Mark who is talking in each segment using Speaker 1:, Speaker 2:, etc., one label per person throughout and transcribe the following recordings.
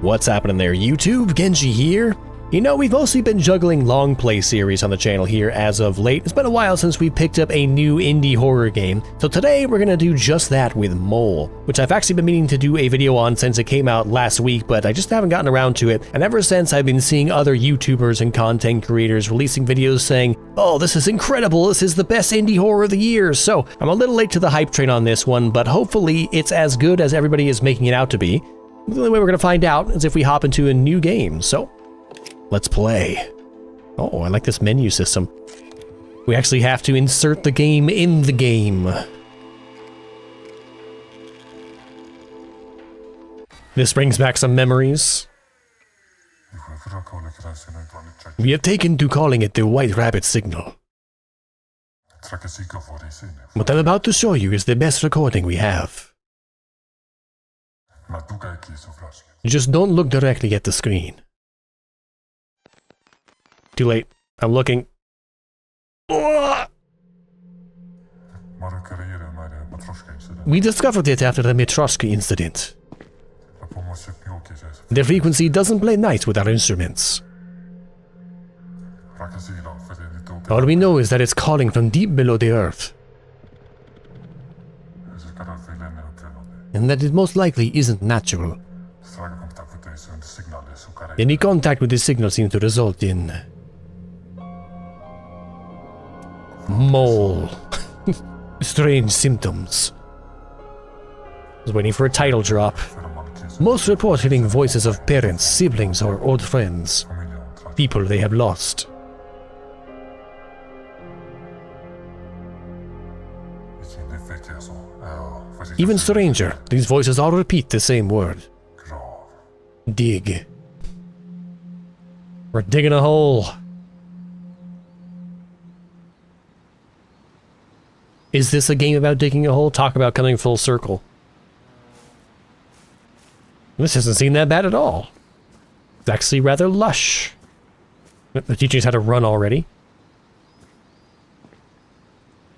Speaker 1: What's happening there, YouTube? Genji here. You know, we've mostly been juggling long play series on the channel here as of late. It's been a while since we picked up a new indie horror game, so today we're gonna do just that with Mole, which I've actually been meaning to do a video on since it came out last week, but I just haven't gotten around to it. And ever since, I've been seeing other YouTubers and content creators releasing videos saying, "Oh, this is incredible, this is the best indie horror of the year." So I'm a little late to the hype train on this one, but hopefully it's as good as everybody is making it out to be. The only way we're gonna find out is if we hop into a new game, so let's play. Oh, I like this menu system. We actually have to insert the game in the game. This brings back some memories. We have taken to calling it the White Rabbit Signal. What I'm about to show you is the best recording we have. Just don't look directly at the screen. Too late. I'm looking. We discovered it after the Matryoshka incident. The frequency doesn't play nice with our instruments. All we know is that it's calling from deep below the earth. And that it most likely isn't natural. Any contact with the signal seems to result in Mole. Strange symptoms. I was waiting for a title drop. Most report hearing voices of parents, siblings, or old friends. People they have lost. Even stranger, these voices all repeat the same word. Dig. We're digging a hole. Is this a game about digging a hole? Talk about coming full circle. This doesn't seem that bad at all. It's actually rather lush. The teacher us how to run already.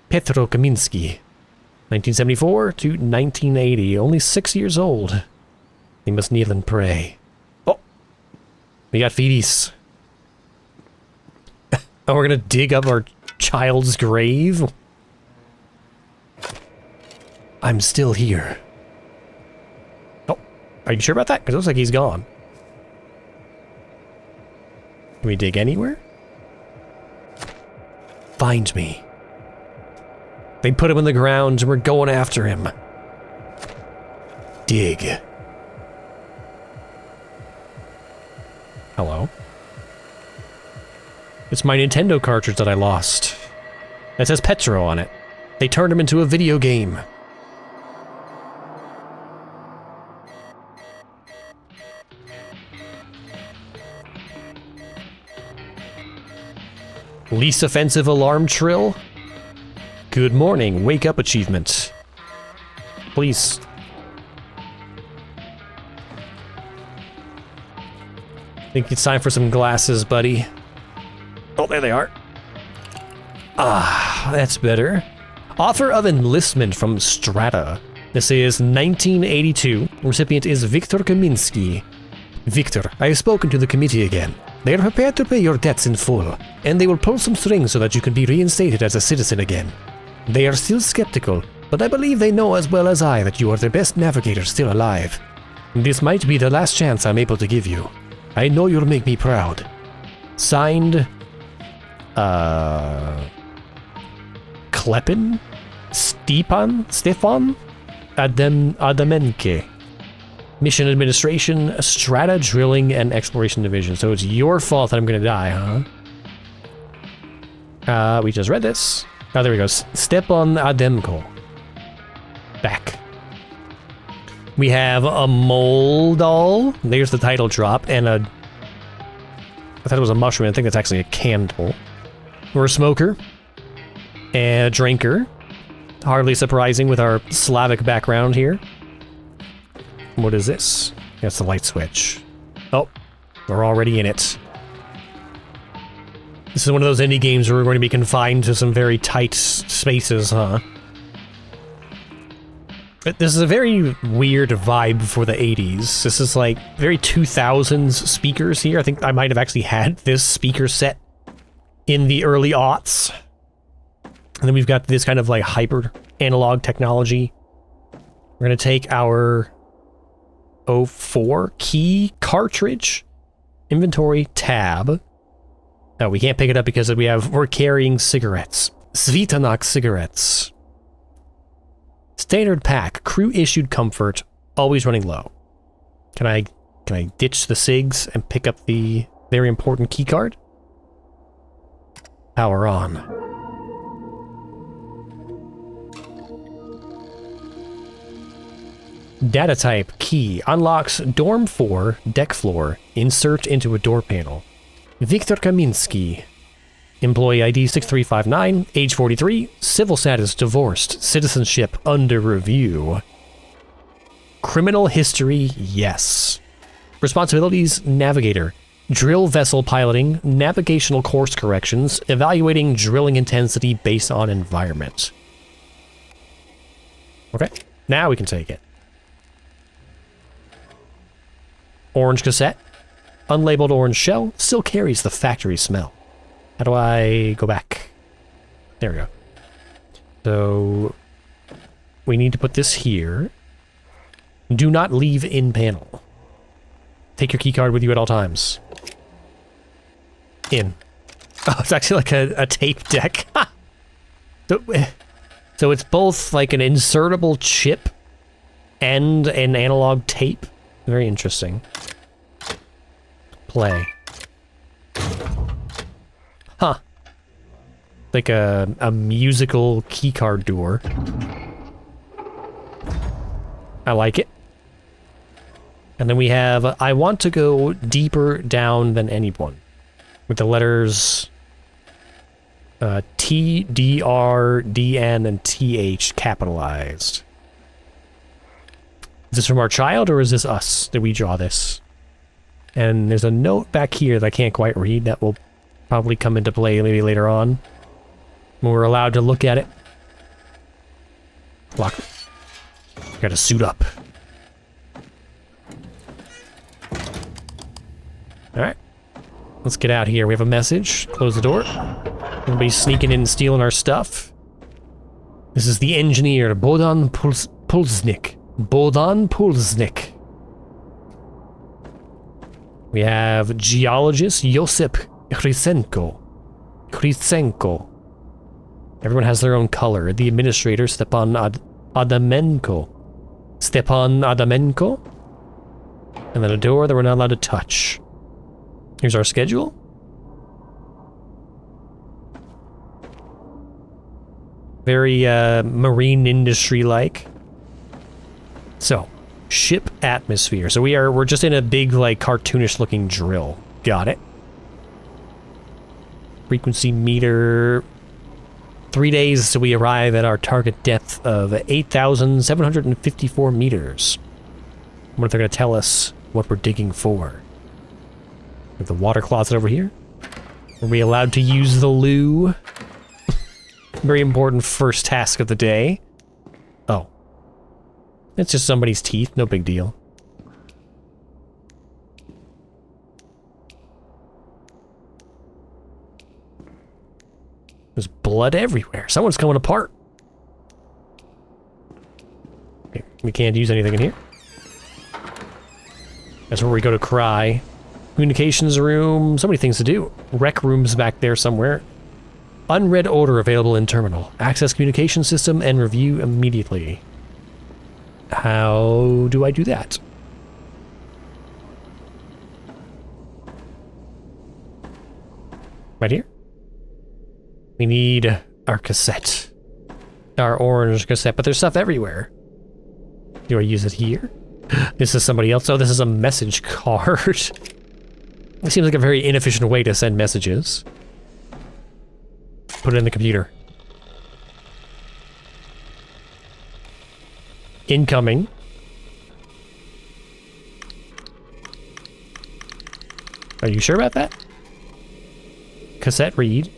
Speaker 1: Petro Kaminsky. 1974 to 1980. Only 6 years old. He must kneel and pray. Oh! We got feeties. Oh, we're gonna dig up our child's grave? I'm still here. Oh, are you sure about that? Because it looks like he's gone. Can we dig anywhere? Find me. They put him in the ground and we're going after him. Dig. Hello? It's my Nintendo cartridge that I lost. It says Petro on it. They turned him into a video game. Least offensive alarm trill? Good morning, wake up achievement. Please. Think it's time for some glasses, buddy. Oh, there they are. Ah, that's better. Author of Enlistment from Strata. This is 1982. Recipient is Viktor Kaminsky. Victor, I have spoken to the committee again. They are prepared to pay your debts in full, and they will pull some strings so that you can be reinstated as a citizen again. They are still skeptical, but I believe they know as well as I that you are their best navigator still alive. This might be the last chance I'm able to give you. I know you'll make me proud. Signed, Klepin? Stefan? Adamenke. Mission Administration, Strata Drilling, and Exploration Division. So it's your fault that I'm gonna die, huh? We just read this. Oh, there we go. Stepan Ademko. Back. We have a mole doll. There's the title drop, and a... I thought it was a mushroom. I think that's actually a candle. We're a smoker. And a drinker. Hardly surprising with our Slavic background here. What is this? That's the light switch. Oh, we're already in it. This is one of those indie games where we're going to be confined to some very tight spaces, huh? But this is a very weird vibe for the 80s. This is like very 2000s speakers here. I think I might have actually had this speaker set in the early aughts. And then we've got this kind of like hyper analog technology. We're going to take our 04 key cartridge, inventory tab. Oh, we can't pick it up because we're carrying cigarettes. Svitanak cigarettes. Standard pack, crew issued comfort, always running low. Can I ditch the cigs and pick up the very important key card? Power on. Data type key unlocks dorm 4 deck floor. Insert into a door panel. Viktor Kaminsky. Employee ID 6359, age 43, civil status divorced, citizenship under review. Criminal history, yes. Responsibilities, navigator. Drill vessel piloting, navigational course corrections, evaluating drilling intensity based on environment. Okay, now we can take it. Orange cassette. Unlabeled orange shell, still carries the factory smell. How do I go back? There we go. So we need to put this here. Do not leave in panel. Take your keycard with you at all times. In. Oh, it's actually like a tape deck. So it's both like an insertable chip and an analog tape. Very interesting. Play. Huh. Like a musical keycard door. I like it. And then we have, I want to go deeper down than anyone. With the letters T, D, R, D, N, and TH capitalized. Is this from our child, or is this us? Did we draw this? And there's a note back here that I can't quite read that will probably come into play maybe later on. When we're allowed to look at it. Lock it. Gotta suit up. Alright. Let's get out here. We have a message. Close the door. Nobody's sneaking in and stealing our stuff. This is the engineer, Bohdan Pulsnik. Bohdan Pulsnik. We have geologist Josip Khrysenko. Everyone has their own color. The administrator, Stepan Adamenko. And then a door that we're not allowed to touch. Here's our schedule. Very marine industry-like. So, ship atmosphere. So we're just in a big, like, cartoonish-looking drill. Got it. Frequency meter. 3 days till we arrive at our target depth of 8,754 meters. I wonder if they're going to tell us what we're digging for. We have the water closet over here. Are we allowed to use the loo? Very important first task of the day. Oh. It's just somebody's teeth, no big deal. There's blood everywhere. Someone's coming apart. Okay, we can't use anything in here. That's where we go to cry. Communications room. So many things to do. Rec room's back there somewhere. Unread order available in terminal. Access communication system and review immediately. How do I do that? Right here? We need our cassette. Our orange cassette, but there's stuff everywhere. Do I use it here? This is somebody else. Oh, this is a message card. It seems like a very inefficient way to send messages. Put it in the computer. Incoming. Are you sure about that? Cassette read.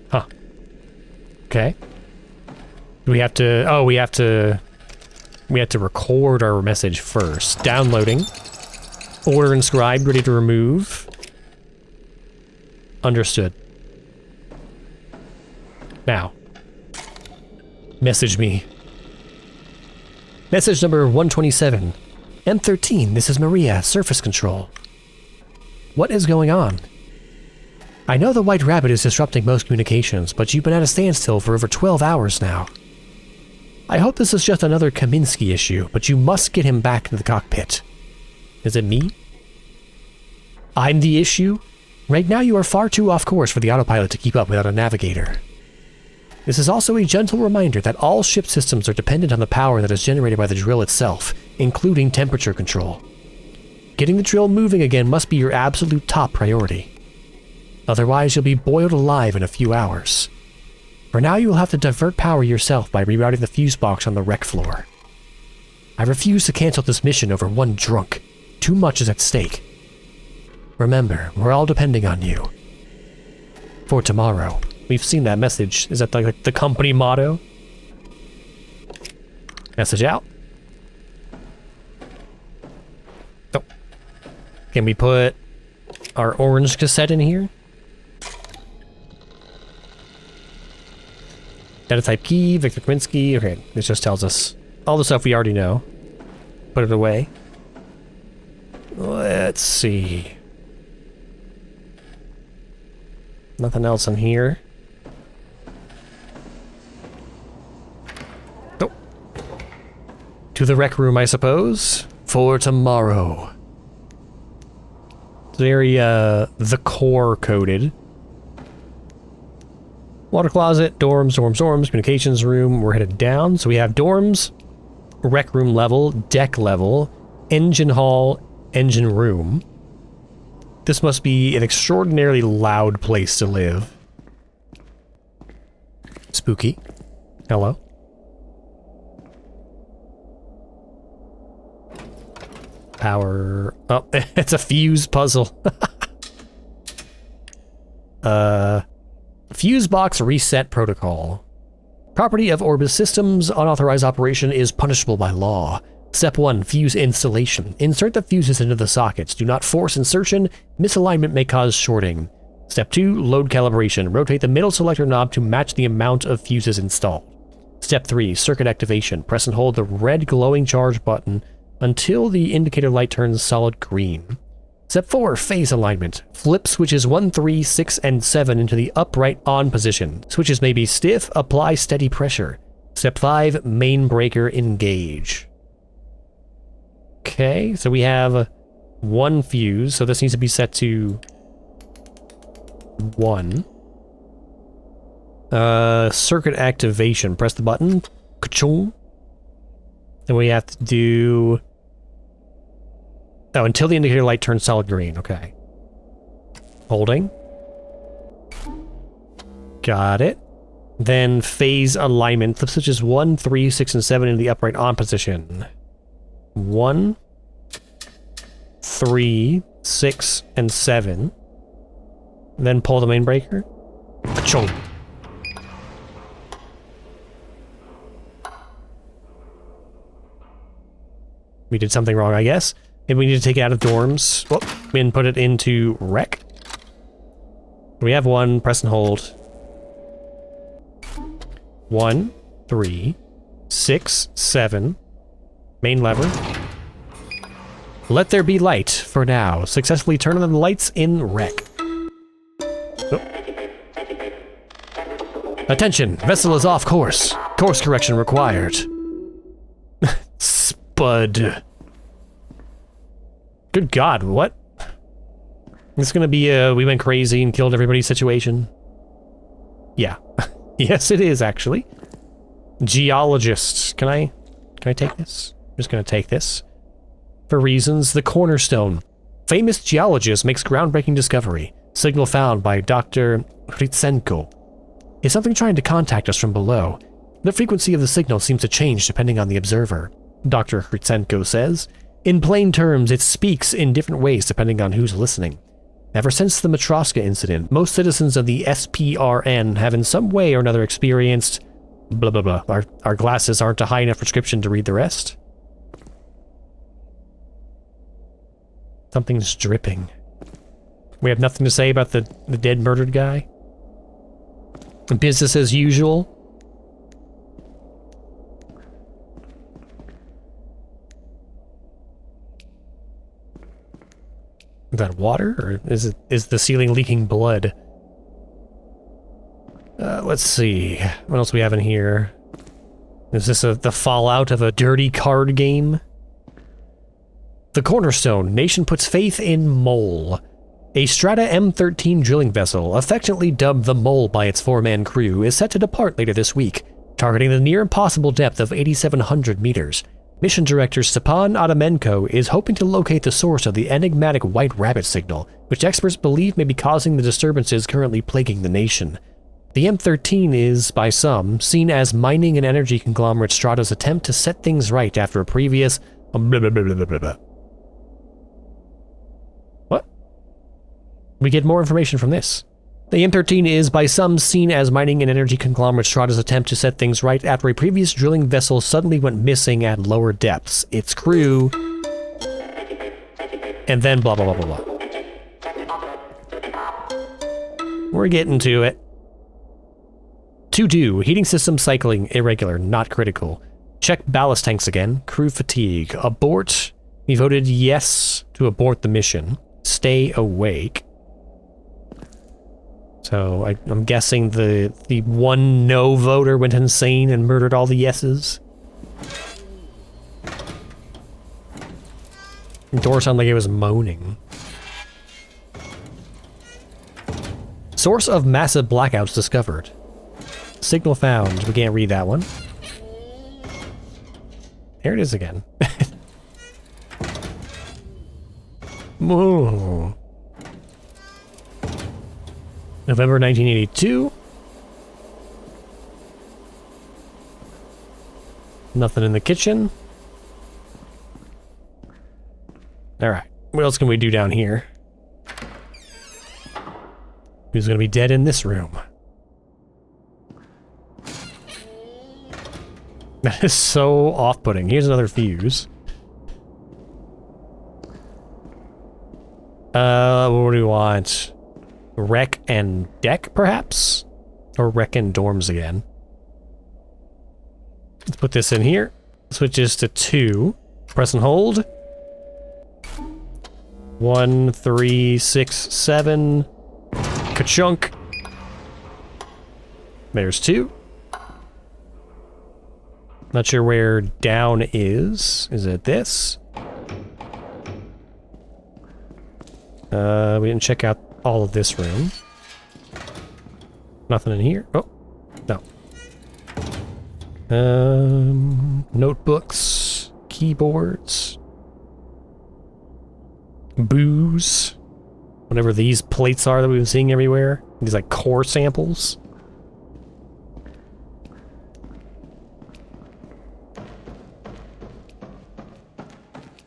Speaker 1: Huh. Okay. We have to... Oh, we have to record our message first. Downloading. Order inscribed, ready to remove. Understood. Now. Message me. Message number 127. M13, this is Maria, Surface Control. What is going on? I know the White Rabbit is disrupting most communications, but you've been at a standstill for over 12 hours now. I hope this is just another Kaminsky issue, but you must get him back to the cockpit. Is it me? I'm the issue? Right now you are far too off course for the autopilot to keep up without a navigator. This is also a gentle reminder that all ship systems are dependent on the power that is generated by the drill itself, including temperature control. Getting the drill moving again must be your absolute top priority. Otherwise, you'll be boiled alive in a few hours. For now, you will have to divert power yourself by rerouting the fuse box on the wreck floor. I refuse to cancel this mission over one drunk. Too much is at stake. Remember, we're all depending on you. For tomorrow. We've seen that message. Is that like the company motto? Message out. Oh. Can we put our orange cassette in here? Data type key, Victor Kaminsky. Okay, this just tells us all the stuff we already know. Put it away. Let's see. Nothing else in here. Oh. To the rec room, I suppose. For tomorrow. It's very, the core coded. Water closet, dorms, communications room. We're headed down. So we have dorms, rec room level, deck level, engine hall, engine room. This must be an extraordinarily loud place to live. Spooky. Hello. Power up. Oh, it's a fuse puzzle. Fuse box reset protocol. Property of Orbis Systems. Unauthorized operation is punishable by law. Step 1. Fuse installation. Insert the fuses into the sockets. Do not force insertion. Misalignment may cause shorting. Step 2. Load calibration. Rotate the middle selector knob to match the amount of fuses installed. Step 3. Circuit activation. Press and hold the red glowing charge button until the indicator light turns solid green. Step 4. Phase alignment. Flip switches 1, 3, 6, and 7 into the upright on position. Switches may be stiff. Apply steady pressure. Step 5. Main breaker engage. Okay, so we have one fuse, so this needs to be set to 1. Circuit activation. Press the button. Ka-chung. Then we have to do... Oh, until the indicator light turns solid green. Okay. Holding. Got it. Then phase alignment. Flip switches 1, 3, 6, and 7 into the upright on position. 1, 3, 6, and 7. Then pull the main breaker. Ka-chung. We did something wrong, I guess. Maybe we need to take it out of dorms. Whoop, and put it into rec. We have 1. Press and hold. 1, 3, 6, 7. Main lever. Let there be light for now. Successfully turn on the lights in rec. Oh. Attention! Vessel is off course. Course correction required. Spud. Good God, what? This is gonna be a we went crazy and killed everybody situation? Yeah. Yes, it is, actually. Geologists. Can I take this? I'm just gonna take this. For reasons, the cornerstone. Famous geologist makes groundbreaking discovery. Signal found by Dr. Hrytsenko. Is something trying to contact us from below? The frequency of the signal seems to change depending on the observer, Dr. Hrytsenko says. In plain terms, it speaks in different ways depending on who's listening. Ever since the Matroska incident, most citizens of the SPRN have in some way or another experienced Blah, blah, blah. Our glasses aren't a high enough prescription to read the rest. Something's dripping. We have nothing to say about the dead murdered guy. Business as usual. Is that water, or is the ceiling leaking blood? Let's see. What else we have in here? Is this the fallout of a dirty card game? The Cornerstone. Nation puts faith in Mole. A Strata M13 drilling vessel, affectionately dubbed the Mole by its 4-man crew, is set to depart later this week, targeting the near-impossible depth of 8,700 meters. Mission Director Stepan Adamenko is hoping to locate the source of the enigmatic White Rabbit signal, which experts believe may be causing the disturbances currently plaguing the nation. The M13 is, by some, seen as mining and energy conglomerate Strata's attempt to set things right after a previous blah, blah, blah, blah, blah, blah. What? We get more information from this. The M13 is, by some, seen as mining and energy conglomerate Strata's attempt to set things right after a previous drilling vessel suddenly went missing at lower depths. Its crew... and then blah, blah, blah, blah, blah. We're getting to it. To do. Heating system cycling irregular, not critical. Check ballast tanks again. Crew fatigue. Abort. We voted yes to abort the mission. Stay awake. So I'm guessing the one no voter went insane and murdered all the yeses. The door sounded like it was moaning. Source of massive blackouts discovered. Signal found. We can't read that one. There it is again. Whoa. November 1982. Nothing in the kitchen. Alright. What else can we do down here? Who's gonna be dead in this room? That is so off-putting. Here's another fuse. What do we want? Rec and deck, perhaps? Or rec and dorms again. Let's put this in here. Switches to 2. Press and hold. 1, 3, 6, 7. Ka-chunk. There's 2. Not sure where down is. Is it this? We didn't check out all of this room. Nothing in here. Oh, no. Notebooks, keyboards, booze, whatever these plates are that we've been seeing everywhere. These like core samples.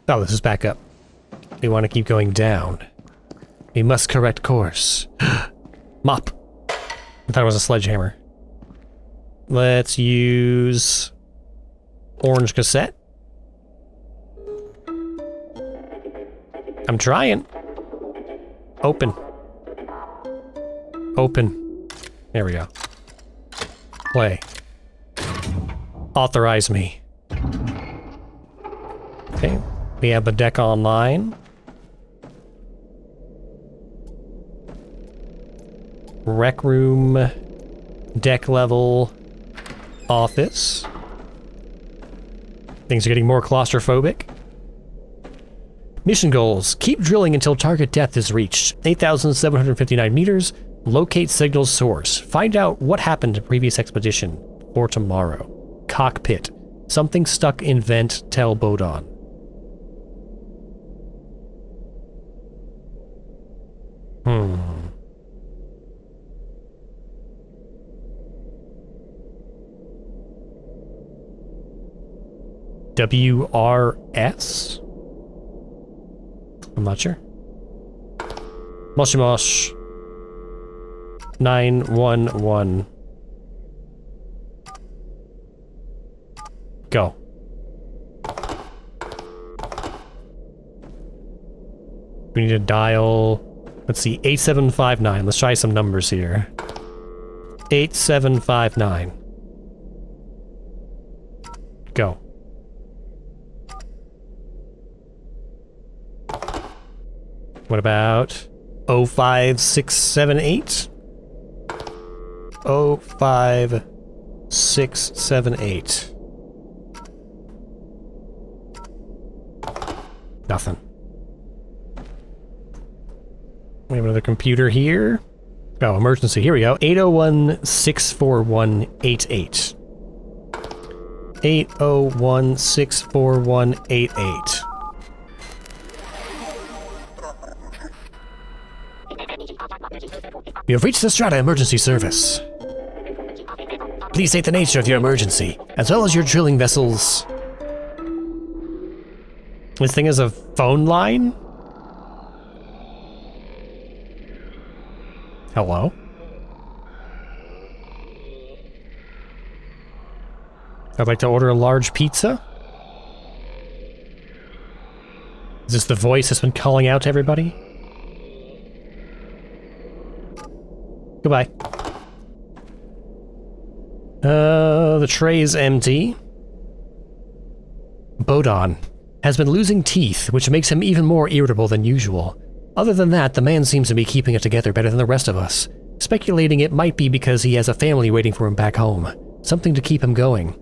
Speaker 1: Oh, this is back up. We want to keep going down. We must correct course. Mop. I thought it was a sledgehammer. Let's use orange cassette. I'm trying. Open. Open. There we go. Play. Authorize me. Okay. We have the deck online. Rec room, deck level, office. Things are getting more claustrophobic. Mission goals. Keep drilling until target depth is reached. 8,759 meters. Locate signal source. Find out what happened to previous expedition. For tomorrow. Cockpit. Something stuck in vent. Tell Bodon. WRS? I'm not sure. Moshi Mosh. 911. Go. We need to dial, let's see, 8759. Let's try some numbers here. 8759. Go. What about 05678? 05678. Nothing. We have another computer here. Oh, emergency. Here we go. 801-64188. 801-64188. You have reached the Strata Emergency Service. Please state the nature of your emergency, as well as your drilling vessels. This thing is a phone line? Hello? I'd like to order a large pizza. Is this the voice that's been calling out to everybody? Goodbye. The tray is empty. Bodon has been losing teeth, which makes him even more irritable than usual. Other than that, the man seems to be keeping it together better than the rest of us. Speculating it might be because he has a family waiting for him back home. Something to keep him going.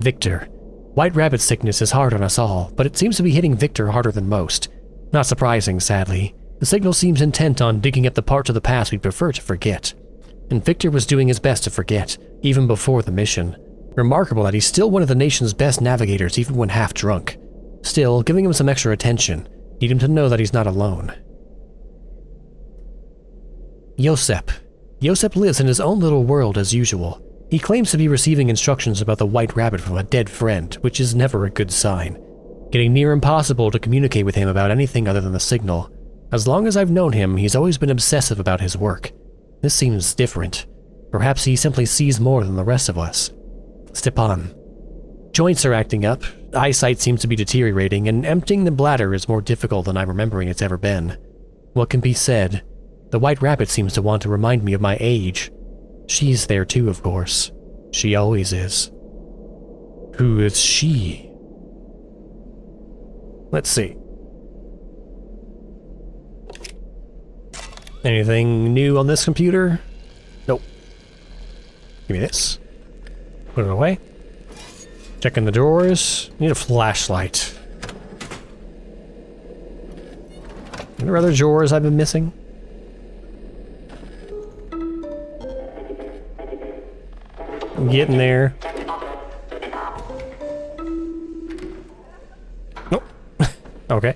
Speaker 1: Victor. White rabbit sickness is hard on us all, but it seems to be hitting Victor harder than most. Not surprising, sadly. The signal seems intent on digging up the parts of the past we'd prefer to forget. And Victor was doing his best to forget, even before the mission. Remarkable that he's still one of the nation's best navigators even when half drunk. Still, giving him some extra attention. Need him to know that he's not alone. Josep. Josep lives in his own little world as usual. He claims to be receiving instructions about the White Rabbit from a dead friend, which is never a good sign. Getting near impossible to communicate with him about anything other than the signal. As long as I've known him, he's always been obsessive about his work. This seems different. Perhaps he simply sees more than the rest of us. Stepan. Joints are acting up, eyesight seems to be deteriorating, and emptying the bladder is more difficult than I'm remembering it's ever been. What can be said? The White Rabbit seems to want to remind me of my age. She's there too, of course. She always is. Who is she? Let's see. Anything new on this computer? Nope. Give me this. Put it away. Checking the drawers. Need a flashlight. Are there other drawers I've been missing? I'm getting there. Nope. Okay.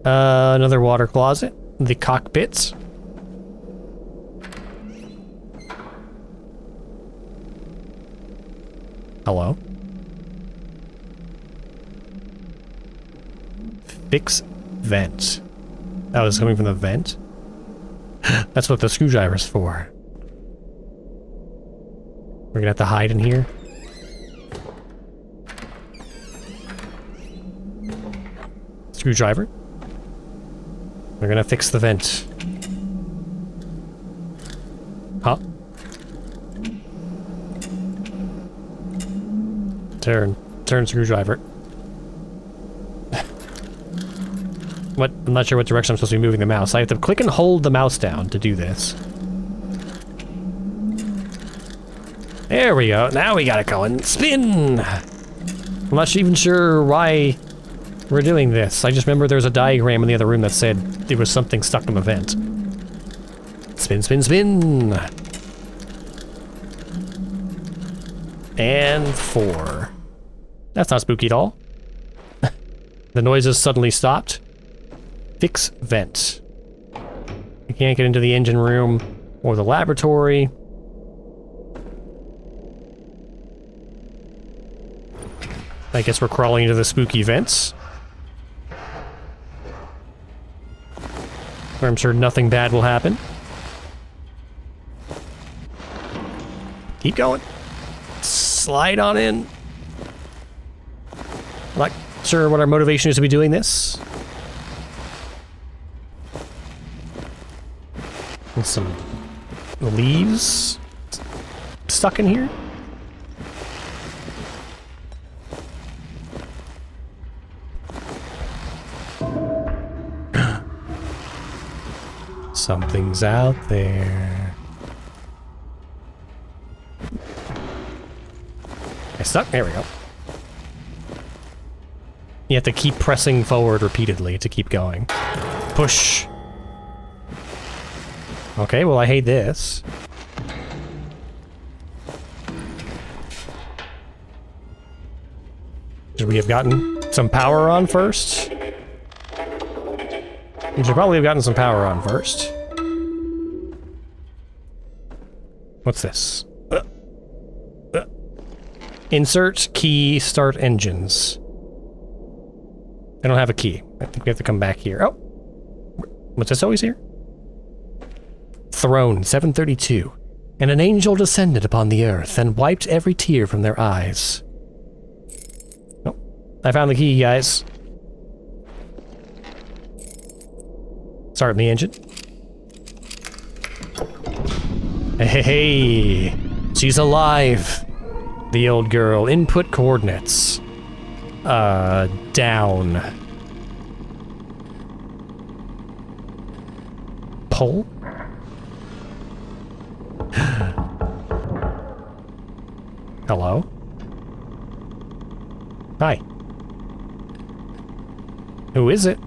Speaker 1: Another water closet. The cockpits. Hello? Fix vent. Oh, it's coming from the vent? That's what the screwdriver's for. We're gonna have to hide in here. Screwdriver. We're gonna fix the vent. Huh? Turn screwdriver. What? I'm not sure what direction I'm supposed to be moving the mouse. I have to click and hold the mouse down to do this. There we go. Now we got it going. Spin! I'm not even sure why we're doing this. I just remember there was a diagram in the other room that said there was something stuck in the vent. Spin, spin, spin! And 4. That's not spooky at all. The noises suddenly stopped. Fix vent. You can't get into the engine room or the laboratory. I guess we're crawling into the spooky vents. Where I'm sure nothing bad will happen. Keep going. Slide on in. Not sure what our motivation is to be doing this. And some leaves stuck in here. Something's out there. I stuck? There we go. You have to keep pressing forward repeatedly to keep going. Push. Okay, well I hate this. Should we have gotten some power on first? We should probably have gotten some power on first. What's this? Insert key, start engines. I don't have a key. I think we have to come back here. Oh! Was this always here? Throne, 732. And an angel descended upon the earth and wiped every tear from their eyes. Oh, I found the key, guys. Start the engine. Hey, she's alive. The old girl. Input coordinates. Down. Pull? Hello? Hi. Who is it?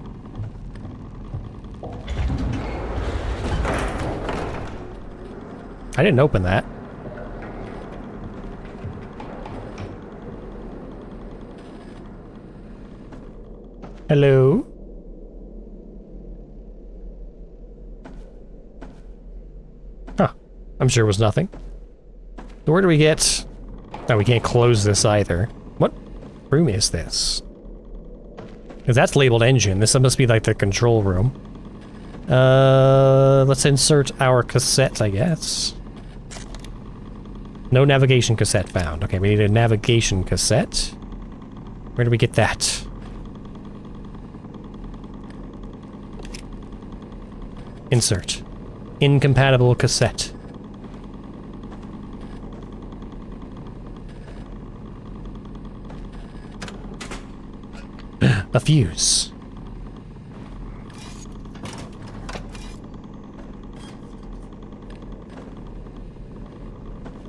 Speaker 1: I didn't open that. Hello? Huh. I'm sure it was nothing. Where do we get... No, we can't close this either. What room is this? Because that's labeled engine. This must be like the control room. Let's insert our cassette, I guess. No navigation cassette found. Okay, we need a navigation cassette. Where do we get that? Insert. Incompatible cassette. A fuse.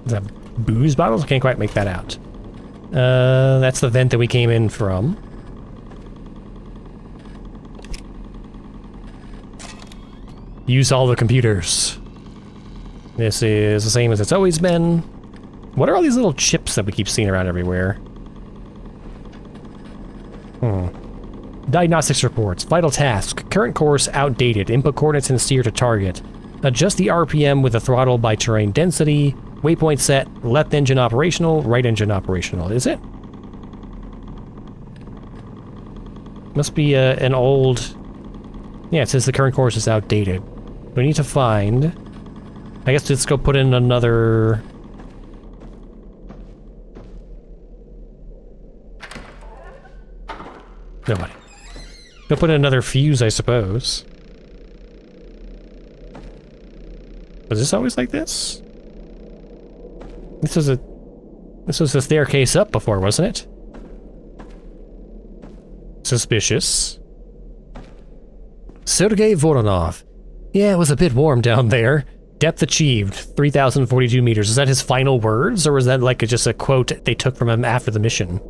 Speaker 1: Is that booze bottles? I can't quite make that out. That's the vent that we came in from. Use all the computers. This is the same as it's always been. What are all these little chips that we keep seeing around everywhere? Diagnostics reports. Vital task. Current course outdated. Input coordinates and steer to target. Adjust the RPM with the throttle by terrain density. Waypoint set. Left engine operational. Right engine operational. Is it? Must be an old... Yeah, it says the current course is outdated. We need to find... I guess let's go put in another... Nobody. Go put in another fuse, I suppose. Was this always like this? This was a staircase up before, wasn't it? Suspicious. Sergei Voronov. Yeah, it was a bit warm down there. Depth achieved, 3,042 meters. Is that his final words, or was that like just a quote they took from him after the mission?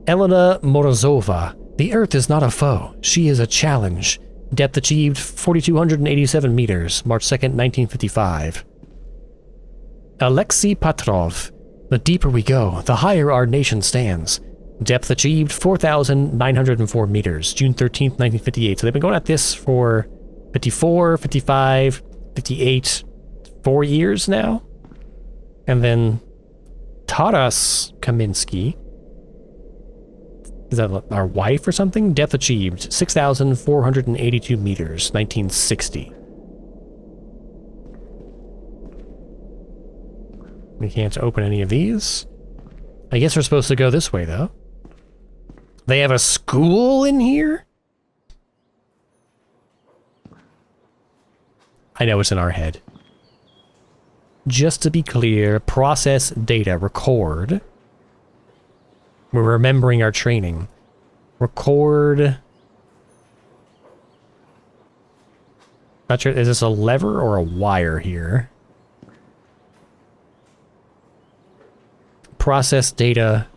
Speaker 1: Elena Morozova. The Earth is not a foe. She is a challenge. Depth achieved, 4,287 meters. March 2nd, 1955. Alexei Patrov. The deeper we go, the higher our nation stands. Depth achieved, 4,904 meters. June 13th, 1958. So they've been going at this for 54, 55, 58, 4 years now. And then Taras Kaminsky. Is that our wife or something? Depth achieved, 6,482 meters, 1960. We can't open any of these. I guess we're supposed to go this way, though. They have a school in here? I know it's in our head. Just to be clear, process data, record. We're remembering our training. Record. Not sure, is this a lever or a wire here? Process data.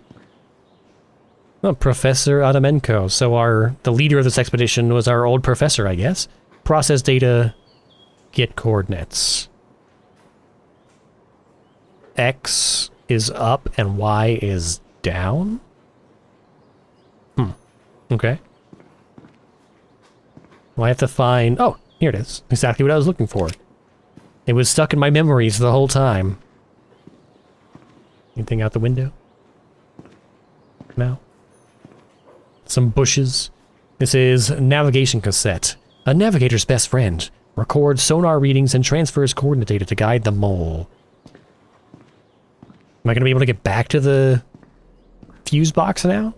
Speaker 1: Oh, Professor Adamenko. So the leader of this expedition was our old professor, I guess. Process data, get coordinates. X is up and Y is down? Okay. Well, I have to find... Oh, here it is. Exactly what I was looking for. It was stuck in my memories the whole time. Anything out the window? No. Some bushes. This is navigation cassette. A navigator's best friend. Records sonar readings and transfers coordinate data to guide the mole. Am I going to be able to get back to the fuse box now?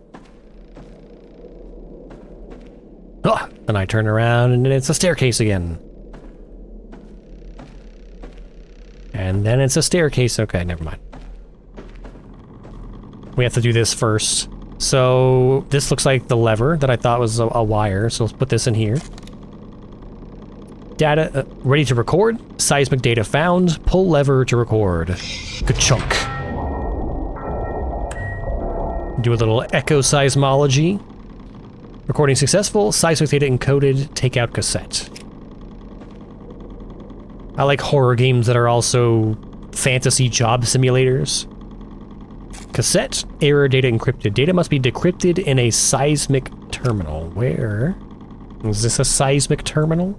Speaker 1: Oh, and I turn around and it's a staircase again. And then it's a staircase. Okay, never mind. We have to do this first. So this looks like the lever that I thought was a wire. So let's put this in here. Data ready to record. Seismic data found. Pull lever to record. Good chunk. Do a little echo seismology. Recording successful. Seismic data encoded. Take out cassette. I like horror games that are also fantasy job simulators. Cassette. Error data encrypted. Data must be decrypted in a seismic terminal. Where? Is this a seismic terminal?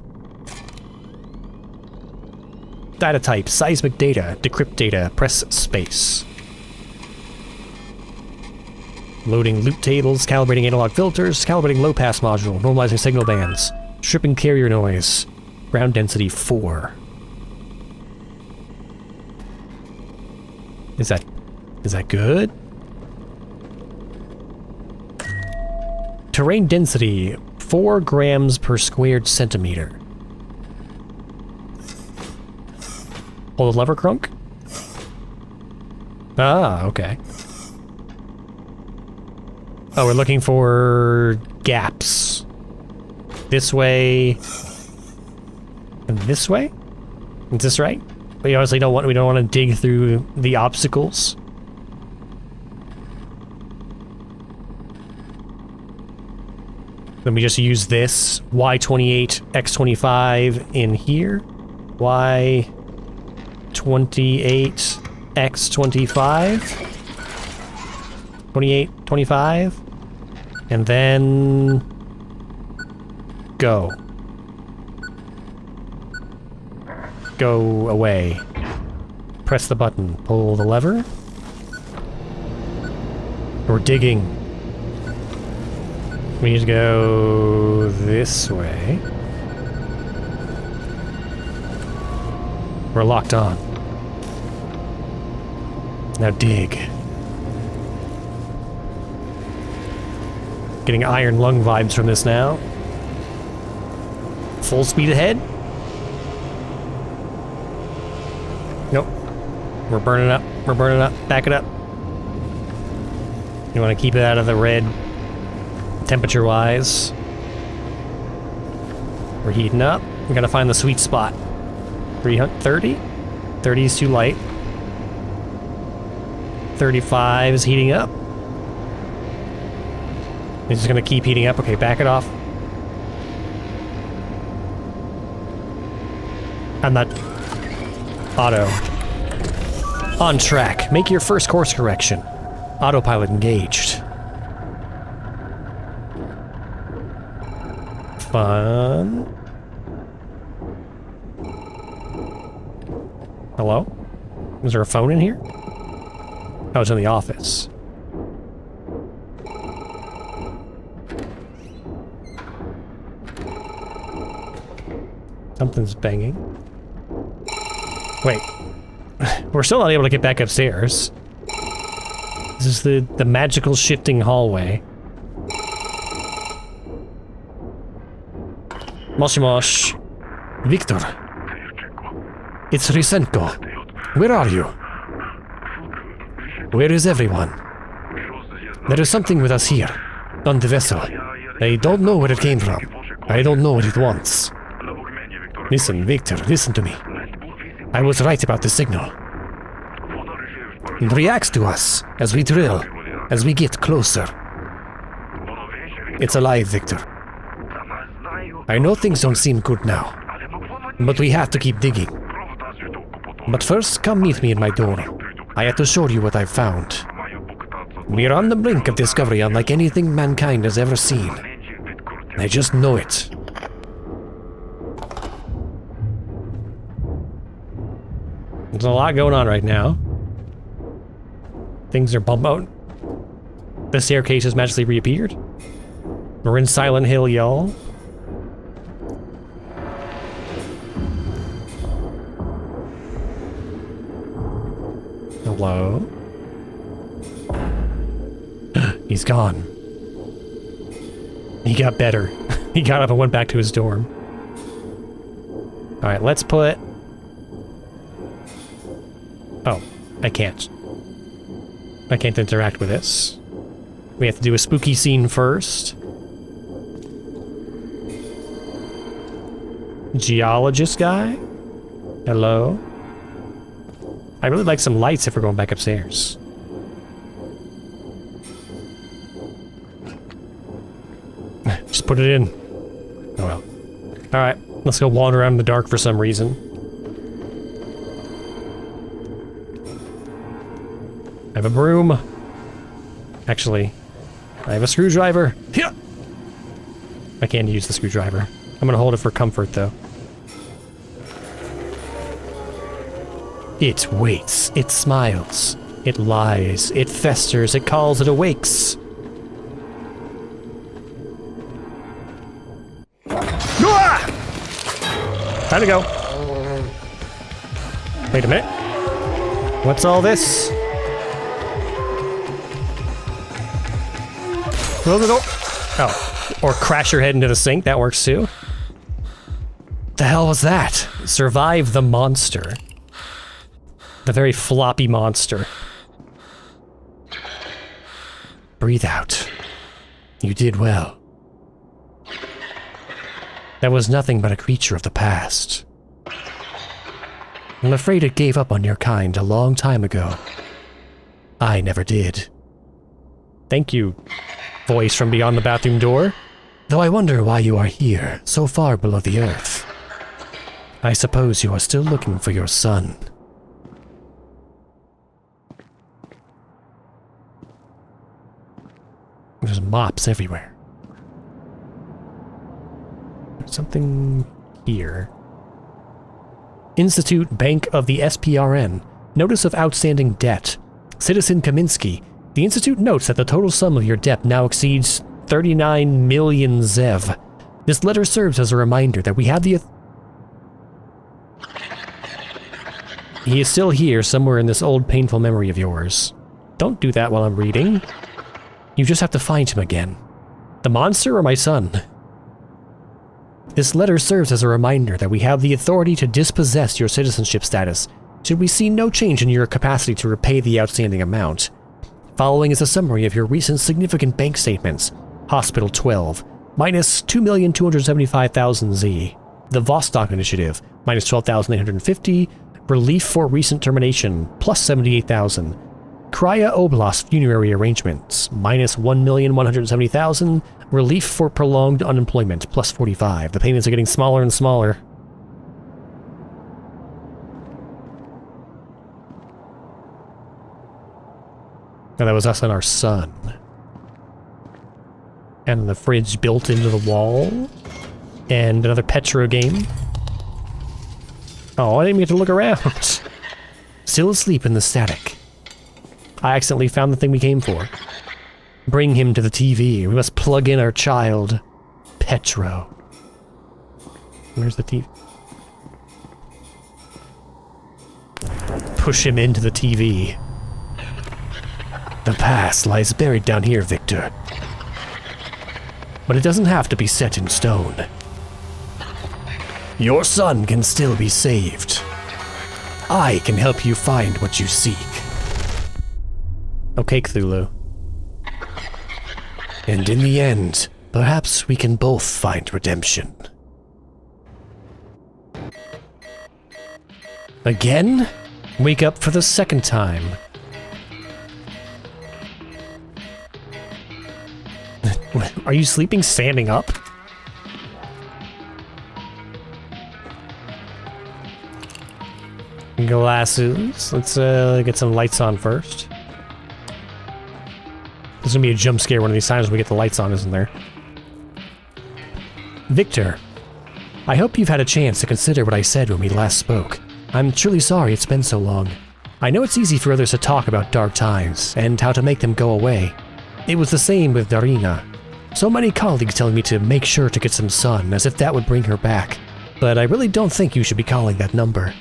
Speaker 1: Data type. Seismic data. Decrypt data. Press space. Loading loop tables, calibrating analog filters, calibrating low-pass module, normalizing signal bands, stripping carrier noise, ground density 4. Is that good? Terrain density, 4 grams per squared centimeter. Pull the lever, Crunk? Ah, okay. Oh, we're looking for gaps. This way. And this way? Is this right? We obviously don't want to dig through the obstacles. Then we just use this Y28, X25 in here. Y28, X25. 28, 25. And then... go. Go away. Press the button. Pull the lever. We're digging. We need to go this way. We're locked on. Now dig. Getting Iron Lung vibes from this now. Full speed ahead. Nope. We're burning up. We're burning up. Back it up. You want to keep it out of the red temperature-wise. We're heating up. We gotta find the sweet spot. 30? 30 is too light. 35 is heating up. It's just gonna keep heating up. Okay, back it off. I'm not... auto. On track. Make your first course correction. Autopilot engaged. Fun. Hello? Is there a phone in here? Oh, it's in the office. Something's banging. Wait. We're still not able to get back upstairs. This is the magical shifting hallway. Mosh mosh. Victor. It's Rysenko. Where are you? Where is everyone? There is something with us here, on the vessel. I don't know where it came from. I don't know what it wants. Listen, Victor, listen to me. I was right about the signal. It reacts to us as we drill, as we get closer. It's alive, Victor. I know things don't seem good now, but we have to keep digging. But first, come meet me in my door. I have to show you what I've found. We are on the brink of discovery unlike anything mankind has ever seen. I just know it. There's a lot going on right now. Things are bumped out. The staircase has magically reappeared. We're in Silent Hill, y'all. Hello? He's gone. He got better. He got up and went back to his dorm. Alright, let's put... Oh, I can't. I can't interact with this. We have to do a spooky scene first. Geologist guy? Hello? I really like some lights if we're going back upstairs. Just put it in. Oh well. Alright, let's go wander around in the dark for some reason. I have a broom. Actually, I have a screwdriver. Yeah. I can't use the screwdriver. I'm gonna hold it for comfort, though. It waits. It smiles. It lies. It festers. It calls. It awakes. Time to go. Wait a minute. What's all this? Close the door. Oh. Or crash your head into the sink. That works too. The hell was that? Survive the monster. The very floppy monster. Breathe out. You did well. That was nothing but a creature of the past. I'm afraid it gave up on your kind a long time ago. I never did. Thank you, voice from beyond the bathroom door. Though I wonder why you are here, so far below the earth. I suppose you are still looking for your son. There's mops everywhere. There's something here. Institute Bank of the SPRN. Notice of outstanding debt. Citizen Kaminsky. The Institute notes that the total sum of your debt now exceeds 39 million Zev. This letter serves as a reminder that we have the... He is still here somewhere in this old painful memory of yours. Don't do that while I'm reading. You just have to find him again. The monster or my son? This letter serves as a reminder that we have the authority to dispossess your citizenship status should we see no change in your capacity to repay the outstanding amount. Following is a summary of your recent significant bank statements. Hospital 12, minus 2,275,000 Z. The Vostok Initiative, minus 12,850. Relief for recent termination, plus 78,000. Krya Oblast funerary arrangements, minus 1,170,000. Relief for prolonged unemployment, plus 45. The payments are getting smaller and smaller. And that was us and our son. And the fridge built into the wall. And another Petro game. Oh, I didn't get to look around. Still asleep in the static. I accidentally found the thing we came for. Bring him to the TV. We must plug in our child, Petro. Where's the TV? Push him into the TV. The past lies buried down here, Victor. But it doesn't have to be set in stone. Your son can still be saved. I can help you find what you seek. Okay, Cthulhu. And in the end, perhaps we can both find redemption. Again? Wake up for the second time. Are you sleeping standing up? Glasses. Let's get some lights on first. There's gonna be a jump scare one of these times when we get the lights on, isn't there? Victor, I hope you've had a chance to consider what I said when we last spoke. I'm truly sorry it's been so long. I know it's easy for others to talk about dark times and how to make them go away. It was the same with Darina. So many colleagues telling me to make sure to get some sun, as if that would bring her back. But I really don't think you should be calling that number.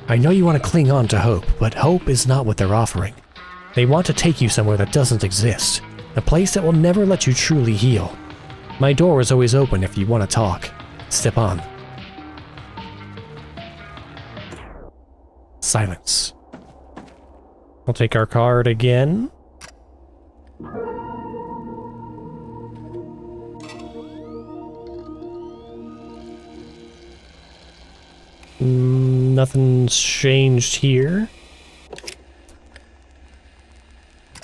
Speaker 1: I know you want to cling on to hope, but hope is not what they're offering. They want to take you somewhere that doesn't exist, a place that will never let you truly heal. My door is always open if you want to talk. Step on. Silence. We'll take our card again. Nothing's changed here.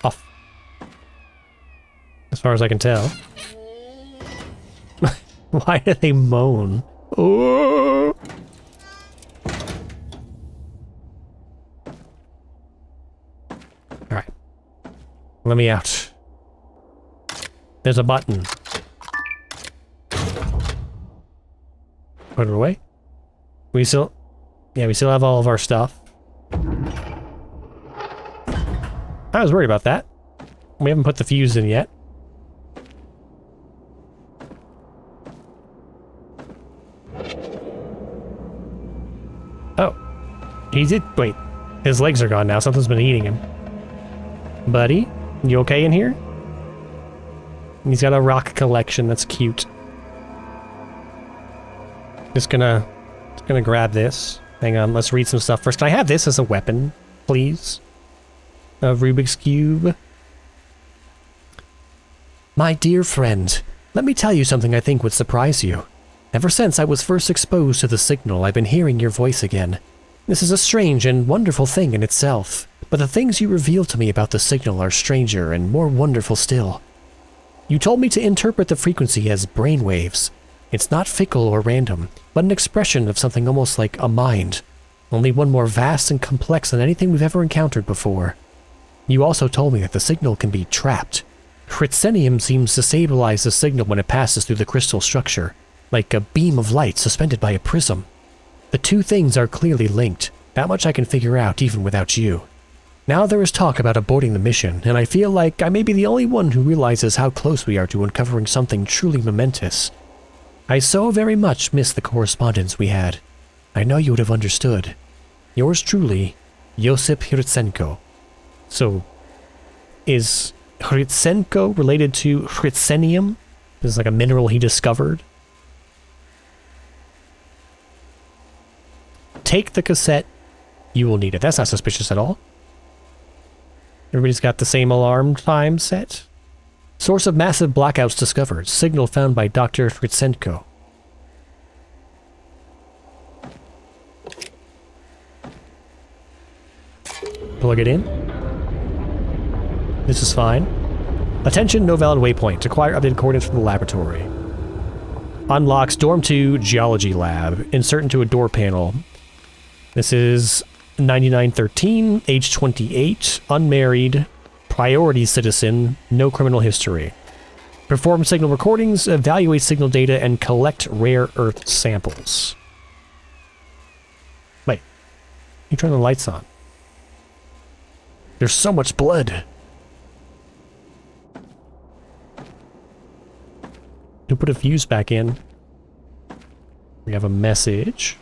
Speaker 1: Off. As far as I can tell. Why do they moan? Oh! Alright. Let me out. There's a button. Put it away. We still... Yeah, we still have all of our stuff. I was worried about that. We haven't put the fuse in yet. Oh. He did... Wait. His legs are gone now. Something's been eating him. Buddy, you okay in here? He's got a rock collection. That's cute. Just gonna grab this. Hang on, let's read some stuff first. Can I have this as a weapon, please? A Rubik's Cube. My dear friend, let me tell you something I think would surprise you. Ever since I was first exposed to the signal, I've been hearing your voice again. This is a strange and wonderful thing in itself, but the things you revealed to me about the signal are stranger and more wonderful still. You told me to interpret the frequency as brainwaves. It's not fickle or random, but an expression of something almost like a mind, only one more vast and complex than anything we've ever encountered before. You also told me that the signal can be trapped. Fritzenium seems to stabilize the signal when it passes through the crystal structure, like a beam of light suspended by a prism. The two things are clearly linked. That much I can figure out even without you. Now there is talk about aborting the mission, and I feel like I may be the only one who realizes how close we are to uncovering something truly momentous. I so very much miss the correspondence we had. I know you would have understood. Yours truly, Josip Hrytsenko. So, is Hrytsenko related to Fritzenium? This is like a mineral he discovered. Take the cassette. You will need it. That's not suspicious at all. Everybody's got the same alarm time set. Source of massive blackouts discovered. Signal found by Dr. Fritsenko. Plug it in. This is fine. Attention, no valid waypoint. Acquire updated coordinates from the laboratory. Unlocks Dorm 2 Geology Lab. Insert into a door panel. This is 9913, age 28, unmarried, priority citizen, no criminal history. Perform signal recordings, evaluate signal data, and collect rare earth samples. Wait, you turn the lights on. There's so much blood. You put a fuse back in. We have a message.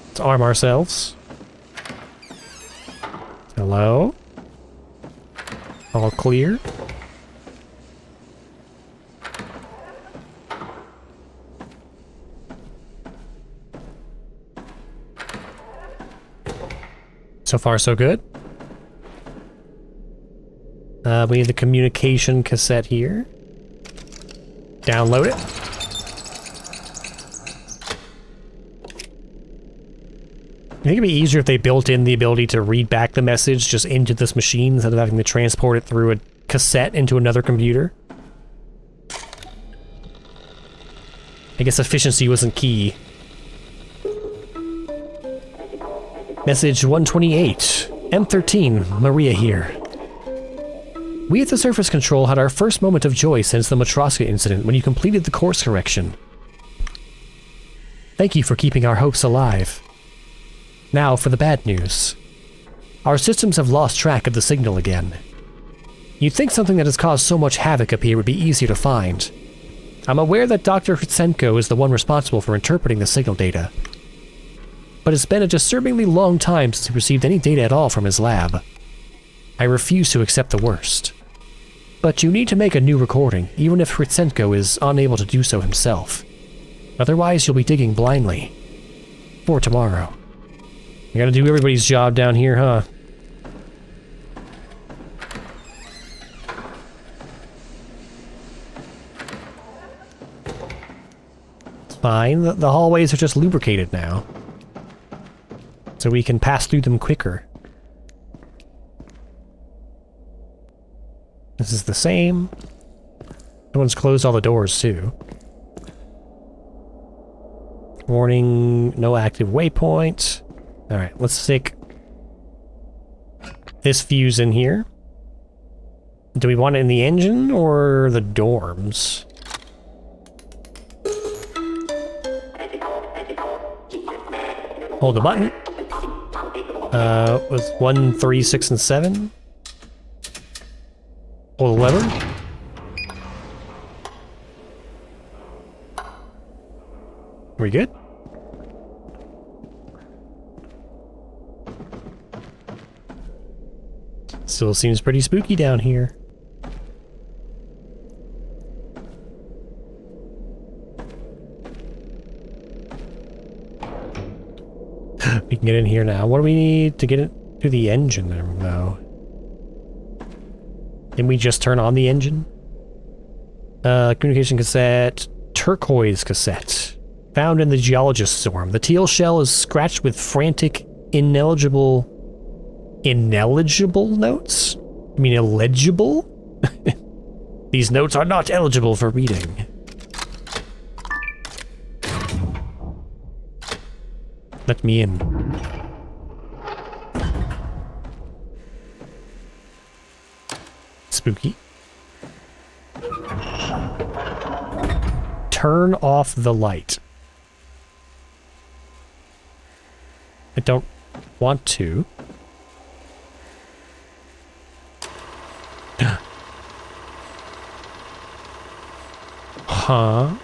Speaker 1: Let's arm ourselves. Hello? All clear? So far, so good. We need the communication cassette here. Download it. I think it'd be easier if they built in the ability to read back the message just into this machine instead of having to transport it through a cassette into another computer. I guess efficiency wasn't key. Message 128. M13, Maria here. We at the Surface Control had our first moment of joy since the Matroska incident when you completed the course correction. Thank you for keeping our hopes alive. Now for the bad news. Our systems have lost track of the signal again. You'd think something that has caused so much havoc up here would be easier to find. I'm aware that Dr. Hritsenko is the one responsible for interpreting the signal data. But it's been a disturbingly long time since he received any data at all from his lab. I refuse to accept the worst. But you need to make a new recording, even if Hritsenko is unable to do so himself. Otherwise, you'll be digging blindly. For tomorrow. I gotta do everybody's job down here, huh? It's fine. The hallways are just lubricated now. So we can pass through them quicker. This is the same. Someone's closed all the doors, too. Warning, no active waypoint. Alright, let's stick this fuse in here. Do we want it in the engine or the dorms? Hold the button. Was 1, 3, 6, and 7? Hold the lever. Are we good? Still seems pretty spooky down here. We can get in here now. What do we need to get it to the engine room, though? Can we just turn on the engine? Communication cassette. Turquoise cassette. Found in the geologist's dorm. The teal shell is scratched with frantic, ineligible notes? I mean illegible? These notes are not eligible for reading. Let me in. Spooky. Turn off the light. I don't want to. Huh?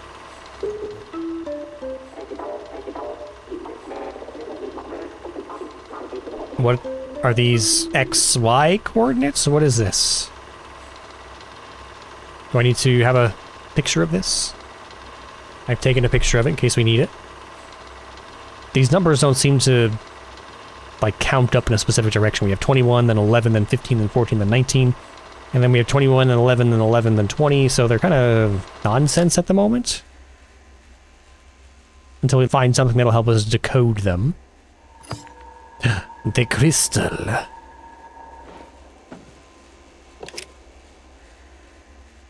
Speaker 1: What are these XY coordinates? What is this? Do I need to have a picture of this? I've taken a picture of it in case we need it. These numbers don't seem to, like, count up in a specific direction. We have 21, then 11, then 15, then 14, then 19. And then we have 21, then 11, then 11, then 20, so they're kind of nonsense at the moment. Until we find something that'll help us decode them. The crystal.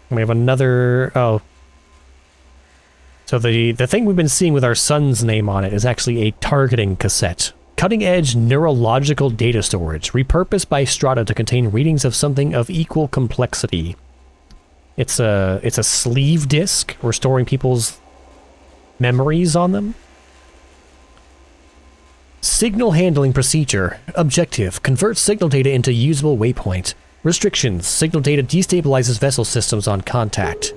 Speaker 1: We have another... oh. So the thing we've been seeing with our son's name on it is actually a targeting cassette. Cutting-edge neurological data storage, repurposed by Strata to contain readings of something of equal complexity. It's a sleeve disk. We're storing people's memories on them. Signal handling procedure. Objective: convert signal data into usable waypoint. Restrictions: signal data destabilizes vessel systems on contact.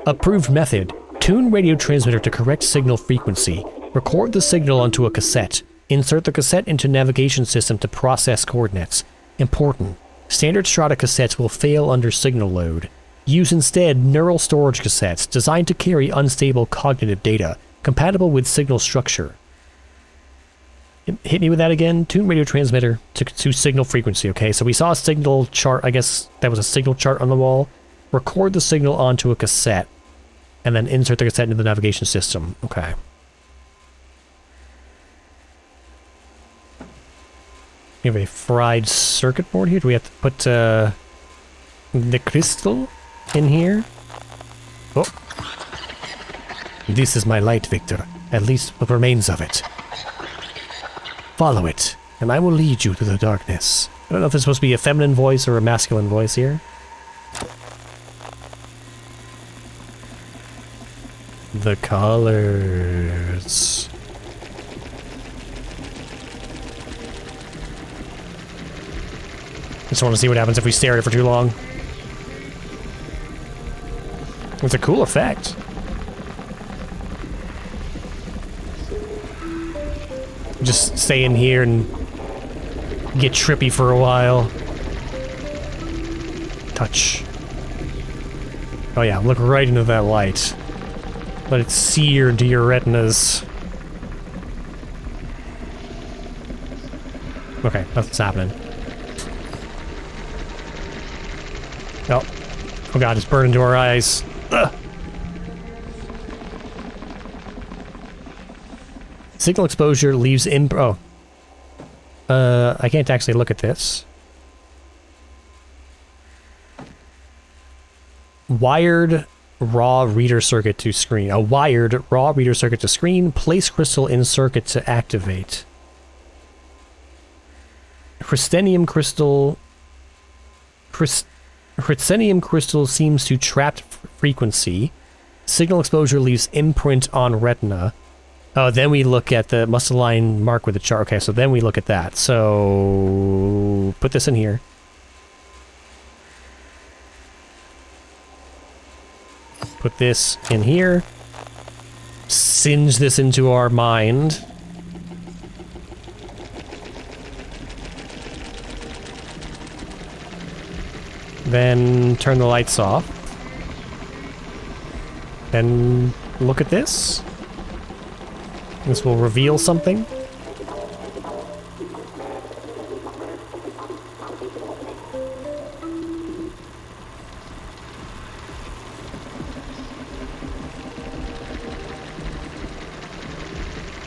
Speaker 1: Approved method: tune radio transmitter to correct signal frequency. Record the signal onto a cassette. Insert the cassette into navigation system to process coordinates. Important: standard Strata cassettes will fail under signal load. Use instead neural storage cassettes designed to carry unstable cognitive data, compatible with signal structure. Hit me with that again. Tune radio transmitter to signal frequency. Okay, so we saw a signal chart. I guess that was a signal chart on the wall. Record the signal onto a cassette, and then insert the cassette into the navigation system. Okay. We have a fried circuit board here. Do we have to put the crystal in here? Oh. This is my light, Victor. At least what remains of it. Follow it, and I will lead you to the darkness. I don't know if it's supposed to be a feminine voice or a masculine voice here. The colors. Just want to see what happens if we stare at it for too long. It's a cool effect. Just stay in here and get trippy for a while. Touch. Oh yeah, look right into that light. Let it sear into your retinas. Okay, that's what's happening. Oh. Oh god, it's burning into our eyes. Ugh. Signal exposure leaves in... Oh. I can't actually look at this. Wired raw reader circuit to screen. A wired raw reader circuit to screen. Place crystal in circuit to activate. Crystenium crystal... Crystenium crystal seems to trap frequency. Signal exposure leaves imprint on retina. Oh, then we look at the must align mark with the chart. Okay, so then we look at that. So put this in here. Put this in here. Singe this into our mind. Then turn the lights off. Then look at this. This will reveal something.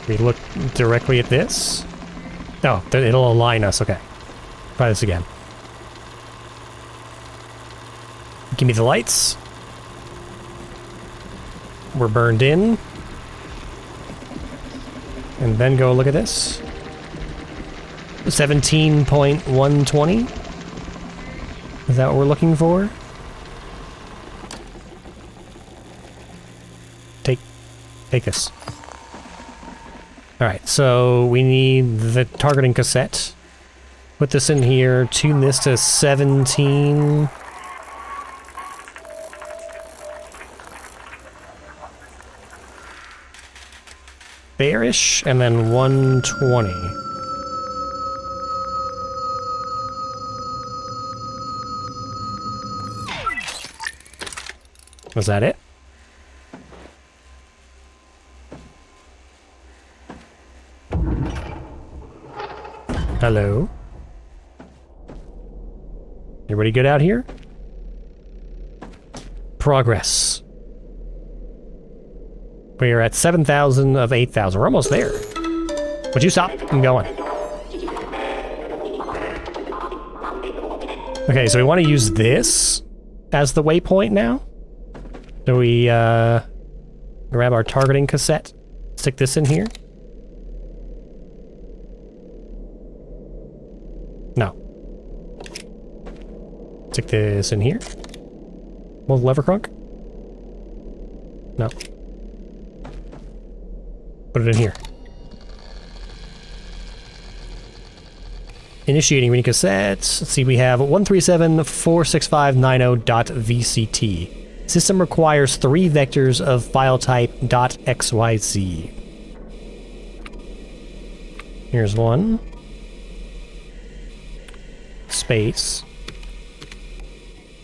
Speaker 1: We look directly at this. Oh, it'll align us. Okay. Try this again. Give me the lights. We're burned in. And then go look at this. 17.120. Is that what we're looking for? Take this. Alright, so we need the targeting cassette. Put this in here, tune this to 17. Bearish, and then 120. Was that it? Hello? Everybody good out here? Progress. We are at 7,000 of 8,000. We're almost there. Would you stop? I'm going. Okay, so we want to use this as the waypoint now. So we grab our targeting cassette, stick this in here. No. Stick this in here. Well, lever crunk? No. Put it in here. Initiating reading cassettes. Let's see, we have 137.46590.vct. System requires 3 vectors of file type .xyz. Here's one. Space.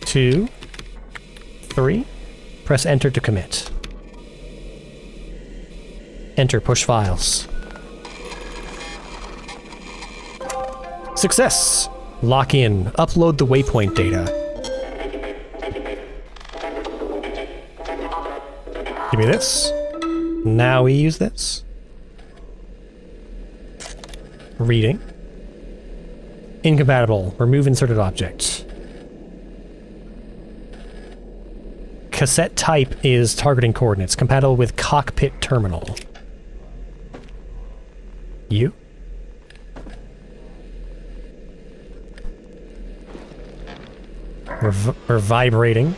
Speaker 1: 2. 3. Press enter to commit. Enter push files. Success! Lock in. Upload the waypoint data. Give me this. Now we use this. Reading. Incompatible. Remove inserted object. Cassette type is targeting coordinates. Compatible with cockpit terminal. You? We're vibrating.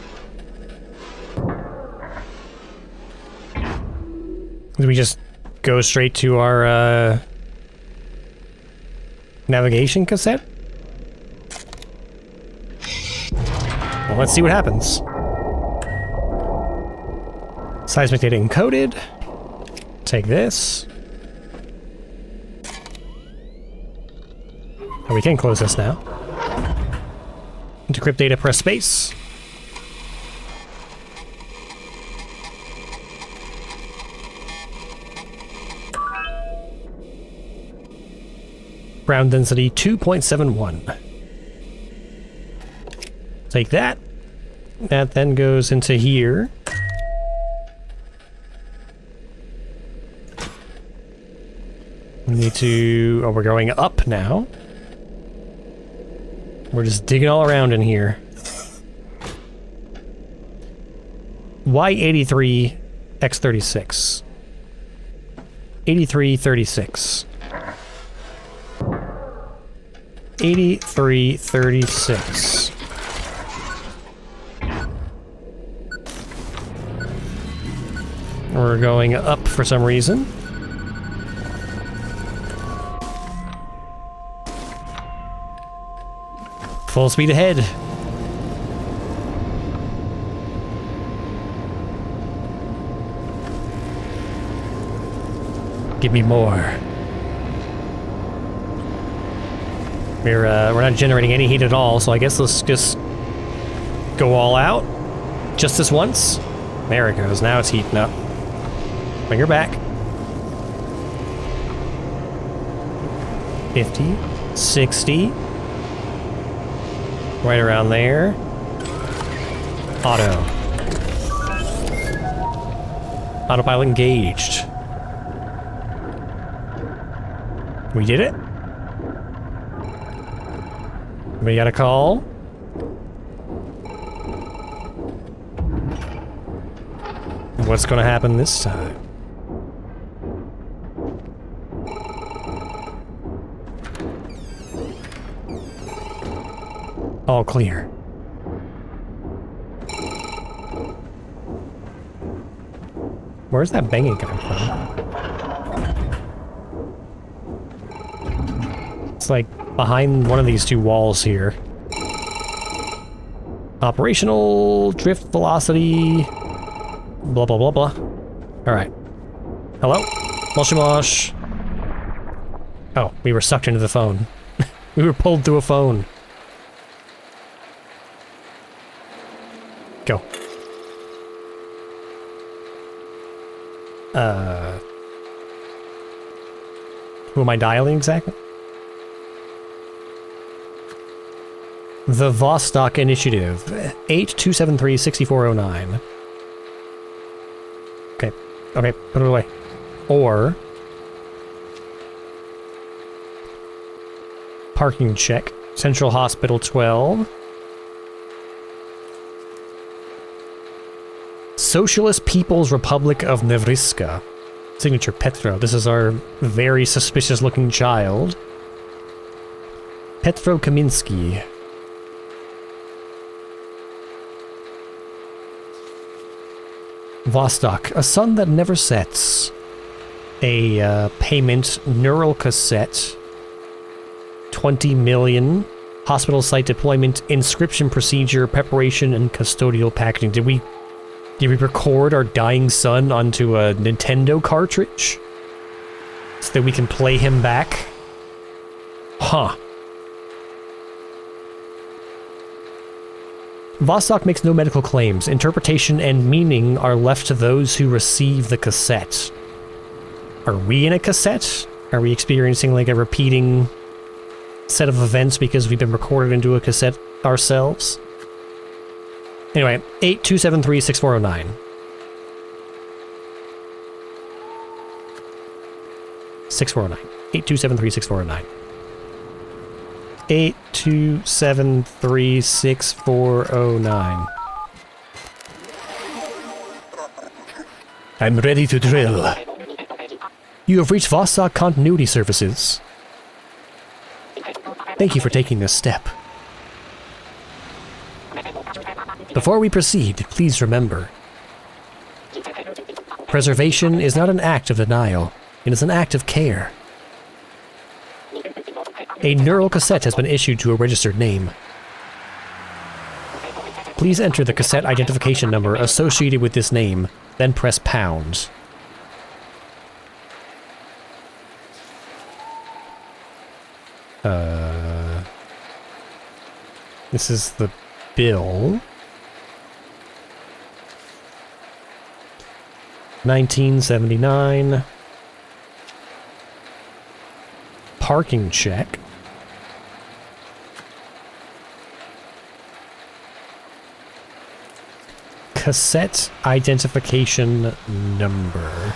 Speaker 1: Do we just go straight to our navigation cassette? Well, let's see what happens. Seismic data encoded. Take this. Oh, we can close this now. Decrypt data, press space. Ground density 2.71. Take that. That then goes into here. We need to... oh, we're going up now. We're just digging all around in here. Y83 X36. 8336. 8336. We're going up for some reason. Full speed ahead. Give me more. We're not generating any heat at all, so I guess let's just go all out. Just this once. There it goes. Now it's heating up. Bring her back. 50, 60. Right around there. Auto. Autopilot engaged. We did it. We got a call. What's gonna happen this time? All clear. Where's that banging coming from? It's like behind one of these two walls here. Operational drift velocity. Blah blah blah blah. Alright. Hello? Moshi mosh. Oh, we were sucked into the phone. We were pulled through a phone. Go. Who am I dialing exactly? The Vostok Initiative. 8273-6409. Okay. Okay, put it away. Or... parking check. Central Hospital 12. Socialist People's Republic of Nevriska. Signature Petro. This is our very suspicious looking child. Petro Kaminsky. Vostok. A sun that never sets. A payment neural cassette. 20 million. Hospital site deployment. Inscription procedure. Preparation and custodial packaging. Did we record our dying son onto a Nintendo cartridge? So that we can play him back? Huh. Vostok makes no medical claims. Interpretation and meaning are left to those who receive the cassette. Are we in a cassette? Are we experiencing like a repeating set of events because we've been recorded into a cassette ourselves. Anyway, 8273-6409. 6409. 8273-6409. 8273-6409. I'm ready to drill. You have reached Vostok Continuity Services. Thank you for taking this step. Before we proceed, please remember, preservation is not an act of denial, it is an act of care. A neural cassette has been issued to a registered name. Please enter the cassette identification number associated with this name, then press pound. This is the bill. 1979. Parking check. Cassette identification number.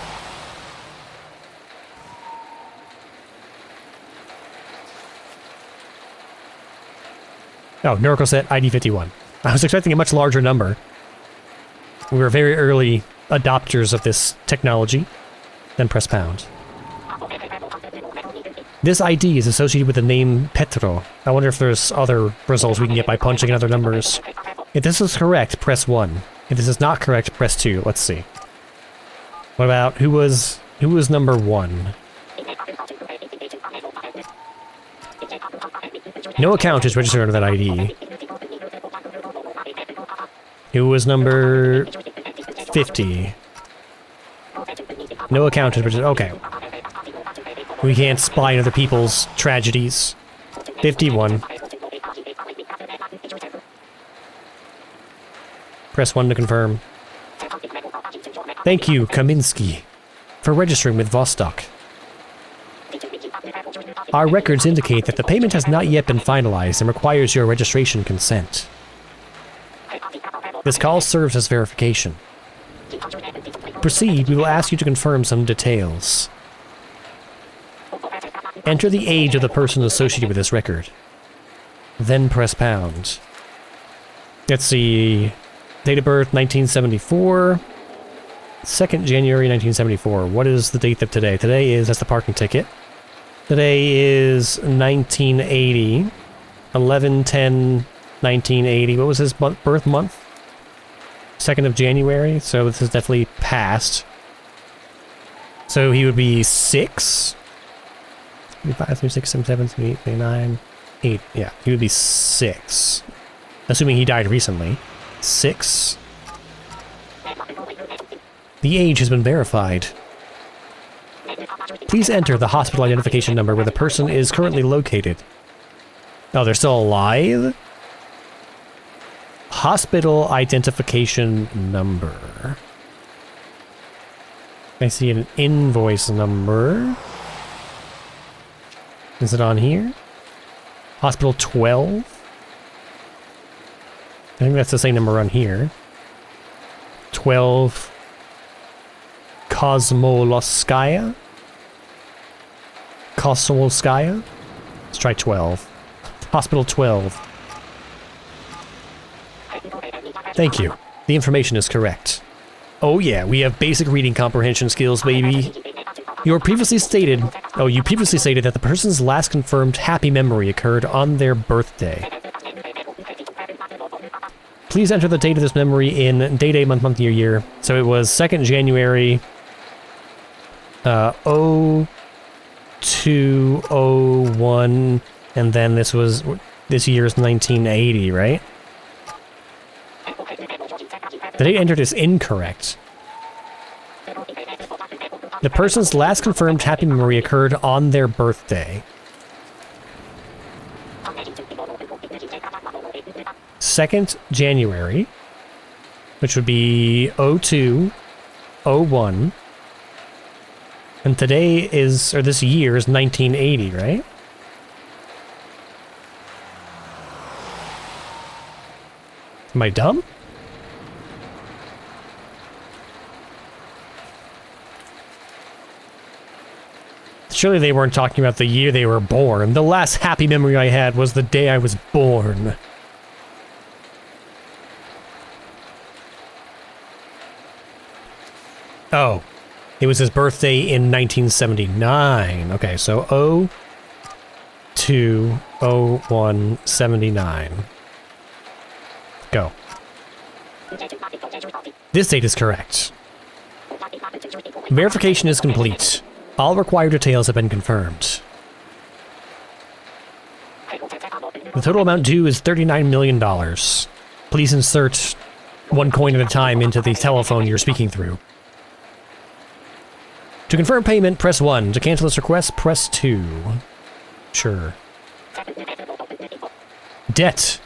Speaker 1: Oh, Neurocassette ID 51. I was expecting a much larger number. We were very early adopters of this technology. Then press pound. This ID is associated with the name Petro. I wonder if there's other results we can get by punching in other numbers. If this is correct, press 1. If this is not correct, press 2. Let's see. What about who was number 1? No account is registered under that ID. Who was number 50? No account is registered. Okay. We can't spy on other people's tragedies. 51. Press 1 to confirm. Thank you, Kaminsky, for registering with Vostok. Our records indicate that the payment has not yet been finalized and requires your registration consent. This call serves as verification. To proceed, we will ask you to confirm some details. Enter the age of the person associated with this record. Then press pound. Let's see. Date of birth, 1974. 2nd January 1974. What is the date of today? Today is, that's the parking ticket. Today is 1980. 11/10/1980. What was his birth month? 2nd of January, so this is definitely past. So he would be 6. 5, 6, 7, 7, 8, 9, 8. Yeah, he would be 6. Assuming he died recently. 6. The age has been verified. Please enter the hospital identification number where the person is currently located. Oh, they're still alive? Hospital identification number. I see an invoice number. Is it on here? Hospital 12? I think that's the same number on here. 12 Kosmolskaya? Kosmolskaya? Let's try 12. Hospital 12. Thank you. The information is correct. Oh yeah, we have basic reading comprehension skills, baby. You previously stated that the person's last confirmed happy memory occurred on their birthday. Please enter the date of this memory in day, month, year. So it was 2nd January 0201, and then this year's 1980, right? The date entered is incorrect. The person's last confirmed happy memory occurred on their birthday. 2nd January, which would be 0201. And today is, or this year is 1980, right? Am I dumb? Surely they weren't talking about the year they were born. The last happy memory I had was the day I was born. Oh, it was his birthday in 1979. Okay, so 02/01/79. Go. This date is correct. Verification is complete. All required details have been confirmed. The total amount due is $39 million. Please insert one coin at a time into the telephone you're speaking through. To confirm payment, press 1. To cancel this request, press 2. Sure. Debt.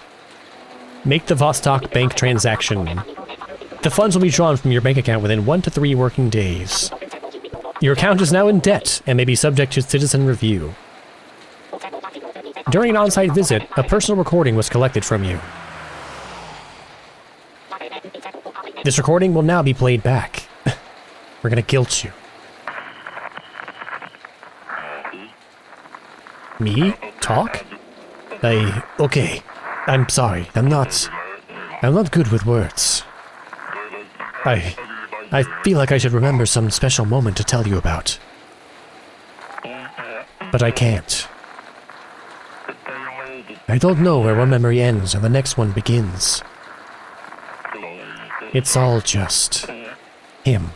Speaker 1: Make the Vostok Bank transaction. The funds will be drawn from your bank account within 1 to 3 working days. Your account is now in debt and may be subject to citizen review. During an on-site visit, a personal recording was collected from you. This recording will now be played back. We're gonna guilt you. Me? Talk? Okay. I'm sorry. I'm not good with words. I feel like I should remember some special moment to tell you about. But I can't. I don't know where one memory ends and the next one begins. It's all just him.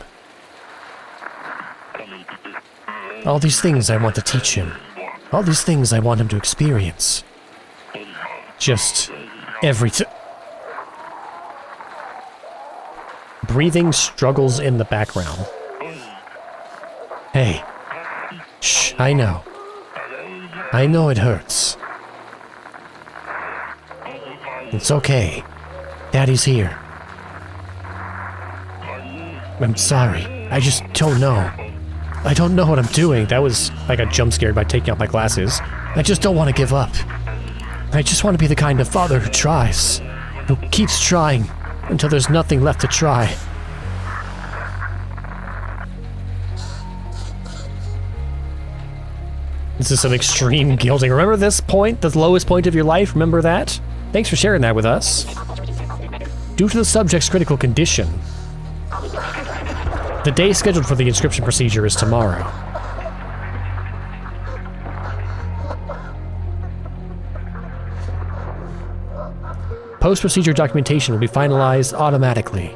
Speaker 1: All these things I want to teach him. All these things I want him to experience. Just every time. Breathing struggles in the background. Hey. Shh, I know. I know it hurts. It's okay. Daddy's here. I'm sorry. I just don't know. I don't know what I'm doing. That was like a jump scare by taking off my glasses. I just don't want to give up. I just want to be the kind of father who tries. Who keeps trying until there's nothing left to try. This is some extreme guilting. Remember this point? The lowest point of your life? Remember that? Thanks for sharing that with us. Due to the subject's critical condition, the day scheduled for the inscription procedure is tomorrow. Post-procedure documentation will be finalized automatically.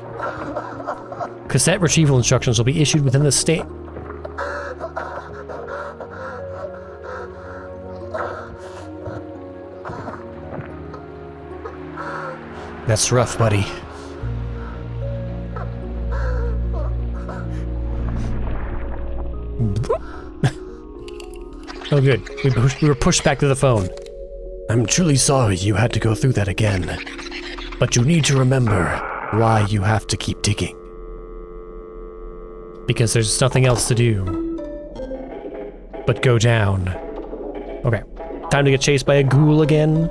Speaker 1: Cassette retrieval instructions will be issued within the state. That's rough, buddy. Oh good, we were pushed back to the phone. I'm truly sorry you had to go through that again. But you need to remember why you have to keep digging. Because there's nothing else to do but go down. Okay, time to get chased by a ghoul again.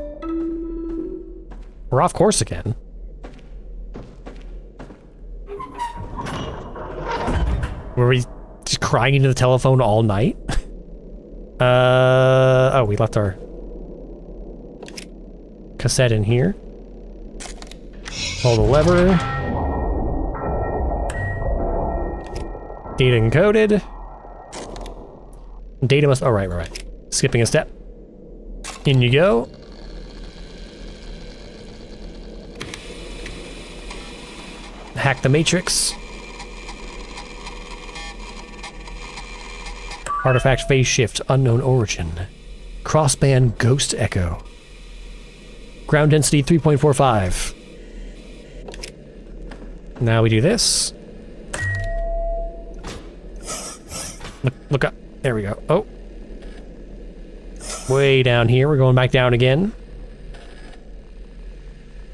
Speaker 1: We're off course again. Were we just crying into the telephone all night? Oh, we left our cassette in here. Hold the lever. Data encoded. Data must, oh, right. Skipping a step. In you go. Hack the matrix. Artifact phase shift, unknown origin. Crossband ghost echo. Ground density 3.45. Now we do this. Look up. There we go. Oh. Way down here. We're going back down again.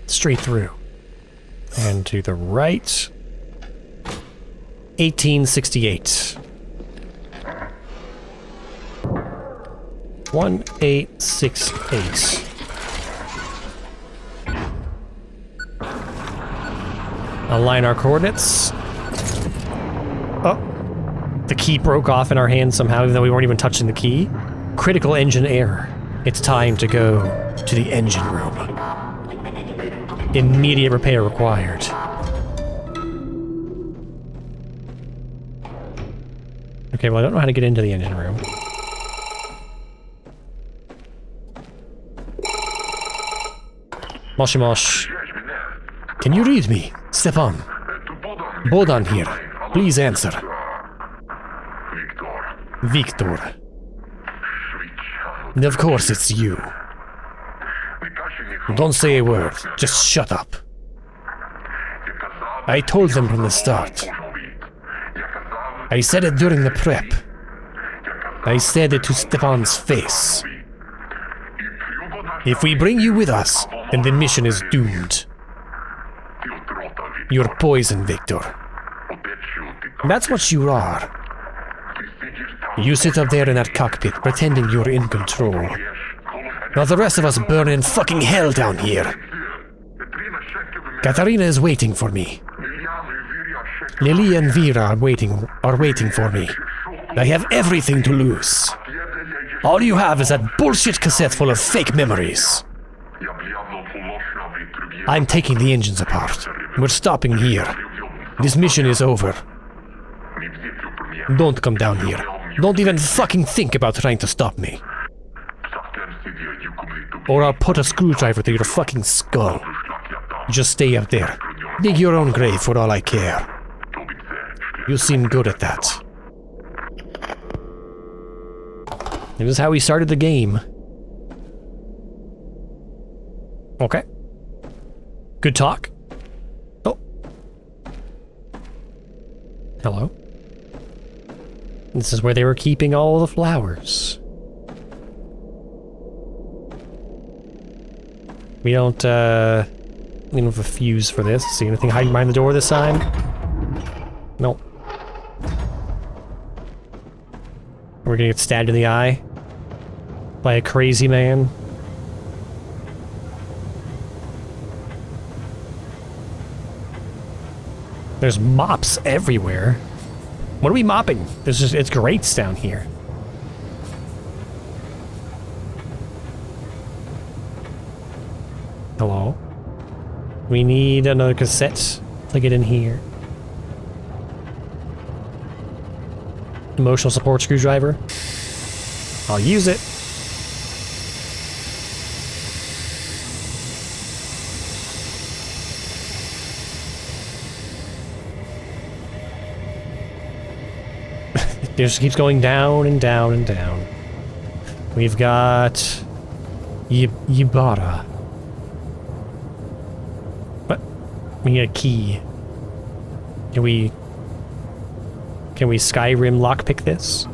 Speaker 1: Straight through. And to the right. 1868. 1868. Align our coordinates. Oh. The key broke off in our hands somehow, even though we weren't even touching the key. Critical engine error. It's time to go to the engine room. Immediate repair required. Okay, well I don't know how to get into the engine room. Moshi Mosh. Can you read me? Stepan. Bodan here. Please answer. Victor. Of course it's you. Don't say a word. Just shut up. I told them from the start. I said it during the prep. I said it to Stepan's face. If we bring you with us, then the mission is doomed. You're poison, Victor. That's what you are. You sit up there in that cockpit, pretending you're in control. While the rest of us burn in fucking hell down here. Katarina is waiting for me. Lily and Vera are waiting for me. I have everything to lose. All you have is that bullshit cassette full of fake memories. I'm taking the engines apart. We're stopping here. This mission is over. Don't come down here. Don't even fucking think about trying to stop me. Or I'll put a screwdriver through your fucking skull. Just stay up there. Dig your own grave for all I care. You seem good at that. This is how we started the game. Okay. Good talk. Oh. Hello. This is where they were keeping all the flowers. We don't have a fuse for this. See anything hiding behind the door this time? Nope. We're gonna get stabbed in the eye by a crazy man. There's mops everywhere. What are we mopping? It's grates down here. Hello? We need another cassette to get in here. Emotional support screwdriver. I'll use it. It just keeps going down and down and down. We've got Ybarra. What? We need a key. Can we Skyrim lockpick this?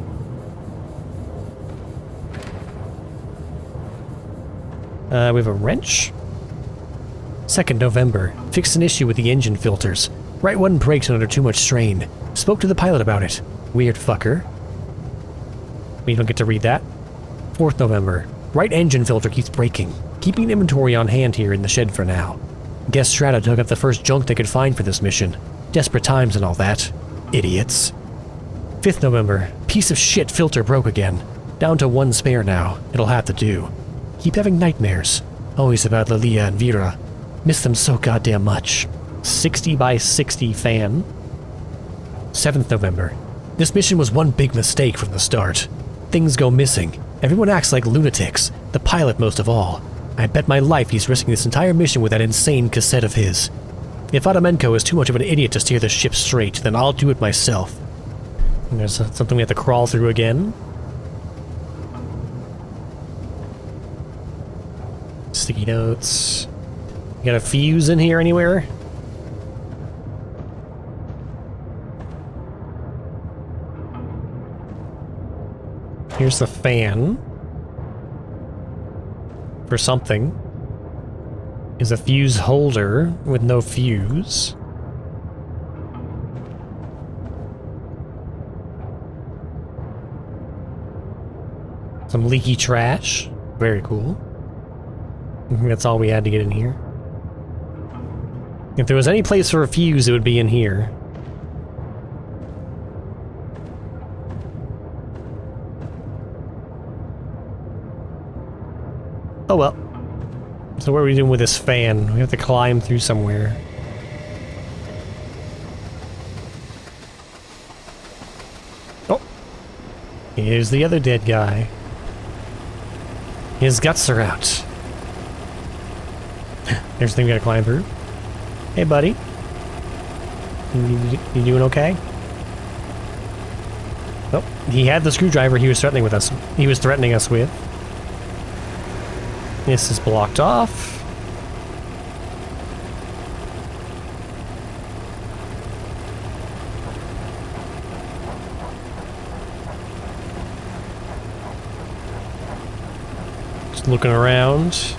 Speaker 1: We have a wrench. 2nd November. Fixed an issue with the engine filters. Right one breaks under too much strain. Spoke to the pilot about it. Weird fucker. We don't get to read that. 4th November. Right engine filter keeps breaking. Keeping inventory on hand here in the shed for now. Guess Strata dug up the first junk they could find for this mission. Desperate times and all that. Idiots. 5th November. Piece of shit filter broke again. Down to 1 spare now. It'll have to do. Keep having nightmares. Always about Lilia and Vera. Miss them so goddamn much. 60 by 60 fan. 7th November. This mission was one big mistake from the start. Things go missing. Everyone acts like lunatics. The pilot most of all. I bet my life he's risking this entire mission with that insane cassette of his. If Adamenko is too much of an idiot to steer the ship straight, then I'll do it myself. And there's something we have to crawl through again. Sticky notes. You got a fuse in here anywhere? Here's the fan. For something. Is a fuse holder with no fuse. Some leaky trash. Very cool. I think that's all we had to get in here. If there was any place for a fuse, it would be in here. Oh well. So what are we doing with this fan? We have to climb through somewhere. Oh! Here's the other dead guy. His guts are out. There's the thing we gotta climb through. Hey, buddy. You doing okay? Oh, he had the screwdriver he was threatening with us. He was threatening us with. This is blocked off. Just looking around.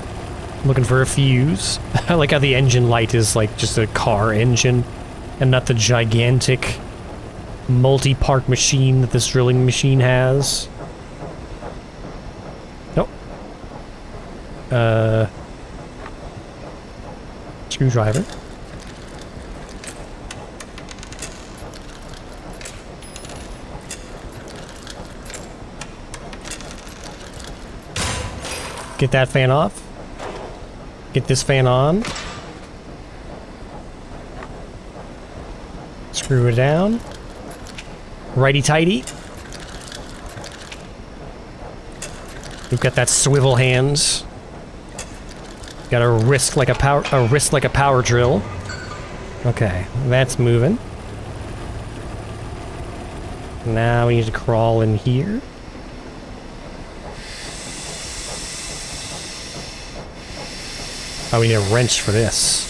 Speaker 1: Looking for a fuse. I like how the engine light is like just a car engine and not the gigantic multi-part machine that this drilling machine has. Nope. Screwdriver. Get that fan off. Get this fan on. Screw it down. Righty-tighty. We've got that swivel hand. Got a wrist like a power drill. Okay, that's moving. Now we need to crawl in here. Oh, we need a wrench for this.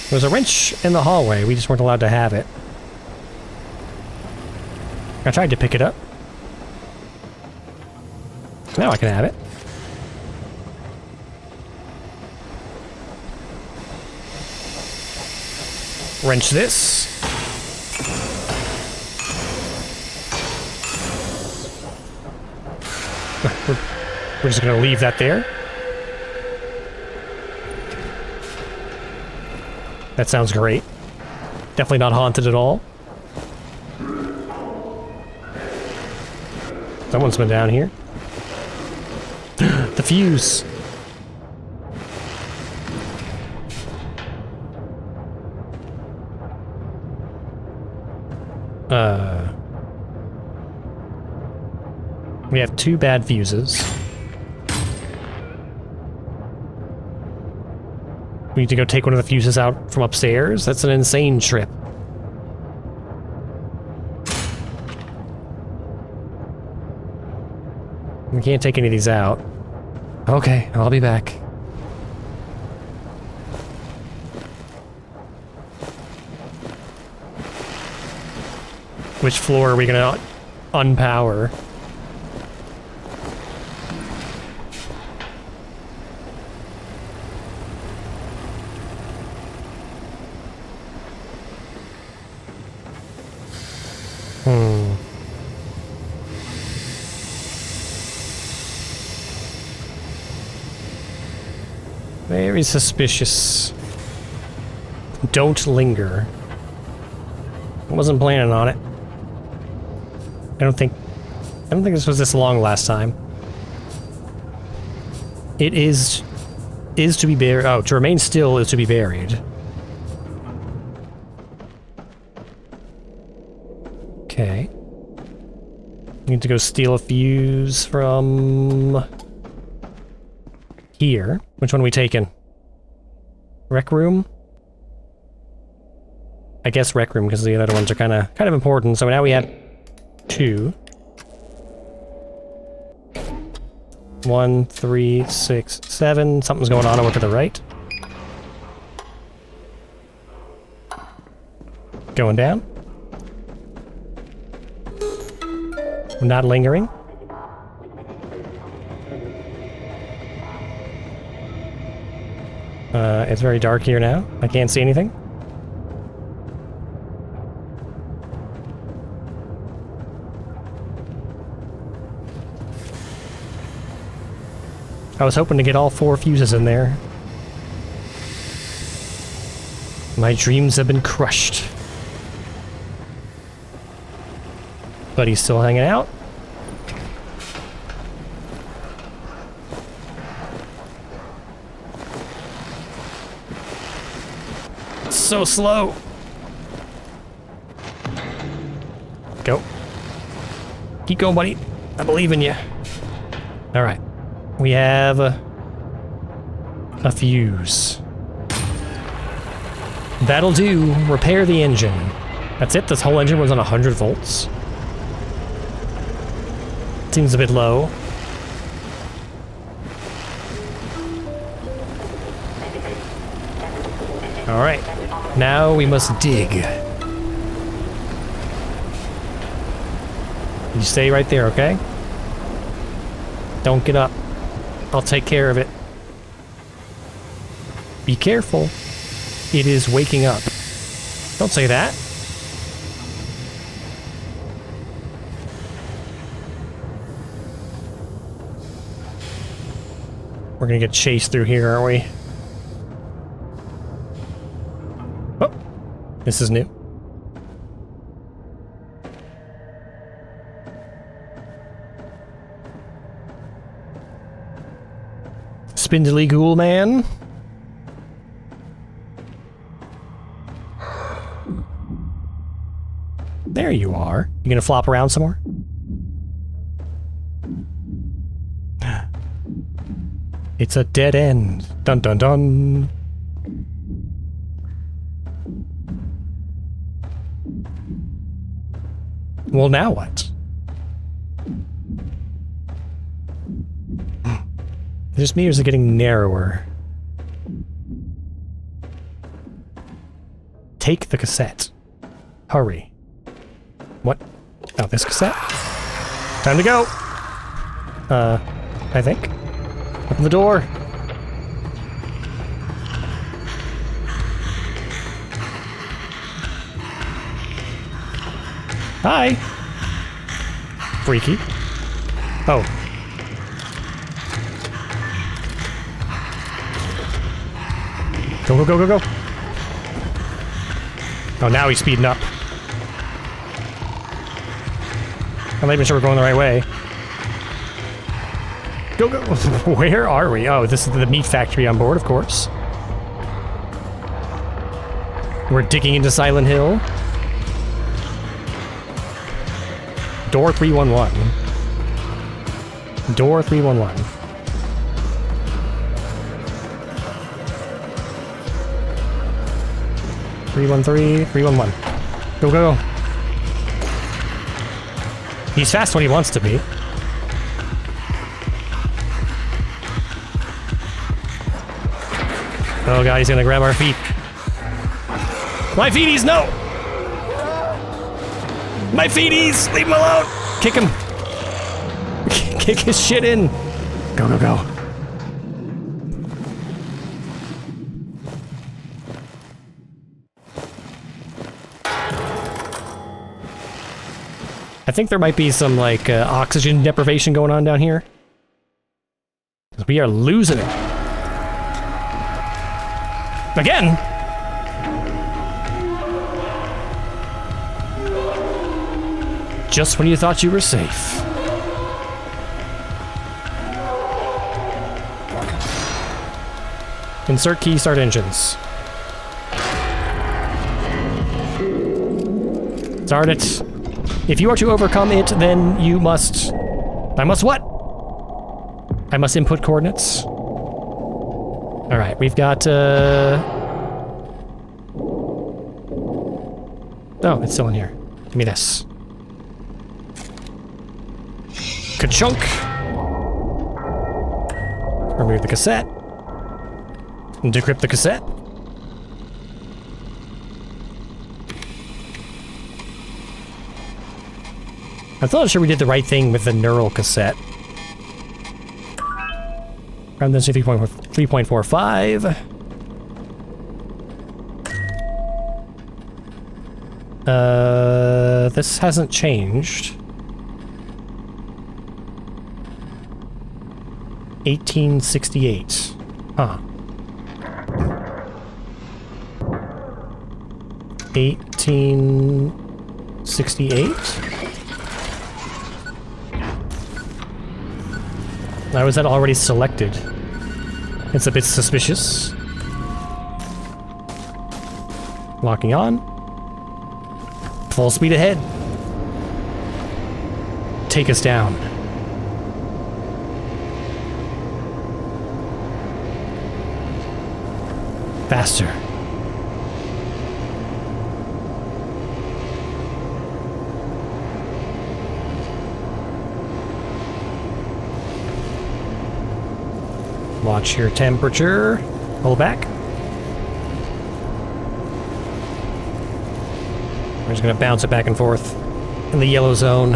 Speaker 1: There was a wrench in the hallway, we just weren't allowed to have it. I tried to pick it up. Now I can have it. Wrench this. We're just gonna leave that there. That sounds great. Definitely not haunted at all. Someone's been down here. The fuse. We have 2 bad fuses. We need to go take one of the fuses out from upstairs? That's an insane trip. We can't take any of these out. Okay, I'll be back. Which floor are we gonna unpower? Very suspicious. Don't linger. I wasn't planning on it. I don't think this was this long last time. It is to be buried. Oh, to remain still is to be buried. Okay. Need to go steal a fuse from here. Which one are we taking? Rec room? I guess rec room because the other ones are kind of important. So now we have 2. 1, 3, 6, 7. Something's going on over to the right. Going down. Not lingering. It's very dark here now. I can't see anything. I was hoping to get all 4 fuses in there. My dreams have been crushed. But he's still hanging out. So slow. Go. Keep going, buddy. I believe in you. All right. We have a fuse. That'll do. Repair the engine. That's it? This whole engine was on 100 volts? Seems a bit low. All right. Now we must dig. You stay right there, okay? Don't get up. I'll take care of it. Be careful. It is waking up. Don't say that. We're gonna get chased through here, aren't we? Oh, this is new. Spindly Ghoul Man. There you are. You gonna flop around some more? It's a dead end. Dun dun dun. Well, now what? These meters are getting narrower. Take the cassette. Hurry. What? Oh, this cassette? Time to go! I think. Open the door. Hi! Freaky. Oh. Go, go, go, go, go! Oh, now he's speeding up. I'm not even sure we're going the right way. Go, go! Where are we? Oh, this is the meat factory on board, of course. We're digging into Silent Hill. Door 311. Door 311. (313) 311. Go, go, go. He's fast when he wants to be. Oh god, he's gonna grab our feet. My feeties, no! My feeties! Leave him alone! Kick him! Kick his shit in! Go, go, go. I think there might be some, like, oxygen deprivation going on down here. 'Cause we are losing it. Again? Just when you thought you were safe. Insert key, start engines. Start it. If you are to overcome it, then you must... I must what? I must input coordinates. Alright, we've got, Oh, it's still in here. Give me this. Ka-chunk! Remove the cassette. And decrypt the cassette. I'm not sure we did the right thing with the neural cassette. Ground density 3.45. This hasn't changed. 1868. Huh. 1868? Why was that already selected? It's a bit suspicious. Locking on. Full speed ahead. Take us down. Faster. Watch your temperature. Hold back. We're just gonna bounce it back and forth in the yellow zone.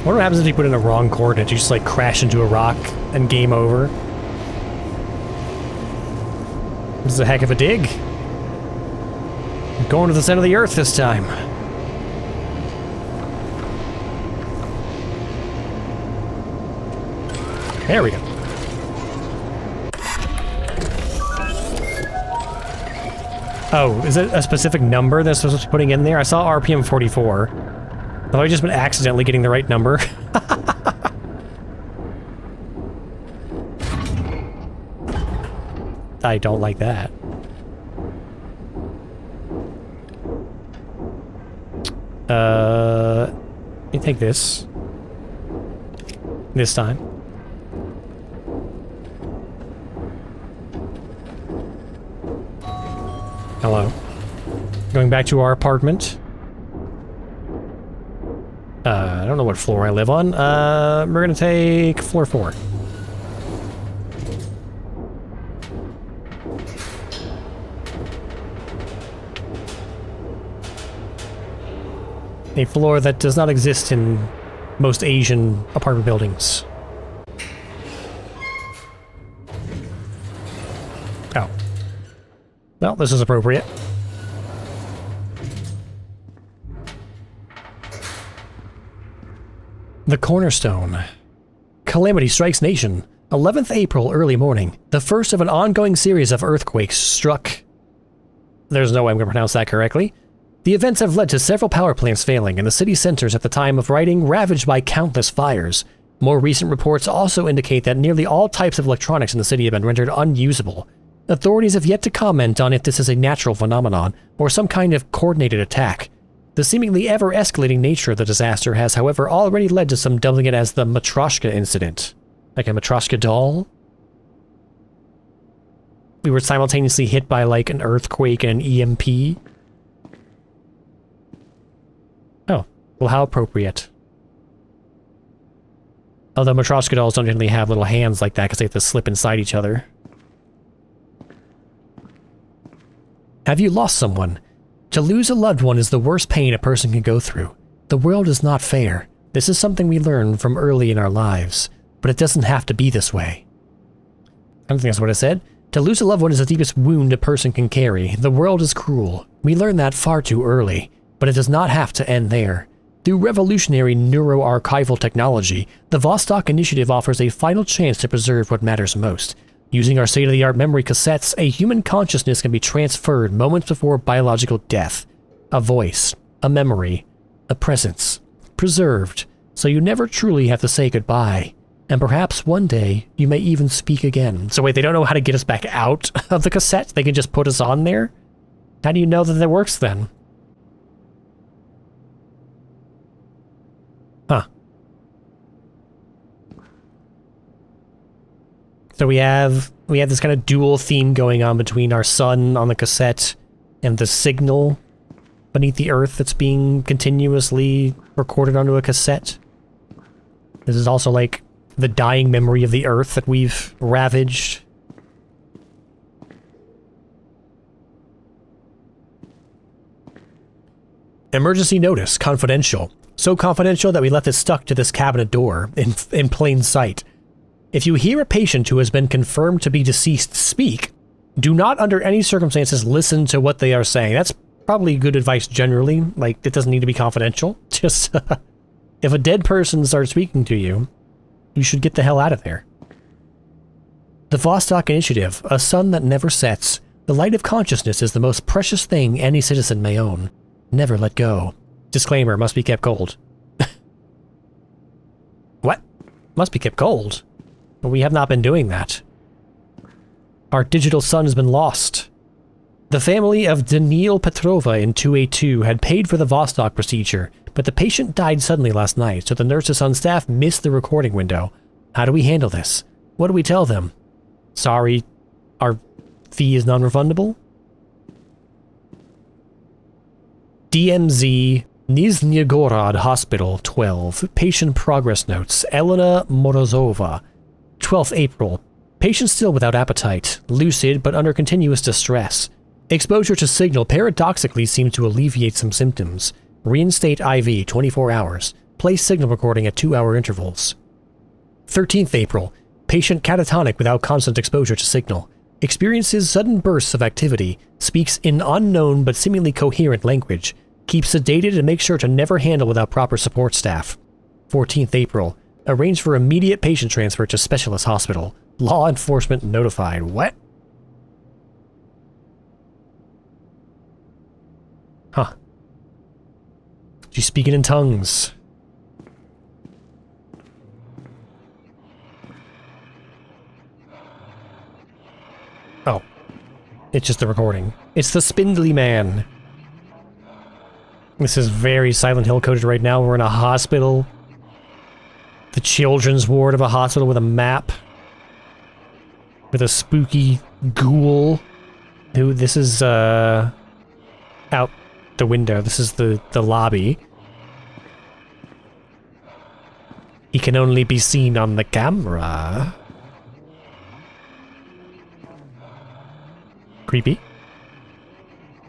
Speaker 1: What happens if you put in a wrong coordinate? You just like crash into a rock and game over. This is a heck of a dig. I'm going to the center of the earth this time. There we go. Oh, is it a specific number that's supposed to be putting in there? I saw RPM 44. Have I just been accidentally getting the right number? I don't like that. Let me take this. This time. Hello. Going back to our apartment. I don't know what floor I live on. We're gonna take floor 4. A floor that does not exist in most Asian apartment buildings. Oh. Well, this is appropriate. The Cornerstone. Calamity strikes nation. 11th April, early morning. The first of an ongoing series of earthquakes struck. There's no way I'm going to pronounce that correctly. The events have led to several power plants failing, and the city centers at the time of writing ravaged by countless fires. More recent reports also indicate that nearly all types of electronics in the city have been rendered unusable. Authorities have yet to comment on if this is a natural phenomenon or some kind of coordinated attack. The seemingly ever-escalating nature of the disaster has, however, already led to some doubling it as the Matryoshka incident. Like a Matryoshka doll? We were simultaneously hit by, like, an earthquake and an EMP. Oh, well, how appropriate. Although Matryoshka dolls don't generally have little hands like that because they have to slip inside each other. Have you lost someone? To lose a loved one is the worst pain a person can go through. The world is not fair. This is something we learn from early in our lives, but it doesn't have to be this way. I don't think that's what I said. To lose a loved one is the deepest wound a person can carry. The world is cruel. We learn that far too early, but it does not have to end there. Through revolutionary neuroarchival technology, the Vostok Initiative offers a final chance to preserve what matters most. Using our state-of-the-art memory cassettes, a human consciousness can be transferred moments before biological death. A voice, a memory, a presence, preserved, so you never truly have to say goodbye. And perhaps one day, you may even speak again. So wait, they don't know how to get us back out of the cassette? They can just put us on there? How do you know that that works then? Huh. So we have this kind of dual theme going on between our sun on the cassette and the signal beneath the earth that's being continuously recorded onto a cassette. This is also like the dying memory of the earth that we've ravaged. Emergency notice, confidential. So confidential that we left it stuck to this cabinet door in plain sight. If you hear a patient who has been confirmed to be deceased speak, do not under any circumstances listen to what they are saying. That's probably good advice generally. Like, it doesn't need to be confidential. Just, if a dead person starts speaking to you, you should get the hell out of there. The Vostok Initiative, a sun that never sets. The light of consciousness is the most precious thing any citizen may own. Never let go. Disclaimer, must be kept cold. What? Must be kept cold? But we have not been doing that. Our digital sun has been lost. The family of Daniil Petrova in 282 had paid for the Vostok procedure, but the patient died suddenly last night, so the nurses on staff missed the recording window. How do we handle this? What do we tell them? Sorry, our fee is non-refundable? DMZ Nizhny Hospital 12. Patient progress notes. Elena Morozova. 12th April. Patient still without appetite. Lucid but under continuous distress. Exposure to signal paradoxically seemed to alleviate some symptoms. Reinstate IV 24 hours. Place signal recording at 2-hour intervals. 13th April. Patient catatonic without constant exposure to signal. Experiences sudden bursts of activity. Speaks in unknown but seemingly coherent language. Keeps sedated and makes sure to never handle without proper support staff. 14th April. Arrange for immediate patient transfer to specialist hospital. Law enforcement notified. What? Huh. She's speaking in tongues. Oh. It's just the recording. It's the Spindly Man. This is very Silent Hill coded right now. We're in a hospital. The children's ward of a hospital with a map. With a spooky ghoul. Who, this is, out the window. This is the lobby. He can only be seen on the camera. Creepy.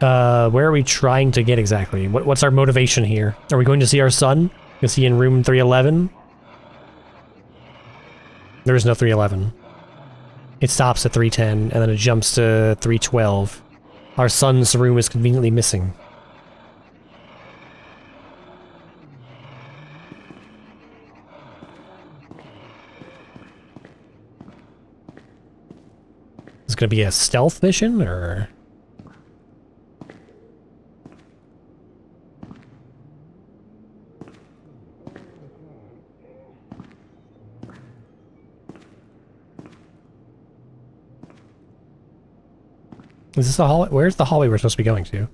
Speaker 1: Where are we trying to get exactly? What's our motivation here? Are we going to see our son? Is he in room 311? There is no 311. It stops at 310, and then it jumps to 312. Our son's room is conveniently missing. Is it going to be a stealth mission, or...? Is this the hallway? Where's the hallway we're supposed to be going to?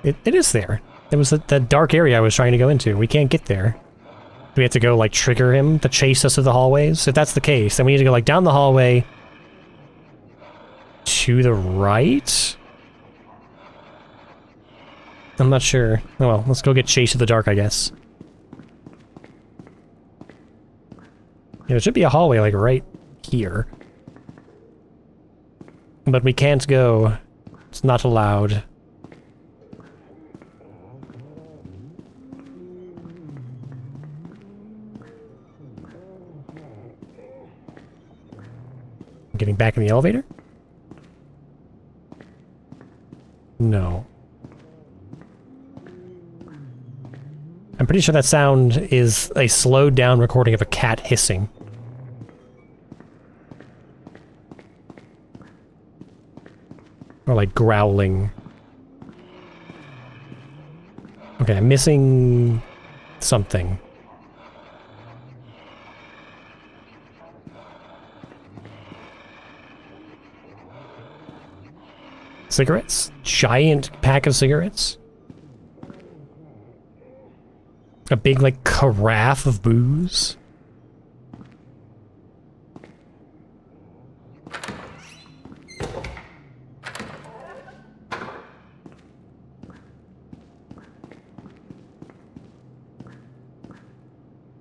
Speaker 1: It is there. It was that dark area I was trying to go into. We can't get there. Do we have to go, like, trigger him to chase us through the hallways? If that's the case, then we need to go, like, down the hallway to the right? I'm not sure. Oh well, let's go get chased in the dark, I guess. Yeah, there should be a hallway, like, right here. But we can't go. It's not allowed. Getting back in the elevator? No. I'm pretty sure that sound is a slowed down recording of a cat hissing. Or like growling. Okay, I'm missing something. Cigarettes? Giant pack of cigarettes? A big, like, carafe of booze?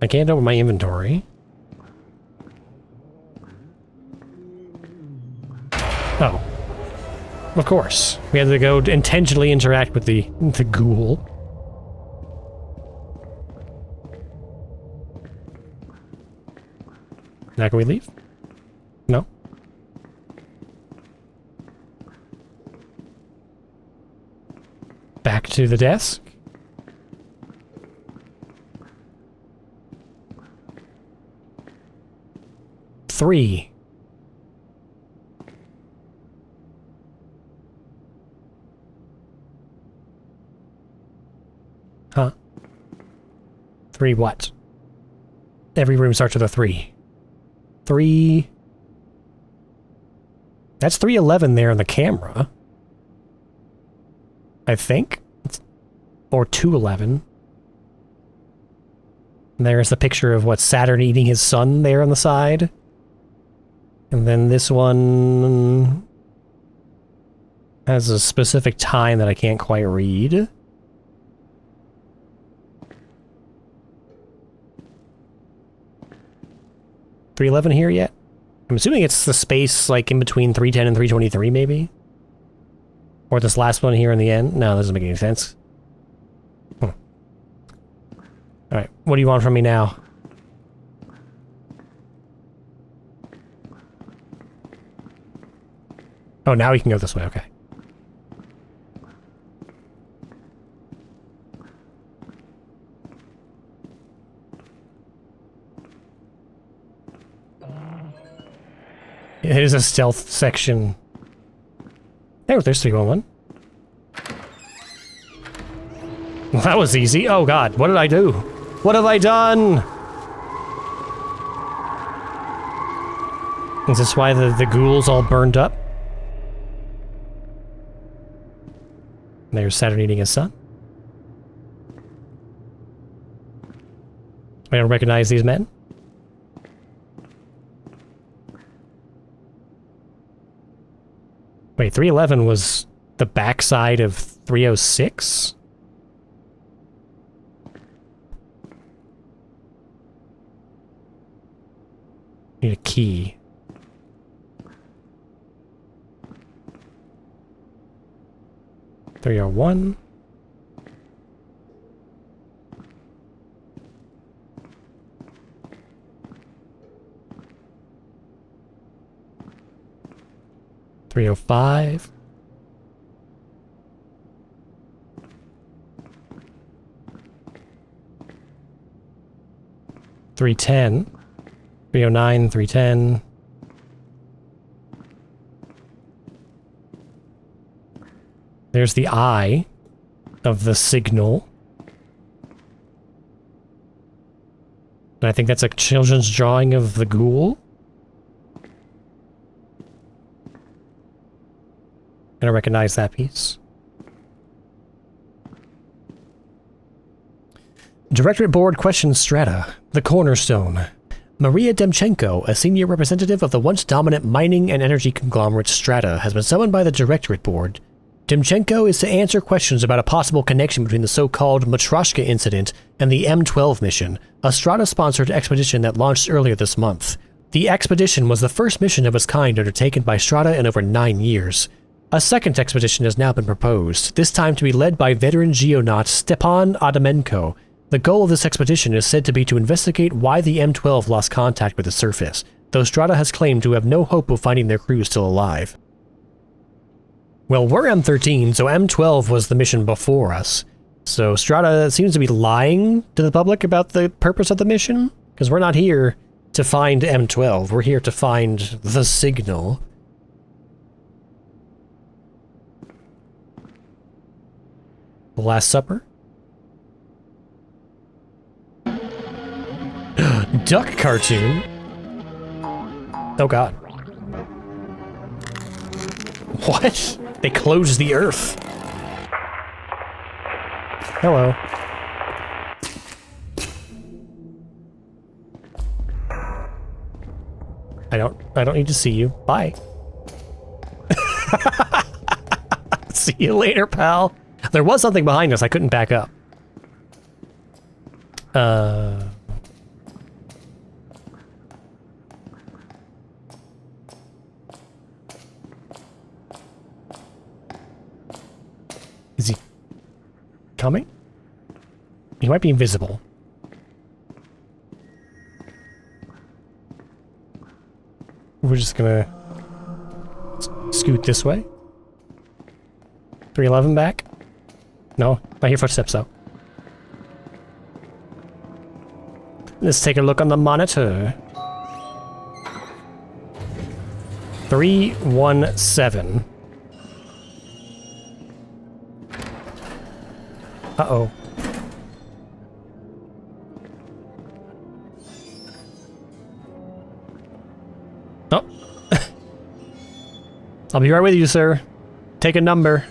Speaker 1: I can't open my inventory. Oh. Of course. We had to go intentionally interact with the ghoul. Now can we leave? No? Back to the desk? 3. Huh? 3 what? Every room starts with a 3. 3... That's 311 there on the camera. I think? Or 211. And there's the picture of what, Saturn eating his son there on the side. And then this one has a specific time that I can't quite read. $311 here yet? I'm assuming it's the space like in between 310 and 323 maybe? Or this last one here in the end? No, that doesn't make any sense. Alright, what do you want from me now? Oh, now we can go this way, okay. It is a stealth section. There's 311. Well, that was easy. Oh god, what did I do? What have I done? Is this why the ghouls all burned up? There's Saturn eating his son. I don't recognize these men. Wait, 311 was the backside of 306? Need a key. There are 1. $305. $310. 309, 310. There's the eye of the signal. And I think that's a children's drawing of the ghoul. And I recognize that piece. Directorate Board questions Strata, the cornerstone. Maria Demchenko, a senior representative of the once dominant mining and energy conglomerate Strata, has been summoned by the Directorate Board. Demchenko is to answer questions about a possible connection between the so-called Matryoshka incident and the M12 mission, a Strata-sponsored expedition that launched earlier this month. The expedition was the first mission of its kind undertaken by Strata in over 9 years. A second expedition has now been proposed, this time to be led by veteran geonaut Stepan Adamenko. The goal of this expedition is said to be to investigate why the M12 lost contact with the surface, though Strata has claimed to have no hope of finding their crew still alive. Well, we're M13, so M12 was the mission before us. So Strata seems to be lying to the public about the purpose of the mission, because we're not here to find M12, we're here to find the signal. The Last Supper? Duck cartoon? Oh god. What? They closed the earth. Hello. I don't need to see you. Bye. See you later, pal. There was something behind us. I couldn't back up. Is he coming? He might be invisible. We're just gonna scoot this way. 311 back? No, I hear footsteps though. Let's take a look on the monitor. 317. Uh-oh. Oh. I'll be right with you, sir. Take a number.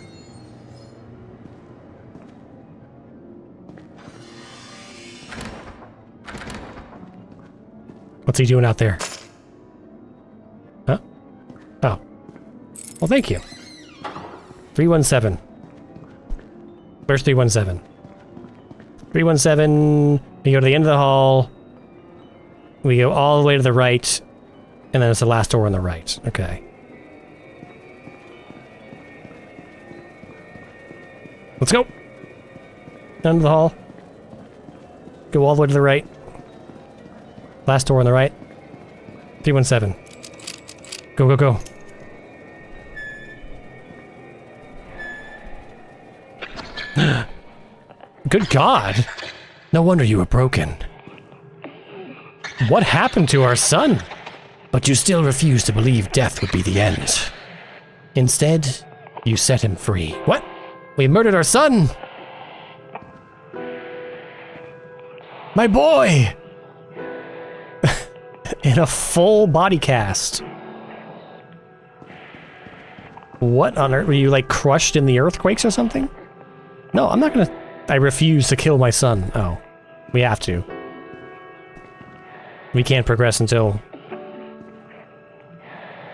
Speaker 1: What's he doing out there? Huh? Oh. Well, thank you. 317. Where's 317? 317, we go to the end of the hall, we go all the way to the right, and then it's the last door on the right. Okay. Let's go! Down to the hall. Go all the way to the right. Last door on the right. 317. Go, go, go. Good God! No wonder you were broken. What happened to our son? But you still refuse to believe death would be the end. Instead, you set him free. What? We murdered our son! My boy! In a full body cast. What on earth? Were you like crushed in the earthquakes or something? No, I'm not gonna... I refuse to kill my son. Oh. We have to. We can't progress until...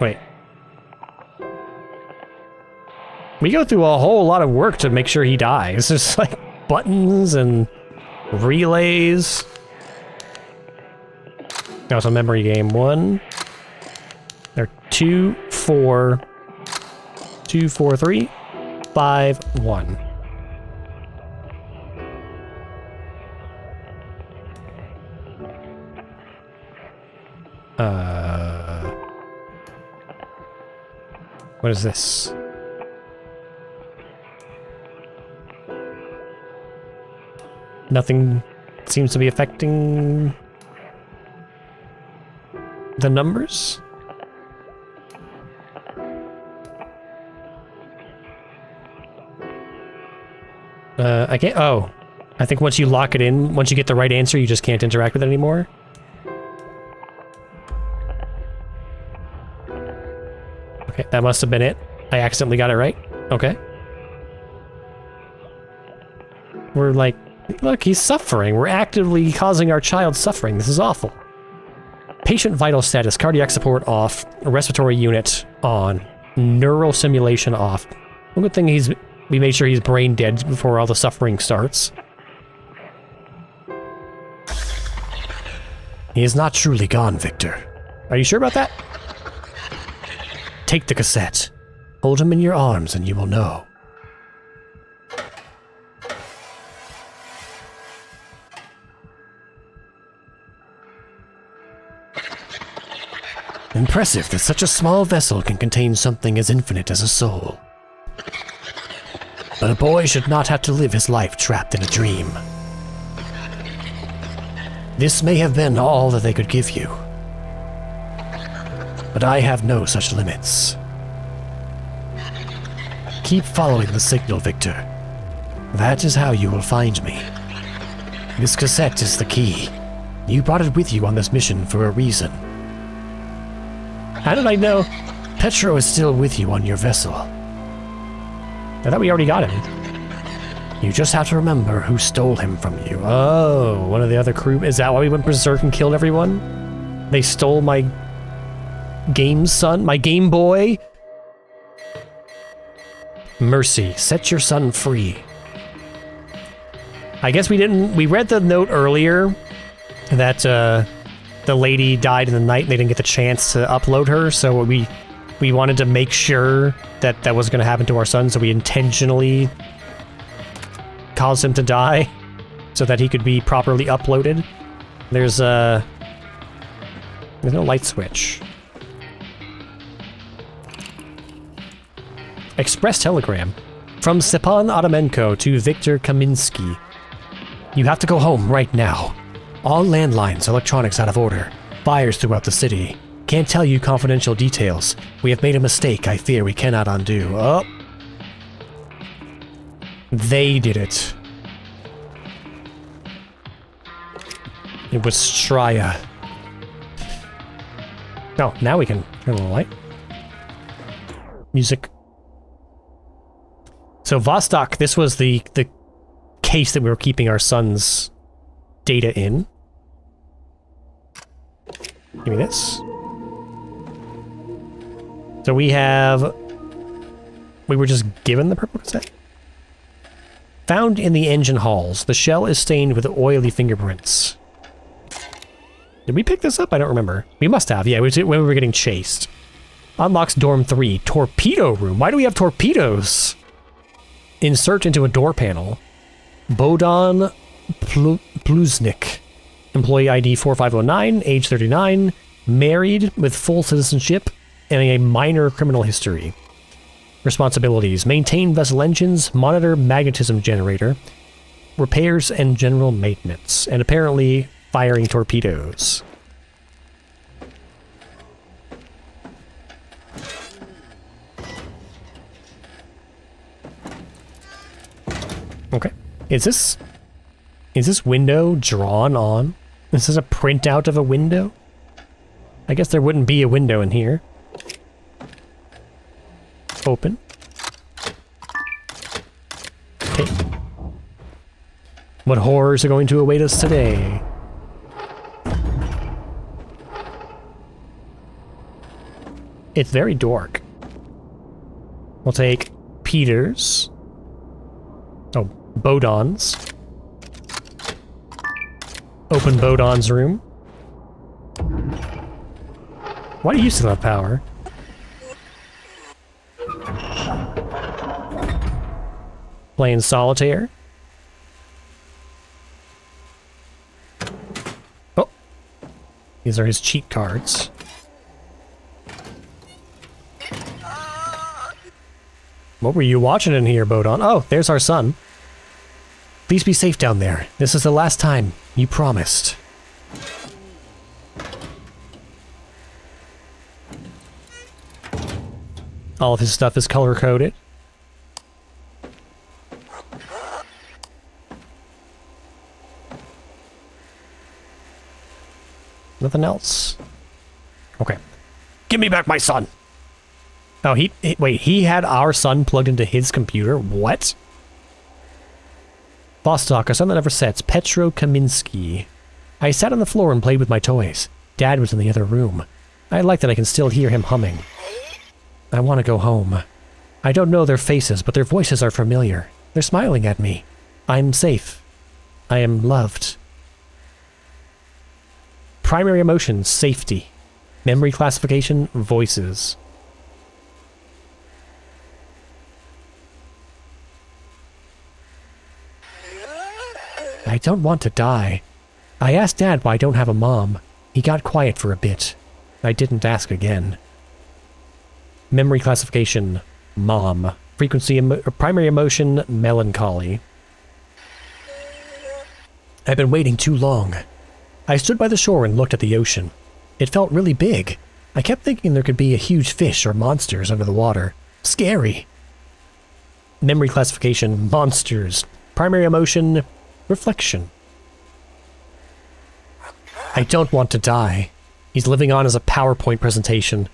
Speaker 1: Wait. We go through a whole lot of work to make sure he dies. There's like buttons and relays. Now it's a memory game. 1. There are 2, 4... 2, 4, 3, 5, 1. What is this? Nothing seems to be affecting the numbers? I can't... Oh. I think once you lock it in, once you get the right answer, you just can't interact with it anymore. Okay, that must have been it. I accidentally got it right. Okay. We're like... Look, he's suffering. We're actively causing our child suffering. This is awful. Patient vital status. Cardiac support off. Respiratory unit on. Neural simulation off. Well, good thing we made sure he's brain dead before all the suffering starts. He is not truly gone, Victor. Are you sure about that? Take the cassette. Hold him in your arms and you will know. Impressive that such a small vessel can contain something as infinite as a soul. But a boy should not have to live his life trapped in a dream. This may have been all that they could give you. But I have no such limits. Keep following the signal, Victor. That is how you will find me. This cassette is the key. You brought it with you on this mission for a reason. How did I know? Petro is still with you on your vessel. I thought we already got him. You just have to remember who stole him from you. Oh, one of the other crew. Is that why we went berserk and killed everyone? They stole my game son, my Game Boy? Mercy, set your son free. I guess we read the note earlier that the lady died in the night and they didn't get the chance to upload her, so we wanted to make sure that that was going to happen to our son, so we intentionally caused him to die so that he could be properly uploaded. There's no light switch. Express telegram from Stepan Adamenko to Victor Kaminsky. You have to go home right now. All landlines, electronics out of order. Fires throughout the city. can't tell you confidential details. We have made a mistake I fear we cannot undo. Oh. They did it. It was Strya. Oh, now we can turn on the light. Music. So Vostok, this was the case that we were keeping our son's data in. Give me this. So we were just given the purple cassette. Found in the engine halls, the shell is stained with oily fingerprints. Did we pick this up? I don't remember. We must have, yeah, when we were getting chased. Unlocks dorm 3, torpedo room. Why do we have torpedoes? Insert into a door panel. Bodan Pluznik. Employee ID 4509, age 39, married with full citizenship, and a minor criminal history. Responsibilities: maintain vessel engines, monitor magnetism generator, repairs and general maintenance, and apparently firing torpedoes. Okay. Is this window drawn on? This is a printout of a window? I guess there wouldn't be a window in here. Open. Okay. What horrors are going to await us today? It's very dark. We'll take Peter's. Oh, Bodan's. Open Bodan's room. Why do you still have power? Playing solitaire. Oh. These are his cheat cards. What were you watching in here, Bodan? Oh, there's our son. Please be safe down there. This is the last time. You promised. All of his stuff is color-coded. Nothing else? Okay. Give me back my son! Oh, wait, he had our son plugged into his computer? What? Vostok, a son that never sets. Petro Kaminsky. I sat on the floor and played with my toys. Dad was in the other room. I like that I can still hear him humming. I want to go home. I don't know their faces, but their voices are familiar. They're smiling at me. I'm safe. I am loved. Primary emotions, safety. Memory classification, voices. I don't want to die. I asked Dad why I don't have a mom. He got quiet for a bit. I didn't ask again. Memory classification, mom. Frequency, primary emotion, melancholy. I've been waiting too long. I stood by the shore and looked at the ocean. It felt really big. I kept thinking there could be a huge fish or monsters under the water. Scary. Memory classification, monsters. Primary emotion, reflection. I don't want to die. He's living on as a PowerPoint presentation.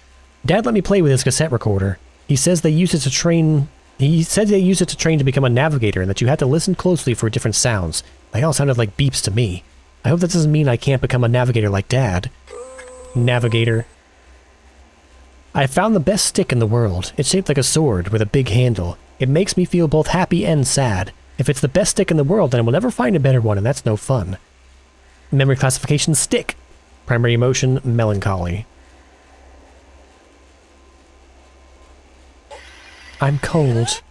Speaker 1: Dad let me play with his cassette recorder. He says they use it to train... He said they use it to train to become a navigator and that you had to listen closely for different sounds. They all sounded like beeps to me. I hope that doesn't mean I can't become a navigator like Dad. Navigator. I found the best stick in the world. It's shaped like a sword with a big handle. It makes me feel both happy and sad. If it's the best stick in the world, then I will never find a better one, and that's no fun. Memory classification, stick. Primary emotion, melancholy. I'm cold.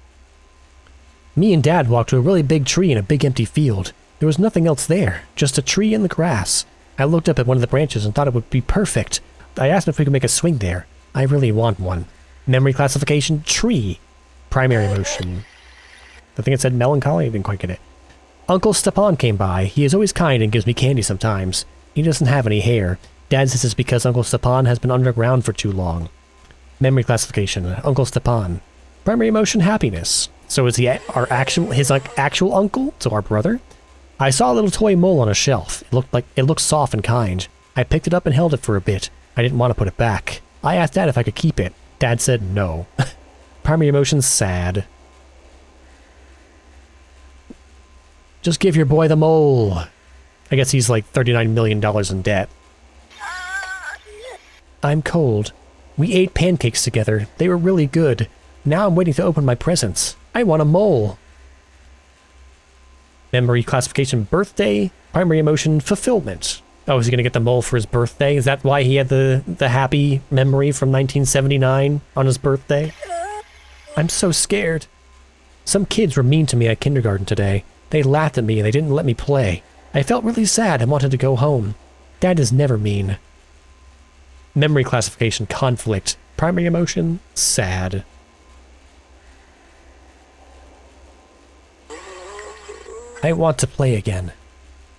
Speaker 1: Me and Dad walked to a really big tree in a big empty field. There was nothing else there, just a tree in the grass. I looked up at one of the branches and thought it would be perfect. I asked if we could make a swing there. I really want one. Memory classification, tree. Primary emotion. I think it said melancholy, I didn't quite get it. Uncle Stepan came by. He is always kind and gives me candy sometimes. He doesn't have any hair. Dad says it's because Uncle Stepan has been underground for too long. Memory classification, Uncle Stepan. Primary emotion, happiness. So is he his actual uncle? So our brother? I saw a little toy mole on a shelf. It looked soft and kind. I picked it up and held it for a bit. I didn't want to put it back. I asked Dad if I could keep it. Dad said no. Primary emotion, sad. Just give your boy the mole. I guess he's like $39 million in debt. I'm cold. We ate pancakes together. They were really good. Now I'm waiting to open my presents. I want a mole. Memory classification, birthday. Primary emotion, fulfillment. Oh, is he going to get the mole for his birthday? Is that why he had the happy memory from 1979 on his birthday? I'm so scared. Some kids were mean to me at kindergarten today. They laughed at me and they didn't let me play. I felt really sad and wanted to go home. Dad is never mean. Memory classification, conflict. Primary emotion, sad. I want to play again.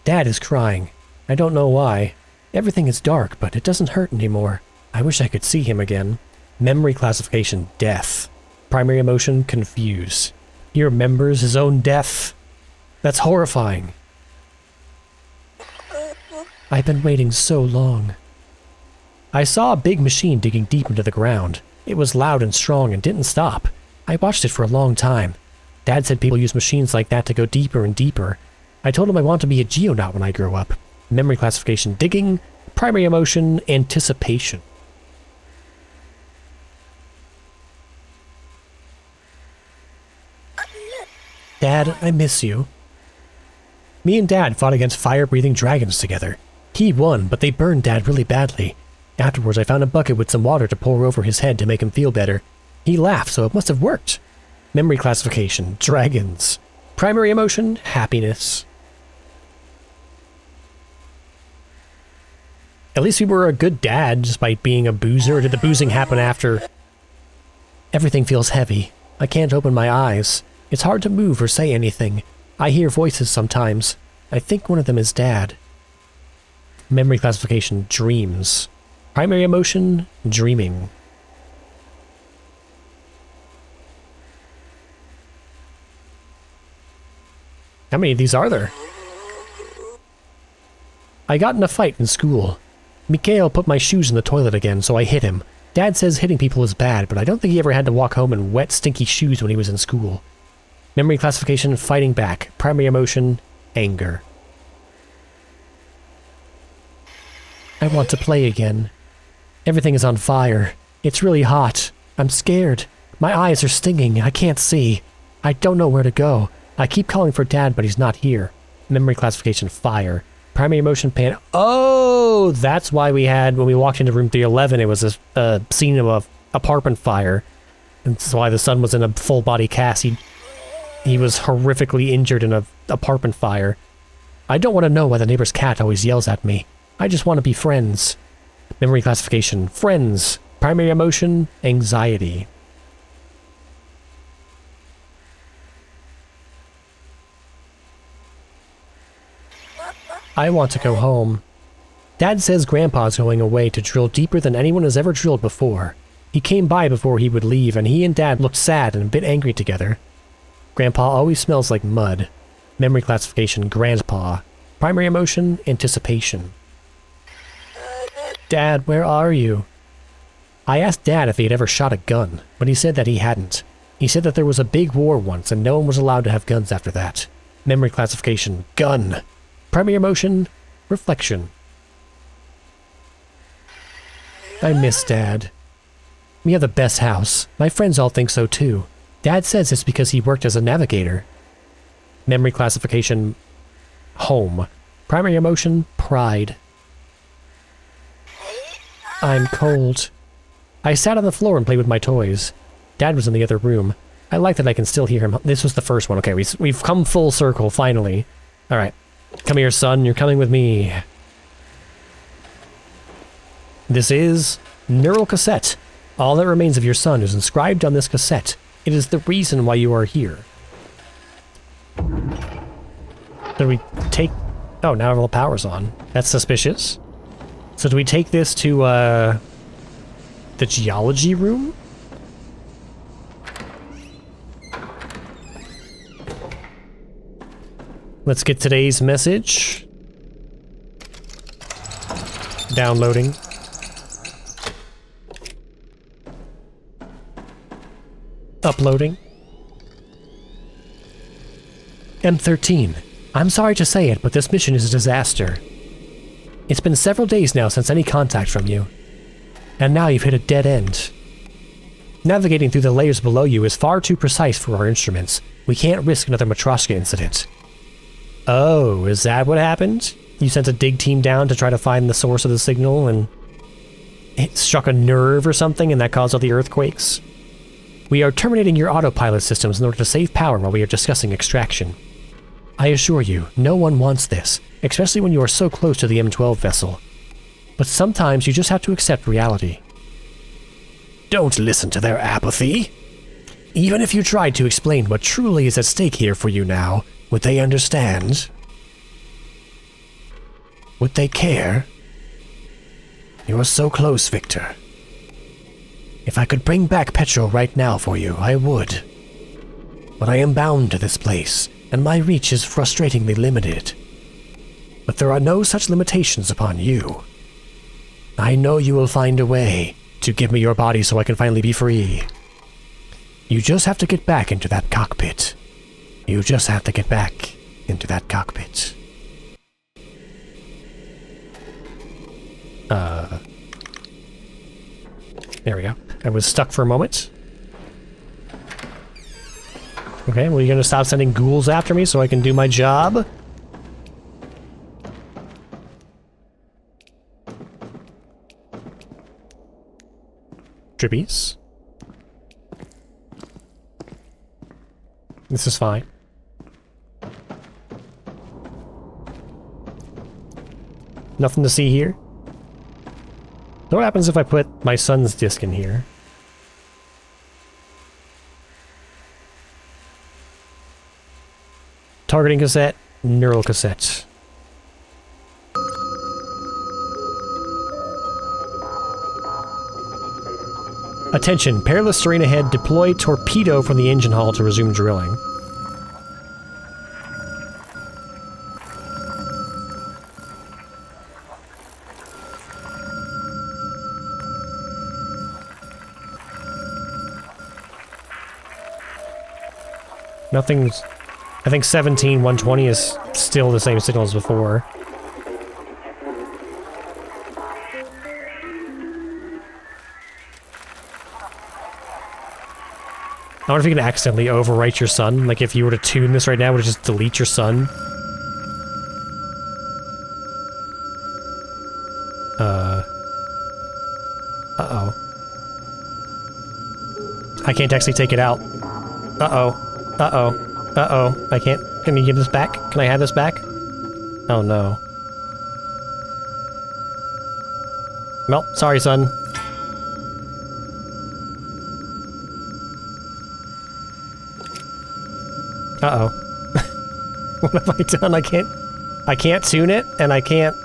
Speaker 1: Dad is crying. I don't know why. Everything is dark, but it doesn't hurt anymore. I wish I could see him again. Memory classification, death. Primary emotion, confuse. He remembers his own death. That's horrifying. I've been waiting so long. I saw a big machine digging deep into the ground. It was loud and strong and didn't stop. I watched it for a long time. Dad said people use machines like that to go deeper and deeper. I told him I want to be a geonaut when I grow up. Memory classification, digging. Primary emotion, anticipation. Dad, I miss you. Me and Dad fought against fire-breathing dragons together. He won, but they burned Dad really badly. Afterwards, I found a bucket with some water to pour over his head to make him feel better. He laughed, so it must have worked. Memory classification, dragons. Primary emotion, happiness. At least we were a good dad, despite being a boozer. Or did the boozing happen after? Everything feels heavy. I can't open my eyes. It's hard to move or say anything. I hear voices sometimes. I think one of them is Dad. Memory classification, dreams. Primary emotion, dreaming. How many of these are there? I got in a fight in school. Mikhail put my shoes in the toilet again, so I hit him. Dad says hitting people is bad, but I don't think he ever had to walk home in wet, stinky shoes when he was in school. Memory classification, fighting back. Primary emotion, anger. I want to play again. Everything is on fire. It's really hot. I'm scared. My eyes are stinging. I can't see. I don't know where to go. I keep calling for Dad, but he's not here. Memory classification, fire. Primary emotion, pan. Oh, that's why we had, when we walked into room 311, it was a scene of an apartment fire. And that's why the son was in a full body cast. He was horrifically injured in an apartment fire. I don't want to know why the neighbor's cat always yells at me. I just want to be friends. Memory classification, friends. Primary emotion, anxiety. I want to go home. Dad says Grandpa's going away to drill deeper than anyone has ever drilled before. He came by before he would leave, and he and Dad looked sad and a bit angry together. Grandpa always smells like mud. Memory classification, Grandpa. Primary emotion, anticipation. Dad, where are you? I asked Dad if he had ever shot a gun, but he said that he hadn't. He said that there was a big war once and no one was allowed to have guns after that. Memory classification, gun. Primary emotion, reflection. I miss Dad. We have the best house. My friends all think so too. Dad says it's because he worked as a navigator. Memory classification, home. Primary emotion, pride. I'm cold. I sat on the floor and played with my toys. Dad was in the other room. I like that I can still hear him. This was the first one. Okay, we've come full circle, finally. Alright. Come here, son. You're coming with me. This is Neural Cassette. All that remains of your son is inscribed on this cassette. It is the reason why you are here. Do we take... Oh, now all the power's on. That's suspicious. So do we take this to, the geology room? Let's get today's message. Downloading. Uploading. M13. I'm sorry to say it, but this mission is a disaster. It's been several days now since any contact from you. And now you've hit a dead end. Navigating through the layers below you is far too precise for our instruments. We can't risk another Matryoshka incident. Oh, is that what happened? You sent a dig team down to try to find the source of the signal and it struck a nerve or something and that caused all the earthquakes? We are terminating your autopilot systems in order to save power while we are discussing extraction. I assure you, no one wants this, especially when you are so close to the M12 vessel. But sometimes you just have to accept reality. Don't listen to their apathy. Even if you tried to explain what truly is at stake here for you now, would they understand? Would they care? You are so close, Victor. If I could bring back Petro right now for you, I would. But I am bound to this place, and my reach is frustratingly limited. But there are no such limitations upon you. I know you will find a way to give me your body so I can finally be free. You just have to get back into that cockpit. You just have to get back into that cockpit. There we go. I was stuck for a moment. Okay, well, you're gonna stop sending ghouls after me so I can do my job? Trippies. This is fine. Nothing to see here. So what happens if I put my son's disc in here? Targeting cassette, neural cassette. Attention, perilous terrain ahead, deploy torpedo from the engine hall to resume drilling. Nothing's... I think 17-120 is still the same signal as before. I wonder if you can accidentally overwrite your son. Like if you were to tune this right now, would it just delete your son? Uh-oh. I can't actually take it out. Uh-oh. Uh-oh. Uh-oh. I can't... Can you give this back? Can I have this back? Oh, no. Well, sorry, son. Uh-oh. What have I done? I can't tune it, and I can't...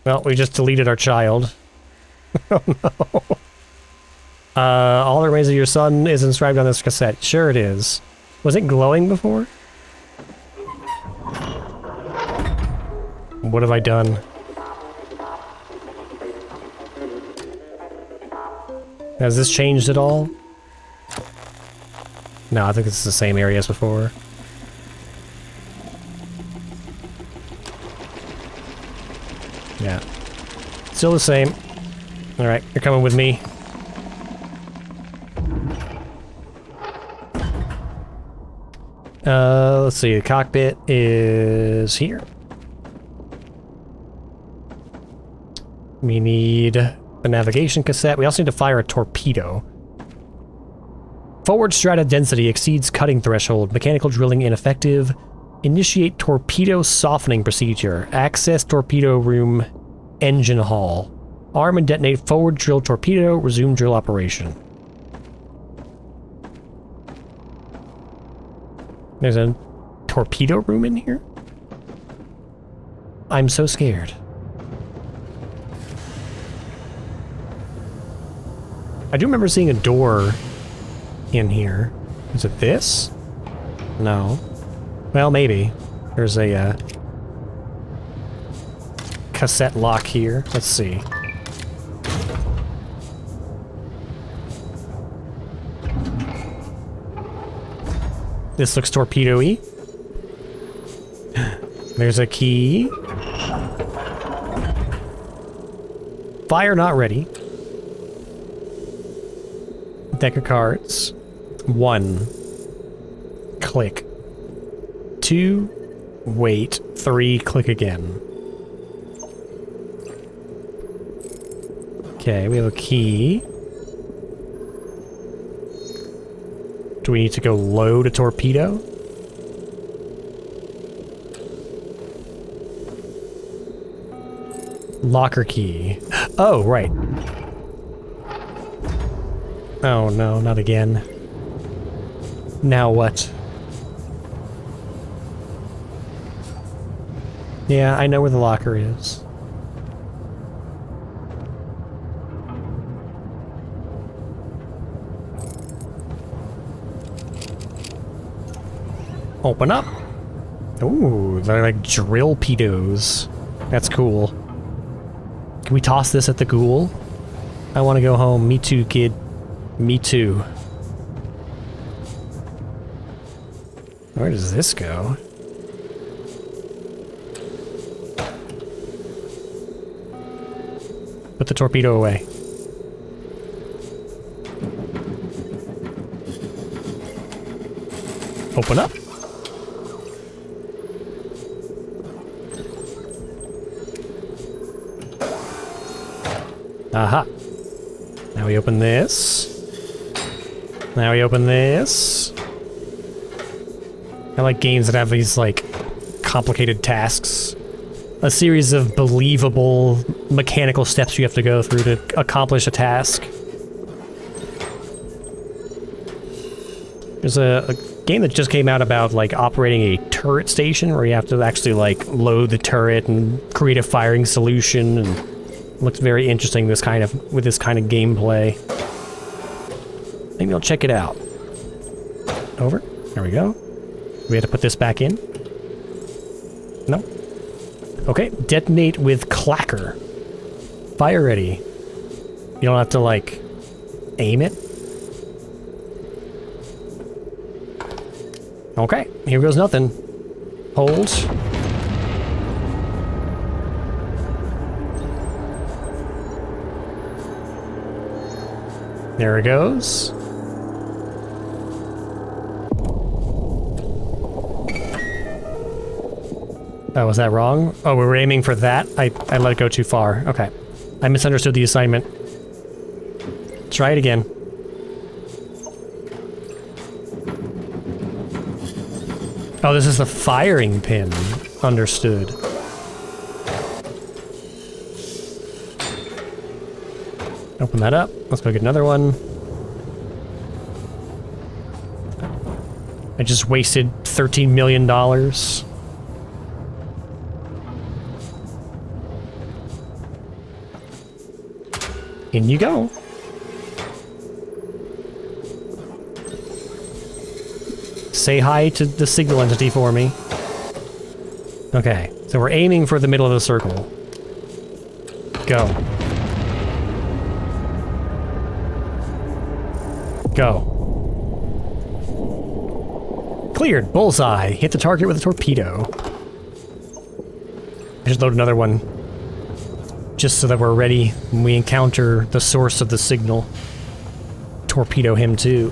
Speaker 1: Well, we just deleted our child. Oh no. All that remains of your son is inscribed on this cassette. Sure it is. Was it glowing before? What have I done? Has this changed at all? No, I think it's the same area as before. Yeah. Still the same. Alright, you're coming with me. Let's see, the cockpit is here. We need a navigation cassette. We also need to fire a torpedo. Forward strata density exceeds cutting threshold. Mechanical drilling ineffective. Initiate torpedo softening procedure. Access torpedo room engine hall. Arm and detonate forward drill torpedo. Resume drill operation. There's a torpedo room in here? I'm so scared. I do remember seeing a door in here. Is it this? No. Well, maybe. There's a cassette lock here. Let's see. This looks torpedo-y. There's a key. Fire not ready. Deck of cards. 1. Click. 2. Wait. 3. Click again. Okay, we have a key. Do we need to go load a torpedo? Locker key. Oh, right. Oh no, not again. Now what? Yeah, I know where the locker is. Open up. Ooh, they're like drill pedos. That's cool. Can we toss this at the ghoul? I want to go home. Me too, kid. Me too. Where does this go? Put the torpedo away. Open up. Aha. Now we open this. Now we open this. I like games that have these, like, complicated tasks. A series of believable mechanical steps you have to go through to accomplish a task. There's a game that just came out about, like, operating a turret station where you have to actually, like, load the turret and create a firing solution, and it looks very interesting with this kind of gameplay. Maybe I'll check it out. Over. There we go. We had to put this back in. No. Okay. Detonate with clacker. Fire ready. You don't have to, like, aim it. Okay. Here goes nothing. Hold. There it goes. Oh, was that wrong? Oh, we were aiming for that? I let it go too far. Okay. I misunderstood the assignment. Try it again. Oh, this is the firing pin. Understood. Open that up. Let's go get another one. I just wasted $13 million. In you go. Say hi to the signal entity for me. Okay, so we're aiming for the middle of the circle. Go. Go. Cleared. Bullseye. Hit the target with a torpedo. I just load another one. Just so that we're ready when we encounter the source of the signal. Torpedo him too.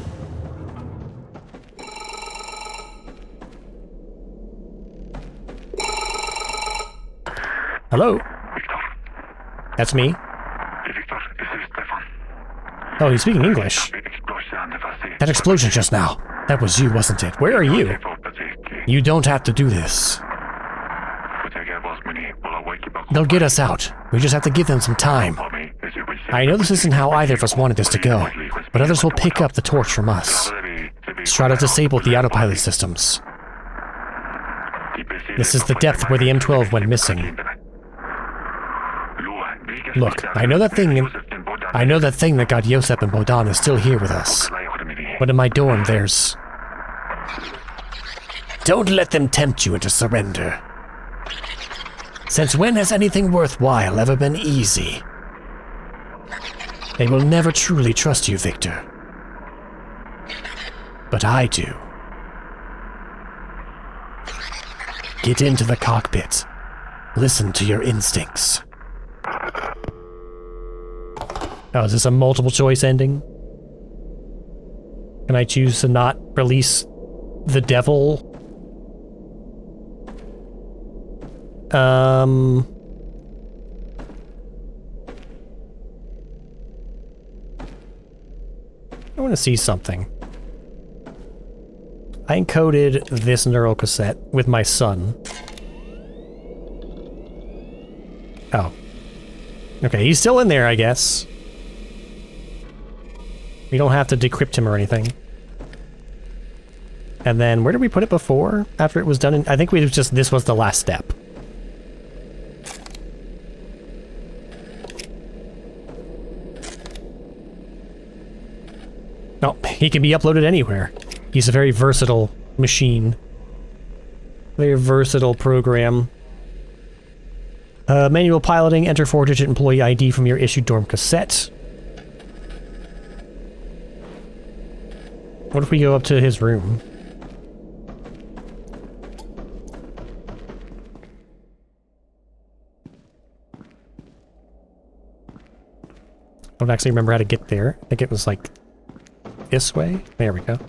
Speaker 1: Hello?
Speaker 2: Victor.
Speaker 1: That's me.
Speaker 2: Hey, Victor, this is Stefan.
Speaker 1: Oh, he's speaking English. That explosion just now. That was you, wasn't it? Where are you? You don't have to do this. They'll get us out. We just have to give them some time. I know this isn't how either of us wanted this to go, but others will pick up the torch from us. Strata disabled the autopilot systems. This is the depth where the M12 went missing. Look, I know that thing that got Yosep and Bodan is still here with us. But in my dorm, there's... Don't let them tempt you into surrender. Since when has anything worthwhile ever been easy? They will never truly trust you, Victor. But I do. Get into the cockpit. Listen to your instincts. Oh, is this a multiple choice ending? Can I choose to not release the devil? I want to see something. I encoded this neural cassette with my son. Oh. Okay, he's still in there, I guess. We don't have to decrypt him or anything. And then, where did we put it before? After it was done I think this was the last step. No, he can be uploaded anywhere. He's a very versatile machine. Very versatile program. Manual piloting, enter 4-digit employee ID from your issued dorm cassette. What if we go up to his room? I don't actually remember how to get there. I think it was like this way. There we go.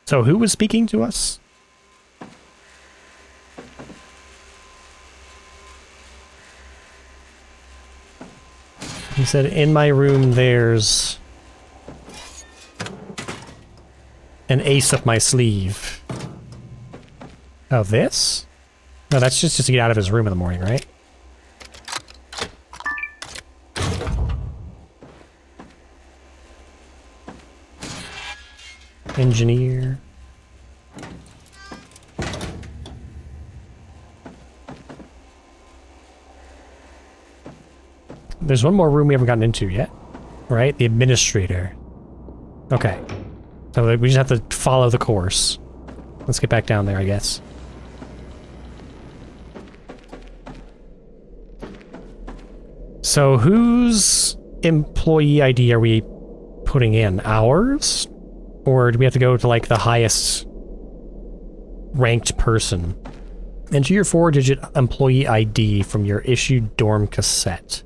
Speaker 1: So who was speaking to us? He said, in my room there's an ace up my sleeve. Oh, this? No, that's just to get out of his room in the morning, right? Engineer. There's one more room we haven't gotten into yet, right? The administrator. Okay. So we just have to follow the course. Let's get back down there, I guess. So whose employee ID are we putting in? Ours? Or do we have to go to, like, the highest ranked person? Enter your 4-digit employee ID from your issued dorm cassette.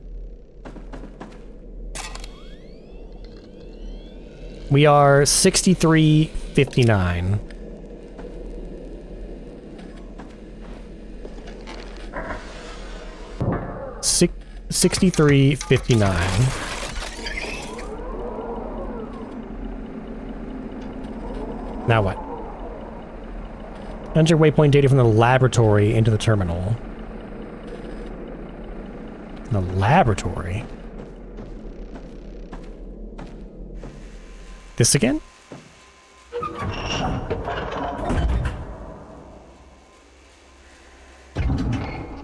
Speaker 1: We are 6359. Six, 6359. Now what? Enter waypoint data from the laboratory into the terminal. The laboratory? This again?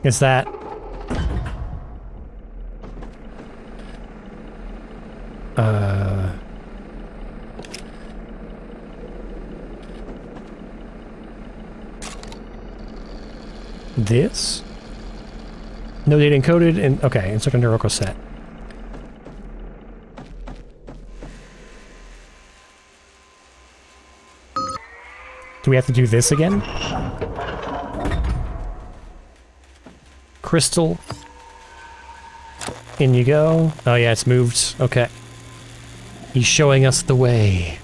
Speaker 1: Is that... This? No data encoded and... Okay, insert a neural cassette. Do we have to do this again? Crystal. In you go. Oh yeah, it's moved. Okay. He's showing us the way.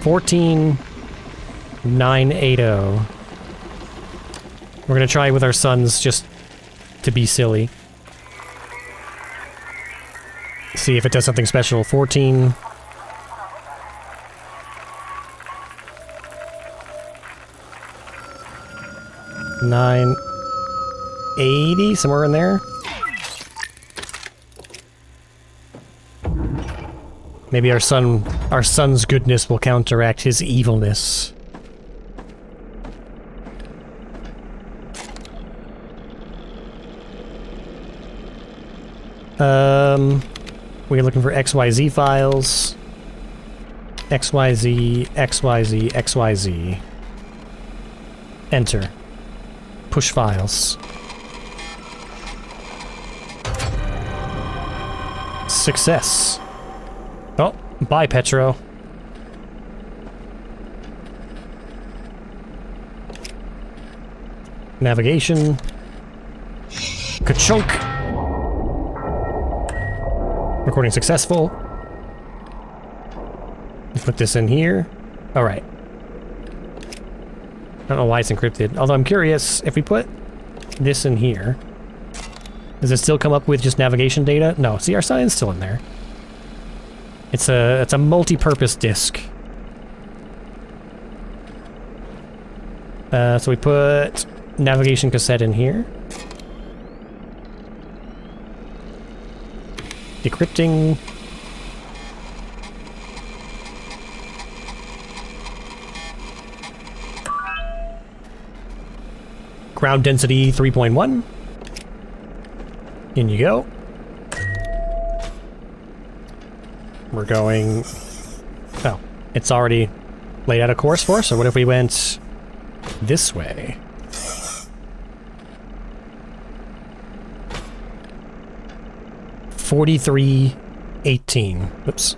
Speaker 1: $14,980. We're gonna try with our sons just to be silly. See if it does something special. 14. 980, somewhere in there. Maybe our son's goodness will counteract his evilness. We're looking for XYZ files. XYZ, XYZ, XYZ. Enter. Push files. Success. Oh, bye, Petro. Navigation. Ka-chunk. Recording successful. Put this in here. All right. I don't know why it's encrypted. Although I'm curious, if we put this in here, does it still come up with just navigation data? No. See, our sign's still in there. It's a multi-purpose disk. So we put navigation cassette in here. Decrypting. Ground density 3.1. In you go. We're going... Oh, it's already laid out a course for us, so what if we went this way? $43.18. Oops.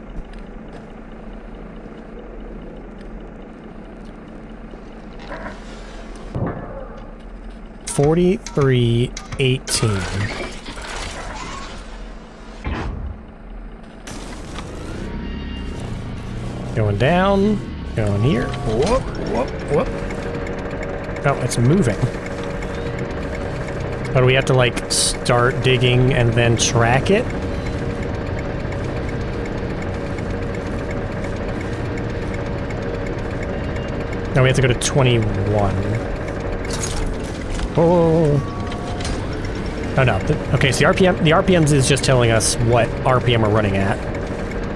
Speaker 1: $43.18. Going down, going here. Whoop, whoop, whoop. Oh, it's moving. But do we have to, like, start digging and then track it? No, we have to go to 21. Oh. Oh no. Okay, so the RPMs is just telling us what RPM we're running at.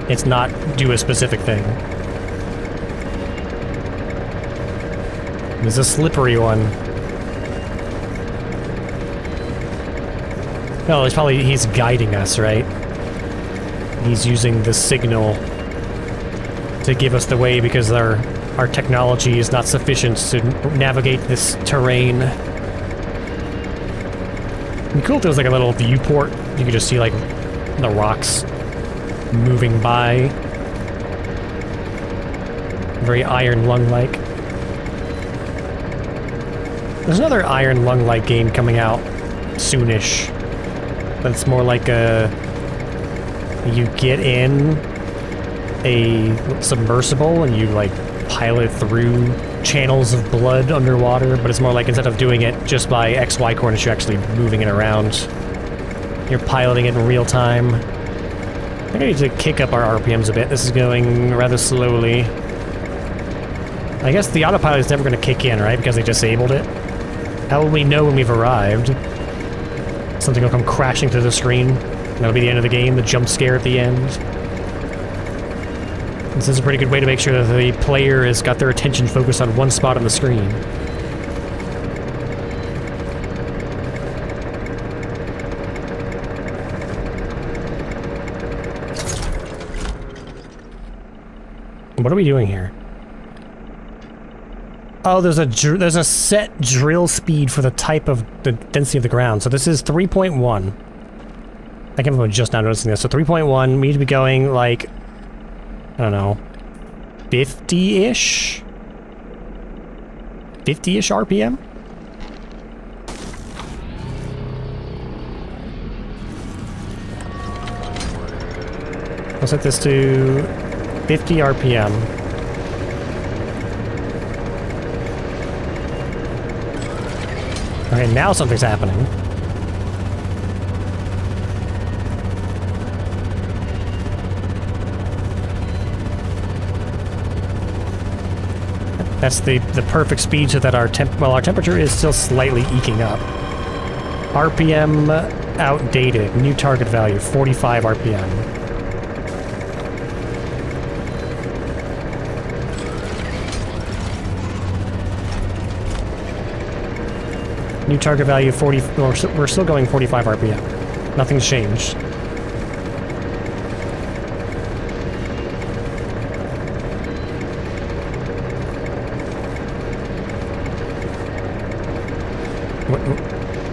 Speaker 1: It's not do a specific thing. There's a slippery one. No, he's guiding us, right? He's using the signal to give us the way because our technology is not sufficient to navigate this terrain. It'd be cool if there was like a little viewport. You could just see like the rocks moving by. Very Iron Lung-like. There's another Iron Lung-like game coming out soonish. But it's more like you get in a submersible and you like pilot through channels of blood underwater, but it's more like instead of doing it just by XY coordinates, you're actually moving it around. You're piloting it in real time. I think I need to kick up our RPMs a bit. This is going rather slowly. I guess the autopilot is never going to kick in, right? Because they disabled it. How will we know when we've arrived? Something will come crashing through the screen. That'll be the end of the game, the jump scare at the end. This is a pretty good way to make sure that the player has got their attention focused on one spot on the screen. What are we doing here? Oh, there's a set drill speed for the type of the density of the ground. So this is 3.1. I can't believe I'm just now noticing this. So 3.1, we need to be going like, I don't know, 50-ish? 50-ish RPM? I'll set this to 50 RPM. Okay, now something's happening. That's the perfect speed so that our our temperature is still slightly eking up. RPM outdated. New target value 45 RPM. New target value 40. We're still going 45 RPM. Nothing's changed.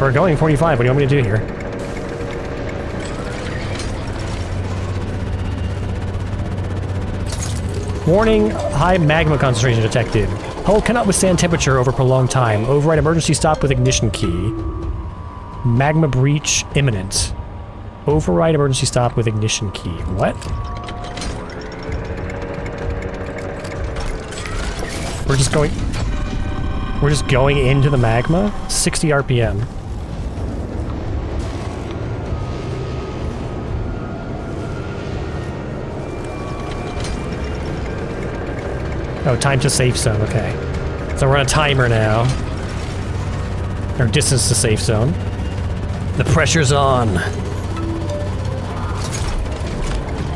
Speaker 1: We're going 45. What do you want me to do here? Warning, high magma concentration detected. Hull cannot withstand temperature over prolonged time. Override emergency stop with ignition key. Magma breach imminent. Override emergency stop with ignition key. What? We're just going into the magma? 60 RPM. Oh, time to safe zone, okay. So we're on a timer now. Or distance to safe zone. The pressure's on.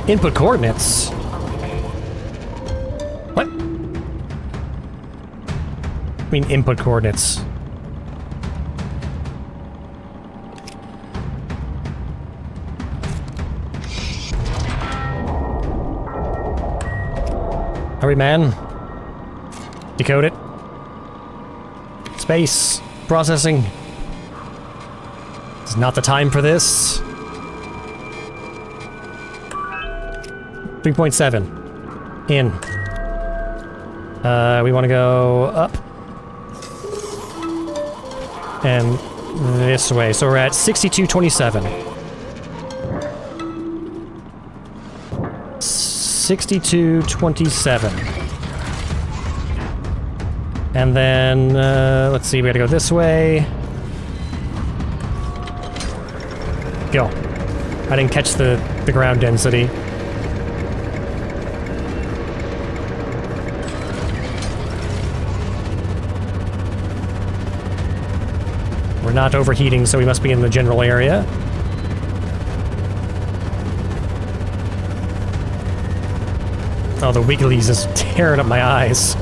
Speaker 1: Input coordinates? What? I mean input coordinates. Hurry, man. Decode it. Space. Processing. It's not the time for this. 3.7. In. We want to go up. And this way. So we're at 6227. 6227. And then, let's see, we gotta go this way. Go. I didn't catch the ground density. We're not overheating, so we must be in the general area. Oh, the wigglies is tearing up my eyes.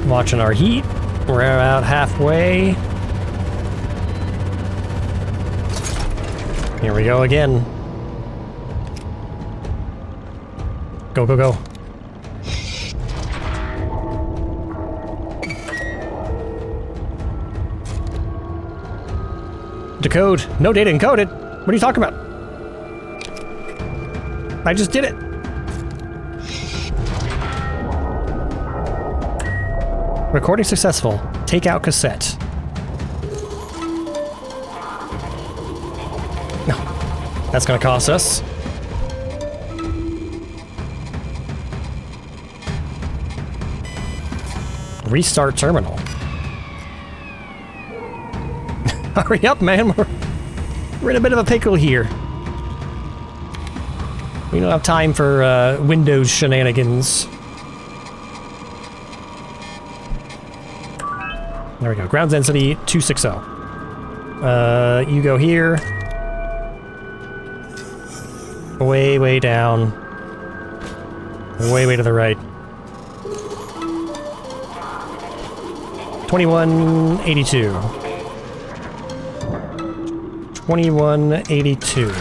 Speaker 1: Watching our heat. We're about halfway. Here we go again. Go, go, go. Decode. No data encoded. What are you talking about? I just did it. Recording successful. Take out cassette. No. That's gonna cost us. Restart terminal. Hurry up, man. We're in a bit of a pickle here. We don't have time for Windows shenanigans. There we go. Ground density 260. You go here. Way, way down. Way, way to the right. 2182. 2182.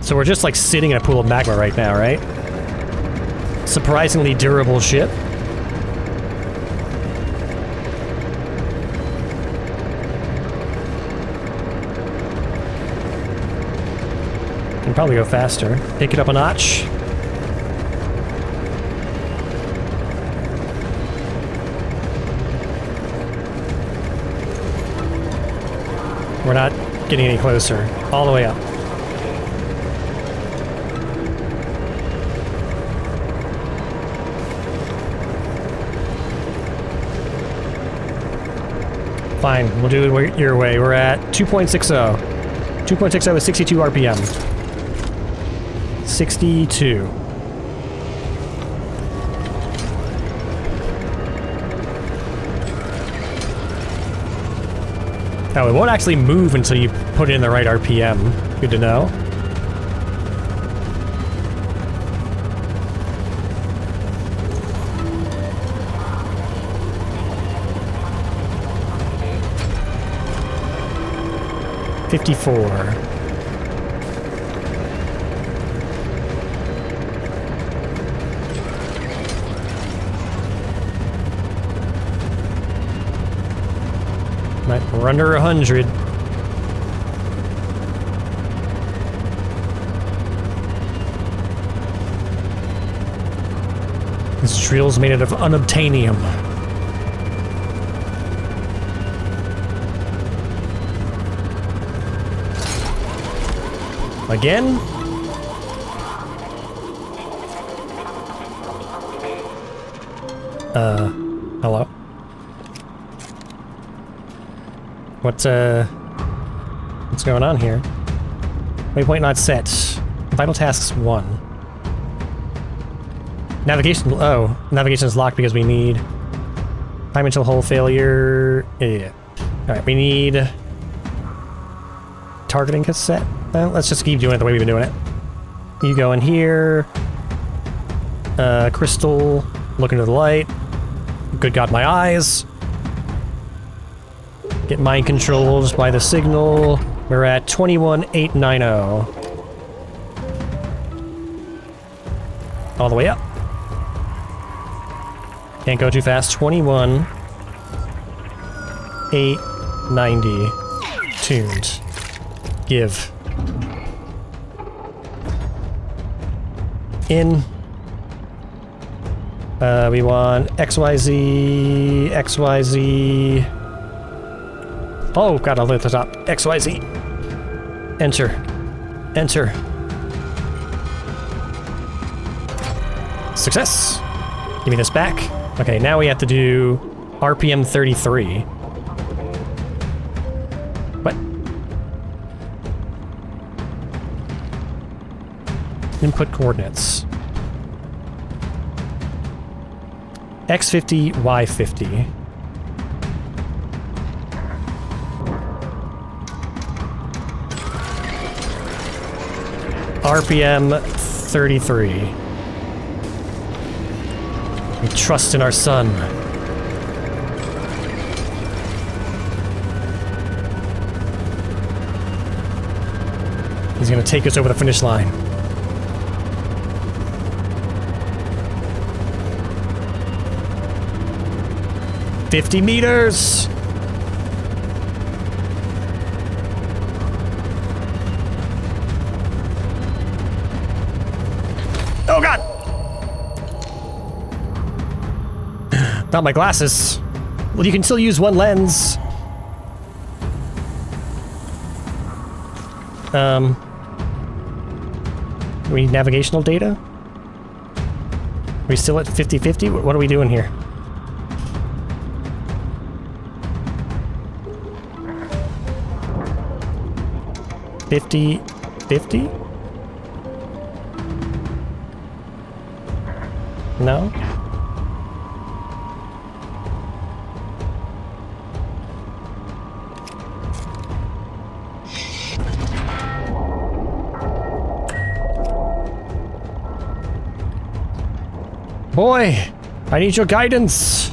Speaker 1: So we're just like sitting in a pool of magma right now, right? Surprisingly durable ship. Can probably go faster. Pick it up a notch. We're not getting any closer. All the way up. Fine, we'll do it your way. We're at 2.60. 2.60 is 62 RPM. 62. Oh, it won't actually move until you put it in the right RPM. Good to know. $54. Right, we're under 100. This drill's made out of unobtainium. Again? Hello? What's going on here? Waypoint not set. Vital tasks 1. Navigation, oh, navigation is locked because we need time until hull failure. Yeah. Alright, we need targeting cassette. Well, let's just keep doing it the way we've been doing it. You go in here. Crystal, look into the light. Good God, my eyes. Get mind controlled by the signal. We're at 21,890. All the way up. Can't go too fast. 21,890. Tuned. Give. In. We want XYZ, XYZ. Oh, God, I'll look at the top. XYZ. Enter. Enter. Success. Give me this back. Okay, now we have to do RPM 33. What? Input coordinates. X50, Y50. RPM 33. We trust in our son. He's gonna take us over the finish line. $50 meters! Oh God! Not my glasses. Well, you can still use one lens. We need navigational data? Are we still at 50-50? What are we doing here? $50? No? Boy, I need your guidance.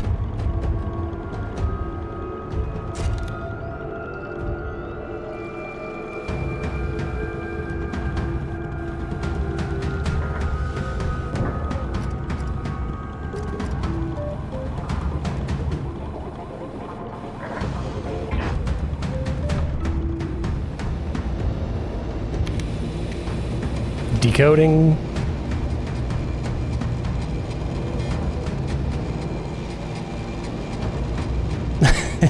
Speaker 1: Decoding.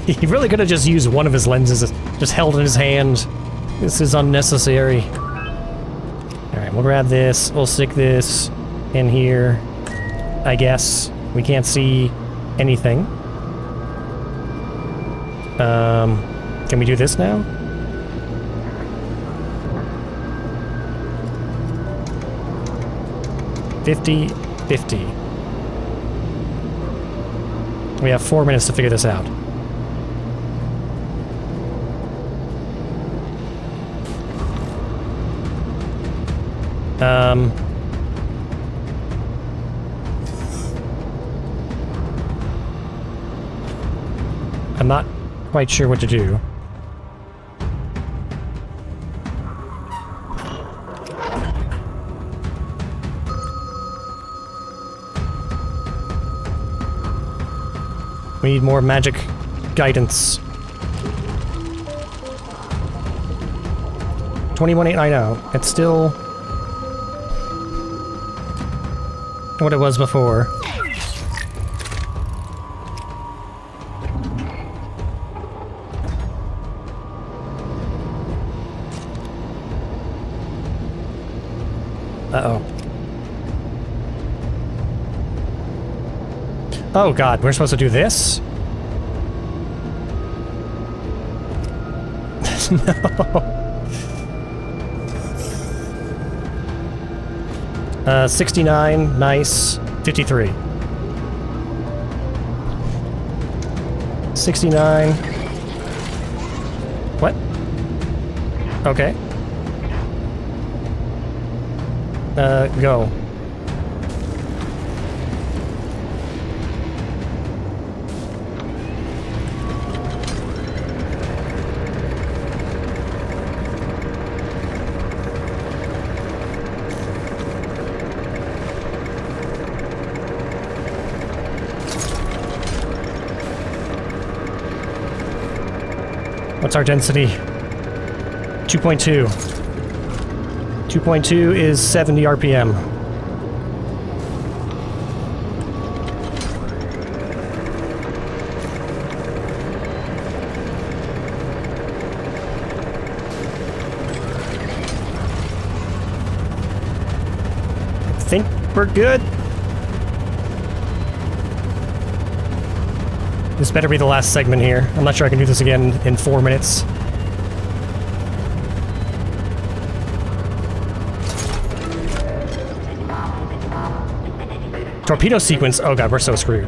Speaker 1: He really could have just used one of his lenses, just held in his hand. This is unnecessary. Alright, we'll grab this. We'll stick this in here. I guess. We can't see anything. Can we do this now? 50, 50. We have 4 minutes to figure this out. I'm not quite sure what to do. We need more magic guidance. 21,890. It's still what it was before. Uh-oh. Oh god, we're supposed to do this? No. 69, nice. 53. 69. What? Okay. Go. What's our density? 2.2. 2.2 is 70 RPM. I think we're good. This better be the last segment here. I'm not sure I can do this again in 4 minutes. Torpedo sequence. Oh god, we're so screwed.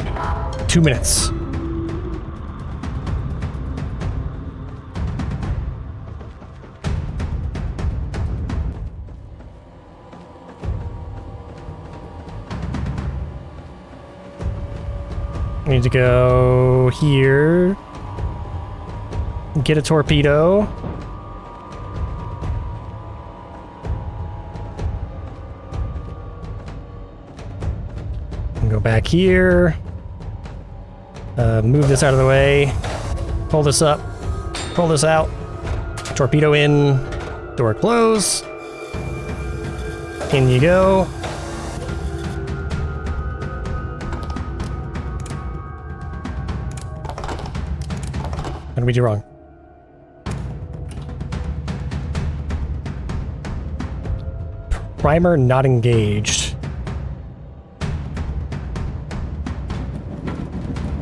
Speaker 1: 2 minutes. Need to go here. Get a torpedo. And go back here. Move this out of the way. Pull this up. Pull this out. Torpedo in. Door close. In you go. What did we do wrong? Primer not engaged.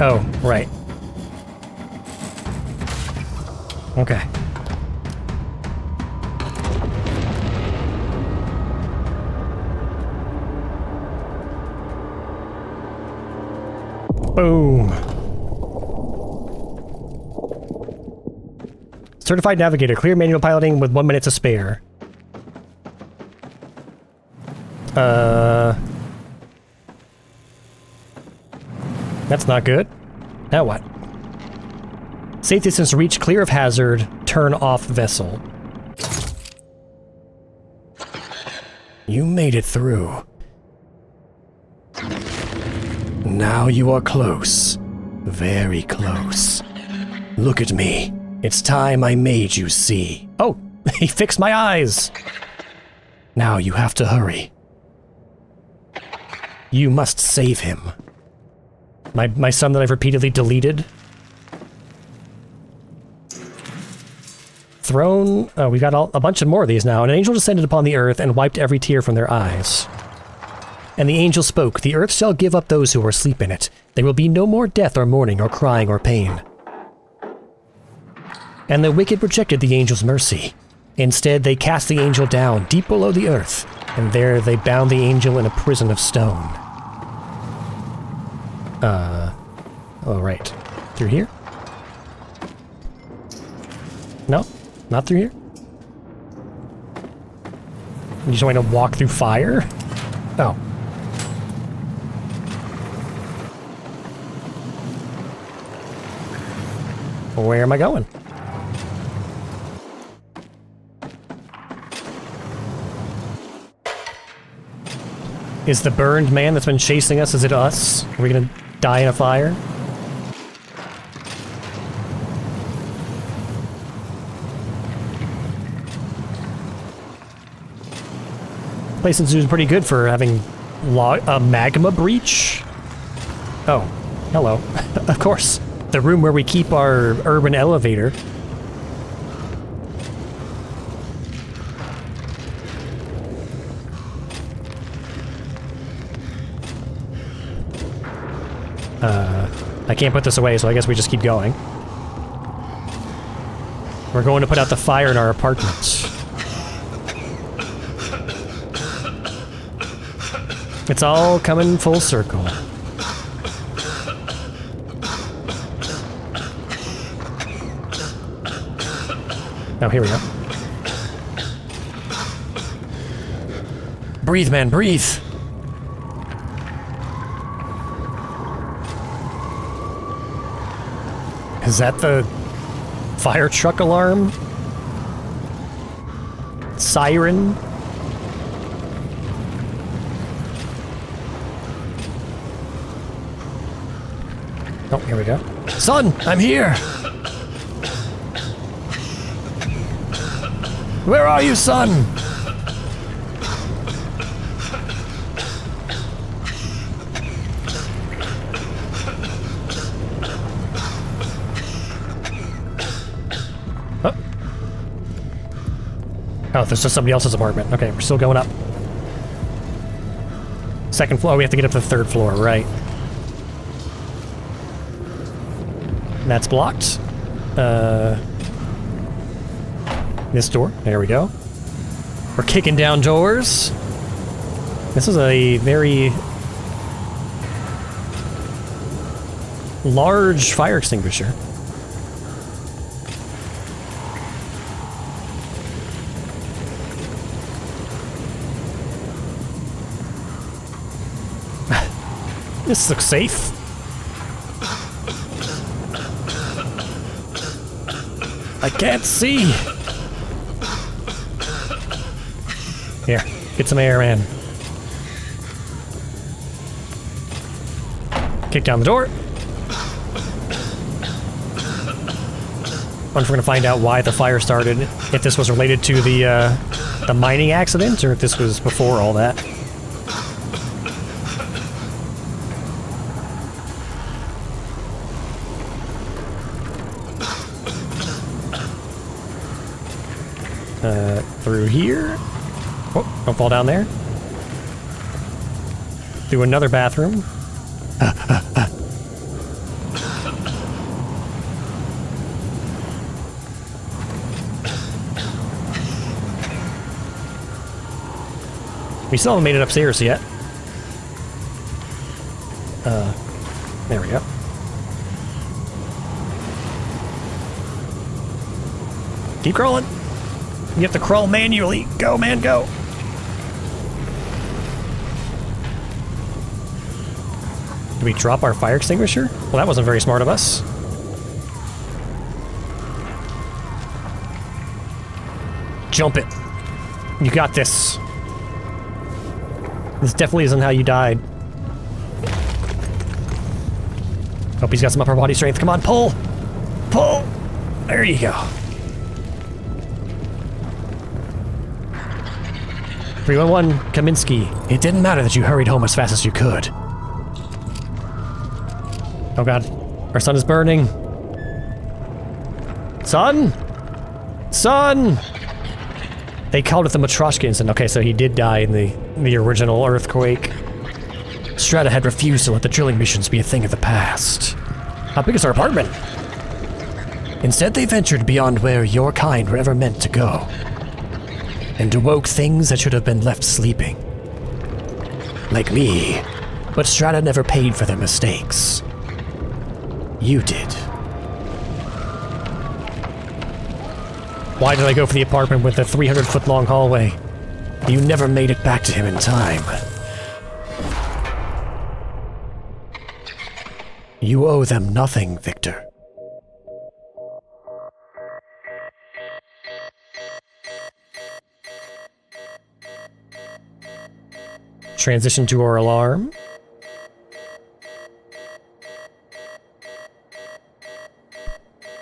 Speaker 1: Oh, right. Okay. Boom. Certified Navigator. Clear manual piloting with 1 minute to spare. That's not good. Now what? Safe distance reach, clear of hazard, turn off vessel. You made it through. Now you are close. Very close. Look at me. It's time I made you see. Oh, he fixed my eyes. Now you have to hurry. You must save him. My son that I've repeatedly deleted. Throne. Oh, we got a bunch of more of these now. An angel descended upon the earth and wiped every tear from their eyes. And the angel spoke, the earth shall give up those who are asleep in it. There will be no more death or mourning or crying or pain. And the wicked rejected the angel's mercy. Instead, they cast the angel down, deep below the earth. And there they bound the angel in a prison of stone. Oh, right. Through here? No? Not through here? You just want to walk through fire? Oh. Where am I going? Is the burned man that's been chasing us, is it us? Are we gonna die in a fire? Place in Zoo is pretty good for having a magma breach. Oh, hello. Of course. The room where we keep our urban elevator. I can't put this away, so I guess we just keep going. We're going to put out the fire in our apartment. It's all coming full circle. Oh, here we go. Breathe, man, breathe! Is that the fire truck alarm? Siren? Oh, here we go. Son, I'm here! Where are you, son? Oh, this is somebody else's apartment. Okay, we're still going up. Second floor. Oh, we have to get up to the third floor, right? That's blocked. This door. There we go. We're kicking down doors. This is a very large fire extinguisher. This looks safe. I can't see. Here, get some air, man. Kick down the door. Wonder if we're gonna find out why the fire started. If this was related to the mining accident, or if this was before all that. Through here. Oh, don't fall down there. Through another bathroom. We still haven't made it upstairs yet. There we go. Keep crawling. You have to crawl manually. Go, man, go. Did we drop our fire extinguisher? Well, that wasn't very smart of us. Jump it. You got this. This definitely isn't how you died. Hope he's got some upper body strength. Come on, pull! Pull! There you go. 311, Kaminsky. It didn't matter that you hurried home as fast as you could. Oh god. Our sun is burning. Son? Son! They called it the Matryoshka incident. Okay, so he did die in the original earthquake. Strata had refused to let the drilling missions be a thing of the past. How big is our apartment? Instead, they ventured beyond where your kind were ever meant to go. and awoke things that should have been left sleeping. Like me, but Strata never paid for their mistakes. You did. Why did I go for the apartment with the 300-foot-long hallway? You never made it back to him in time. You owe them nothing, Victor. Transition to our alarm.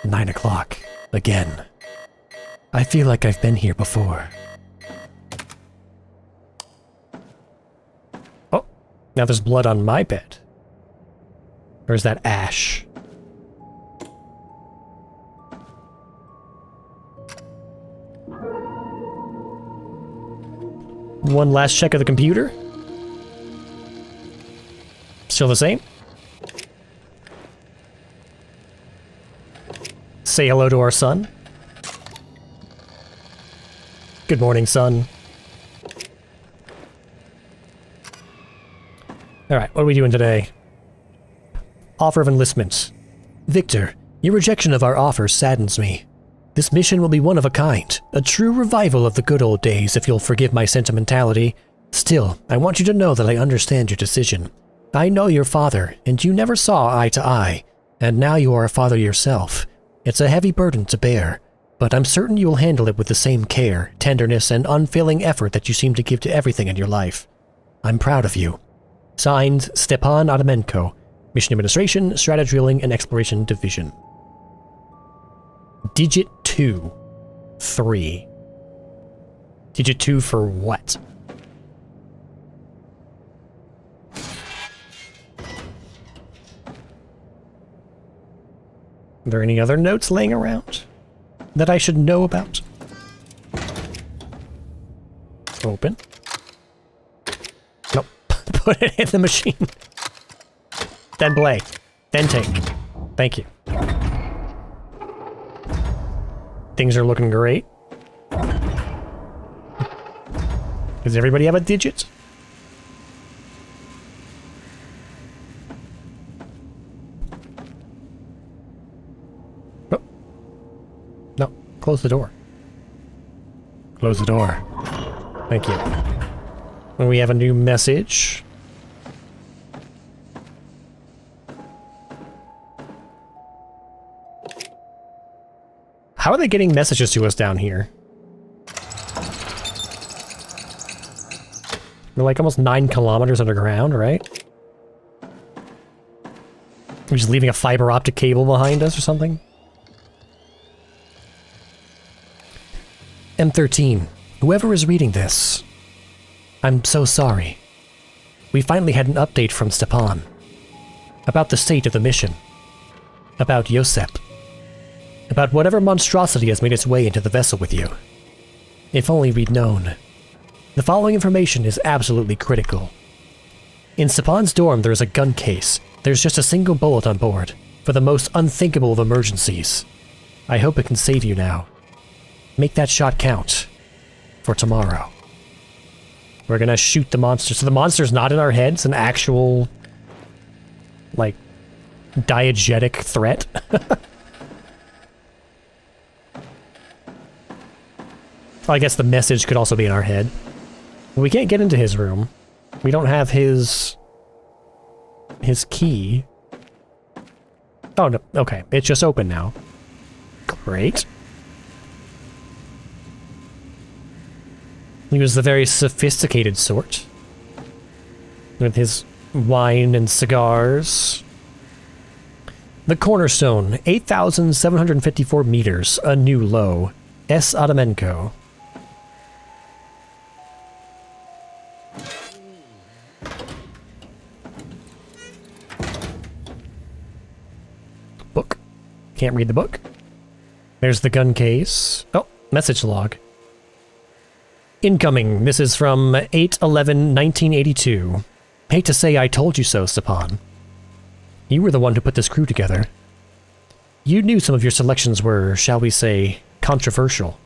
Speaker 1: Nine o'clock. Again. I feel like I've been here before. Oh, now there's blood on my bed. Or is that ash? One last check of the computer. Still the same. Say hello to our son. Good morning, son. Alright, what are we doing today? Offer of enlistment. Victor, your rejection of our offer saddens me. This mission will be one of a kind, a true revival of the good old days, if you'll forgive my sentimentality. Still, I want you to know that I understand your decision. I know your father, and you never saw eye to eye, and now you are a father yourself. It's a heavy burden to bear, but I'm certain you will handle it with the same care, tenderness, and unfailing effort that you seem to give to everything in your life. I'm proud of you. Signed, Stepan Adamenko, Mission Administration, Strata Drilling and Exploration Division. Digit 2. 3. Digit 2 for what? Are there any other notes laying around that I should know about? Open. Nope. Put it in the machine. Then play. Then take. Thank you. Things are looking great. Does everybody have a digit? No, close the door. Close the door. Thank you. And we have a new message. How are they getting messages to us down here? We're like almost 9 kilometers underground, right? We're just leaving a fiber optic cable behind us or something? M13, whoever is reading this, I'm so sorry. We finally had an update from Stepan. About the state of the mission. About Josep. About whatever monstrosity has made its way into the vessel with you. If only we'd known. The following information is absolutely critical. In Stepan's dorm there is a gun case. There's just a single bullet on board, for the most unthinkable of emergencies. I hope it can save you now. Make that shot count. For tomorrow. We're gonna shoot the monster. So the monster's not in our head, it's an actual, like, diegetic threat. I guess the message could also be in our head. We can't get into his room. We don't have his key. Oh, no. Okay. It's just open now. Great. He was the very sophisticated sort. With his wine and cigars. The Cornerstone, 8,754 meters, a new low. S. Adamenko. Book. Can't read the book. There's the gun case. Oh, message log. Incoming. This is from 8/11/1982. Hate to say I told you so, Stepan. You were the one who put this crew together. You knew some of your selections were, shall we say, controversial.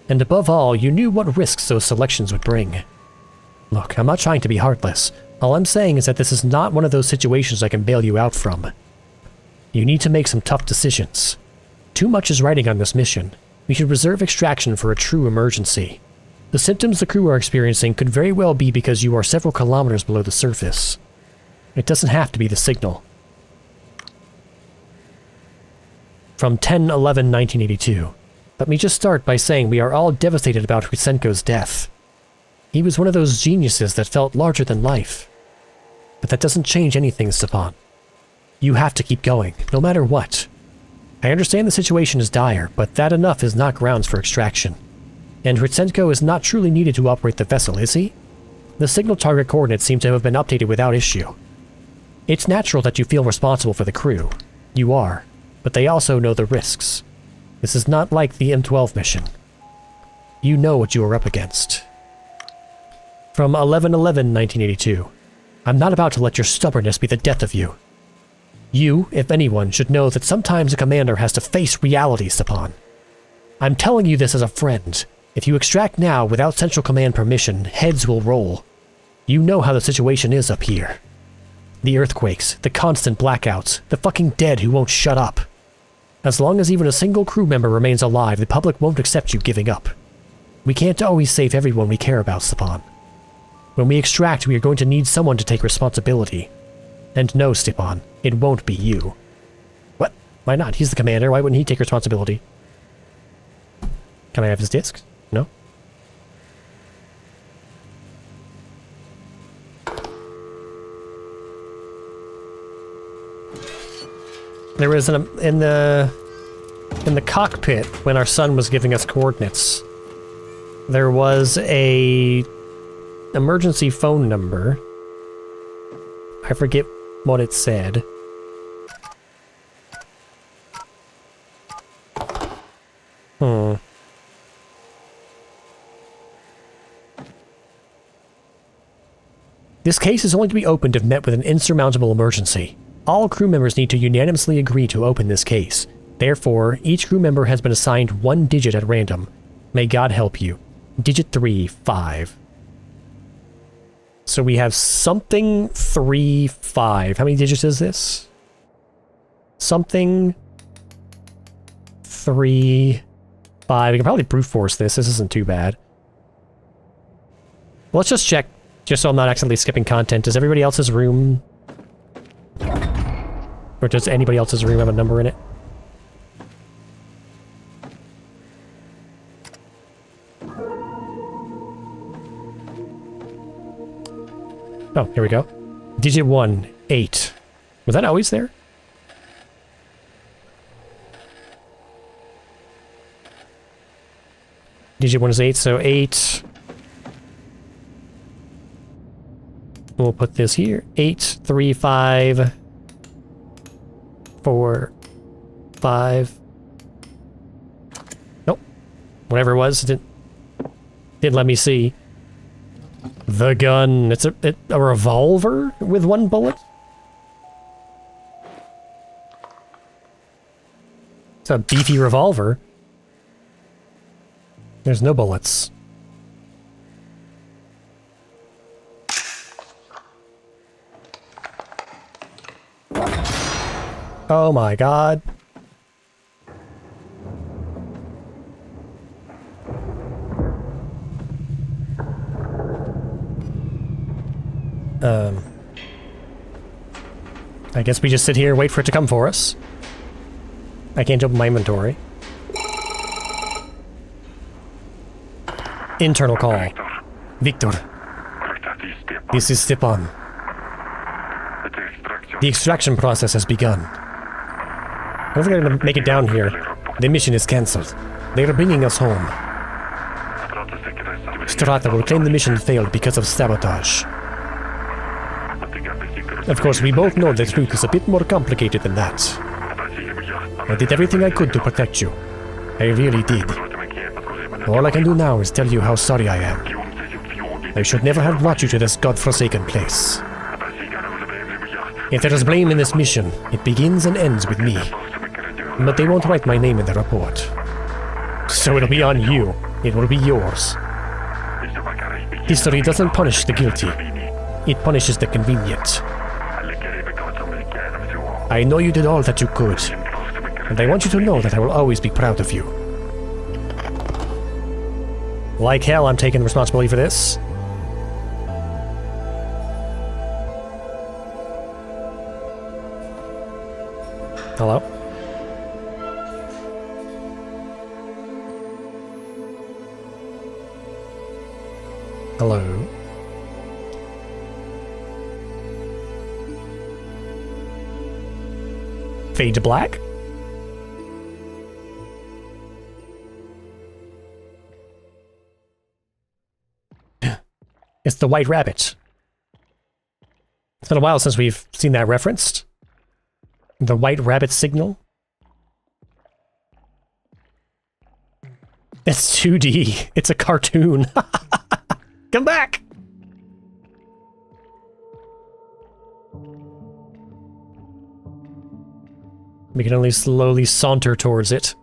Speaker 1: And above all, you knew what risks those selections would bring. Look, I'm not trying to be heartless. All I'm saying is that this is not one of those situations I can bail you out from. You need to make some tough decisions. Too much is riding on this mission. We should reserve extraction for a true emergency. The symptoms the crew are experiencing could very well be because you are several kilometers below the surface. It doesn't have to be the signal. From 10/11/1982. Let me just start by saying we are all devastated about Hrytsenko's death. He was one of those geniuses that felt larger than life. But that doesn't change anything, Stepan. You have to keep going, no matter what. I understand the situation is dire, but that enough is not grounds for extraction. And Hrytsenko is not truly needed to operate the vessel, is he? The signal target coordinates seem to have been updated without issue. It's natural that you feel responsible for the crew. You are. But they also know the risks. This is not like the M12 mission. You know what you are up against. From 11/11/1982. I'm not about to let your stubbornness be the death of you. You, if anyone, should know that sometimes a commander has to face reality, Stepan. I'm telling you this as a friend. If you extract now without Central Command permission, heads will roll. You know how the situation is up here. The earthquakes, the constant blackouts, the fucking dead who won't shut up. As long as even a single crew member remains alive, the public won't accept you giving up. We can't always save everyone we care about, Stepan. When we extract, we are going to need someone to take responsibility. And no, Stepan, it won't be you. What? Why not? He's the commander. Why wouldn't he take responsibility? Can I have his disc? No? There was in the cockpit when our son was giving us coordinates. There was a emergency phone number. I forget what it said. This case is only to be opened if met with an insurmountable emergency. All crew members need to unanimously agree to open this case. Therefore, each crew member has been assigned one digit at random. May God help you. Digit 3, 5. So we have something 3, 5. How many digits is this? Something 3, 5. We can probably brute force this. This isn't too bad. Well, let's just check, just so I'm not accidentally skipping content. Does everybody else's room... Or does anybody else's room have a number in it? Oh, here we go. Digit 1, 8. Was that always there? Digit 1 is 8, so 8. We'll put this here. 8, 3, 5, 4, 5. Nope. Whatever it was, didn't let me see. The gun. It's a revolver with one bullet? It's a beefy revolver. There's no bullets. Oh my god. I guess we just sit here and wait for it to come for us. I can't open my inventory. Internal call. Victor. This is Stepan. The extraction process has begun. I don't think I'm gonna make it down here. The mission is cancelled. They are bringing us home. Strata will claim the mission failed because of sabotage. Of course, we both know the truth is a bit more complicated than that. I did everything I could to protect you. I really did. All I can do now is tell you how sorry I am. I should never have brought you to this godforsaken place. If there is blame in this mission, it begins and ends with me. But they won't write my name in the report. So it'll be on you. it will be yours. History doesn't punish the guilty. It punishes the convenient. I know you did all that you could, and I want you to know that I will always be proud of you. Like hell, I'm taking responsibility for this. Hello? Hello? Fade to black? It's the White Rabbit. It's been a while since we've seen that referenced. The White Rabbit signal. It's 2D. It's a cartoon. Come back! We can only slowly saunter towards it.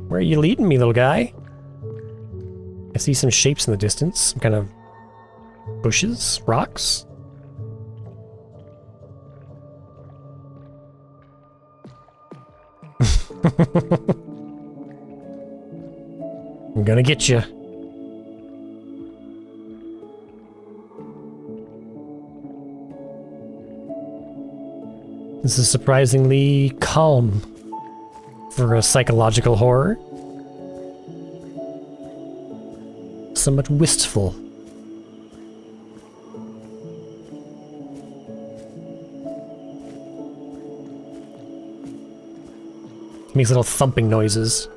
Speaker 1: Where are you leading me, little guy? I see some shapes in the distance. Some kind of bushes, rocks. I'm gonna get you. This is surprisingly calm for a psychological horror. Somewhat wistful. It makes little thumping noises.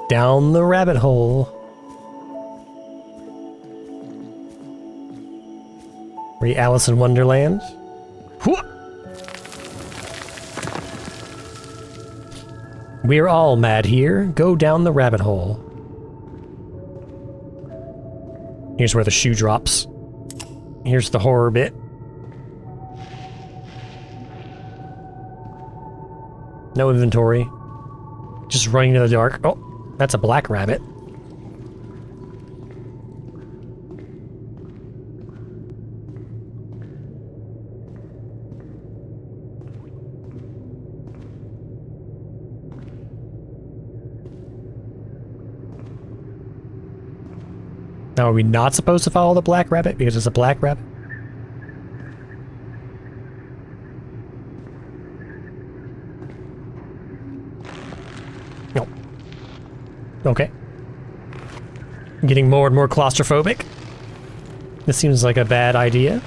Speaker 1: Down the rabbit hole. Are you Alice in Wonderland? We're all mad here. Go down the rabbit hole. Here's where the shoe drops. Here's the horror bit. No inventory. Just running in the dark. Oh, that's a black rabbit. Now, are we not supposed to follow the black rabbit because it's a black rabbit? No. Okay. I'm getting more and more claustrophobic. This seems like a bad idea.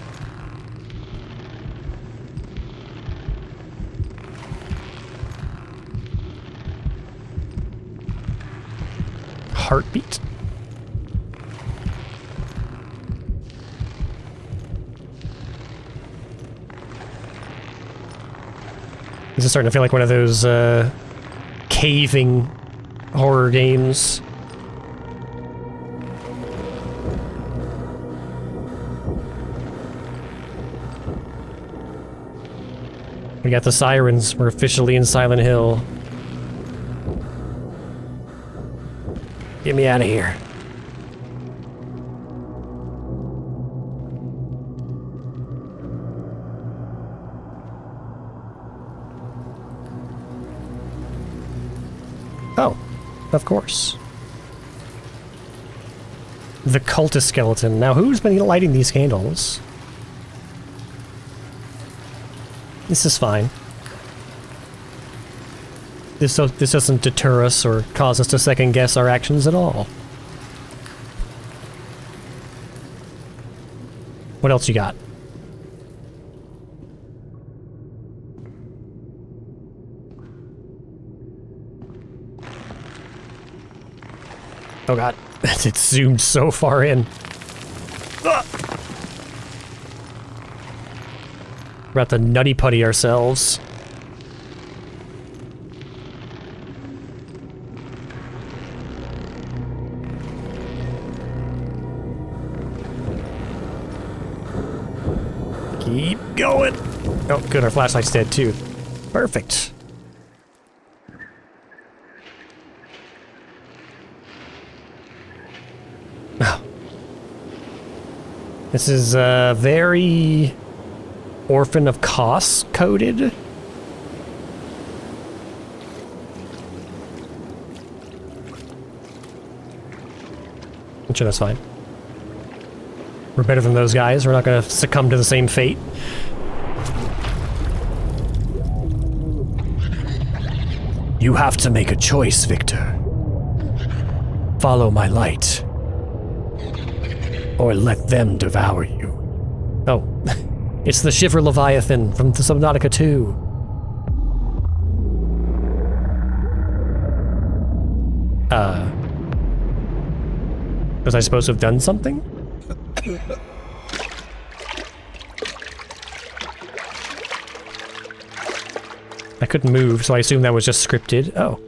Speaker 1: Heartbeat. This is starting to feel like one of those, caving horror games. We got the sirens. We're officially in Silent Hill. Get me out of here. Oh, of course. The cultist skeleton. Now, who's been lighting these candles? This is fine. This doesn't deter us or cause us to second guess our actions at all. What else you got? Oh god, it zoomed so far in. Ugh. We're about to nutty putty ourselves. Keep going. Oh, good, our flashlight's dead too. Perfect. Oh. This is very Orphan of Kos coded. I'm sure that's fine. We're better than those guys. We're not going to succumb to the same fate. You have to make a choice, Victor. Follow my light. Or let them devour you. Oh, it's the Shiver Leviathan from the Subnautica 2. Was I supposed to have done something? I couldn't move, so I assume that was just scripted. Oh.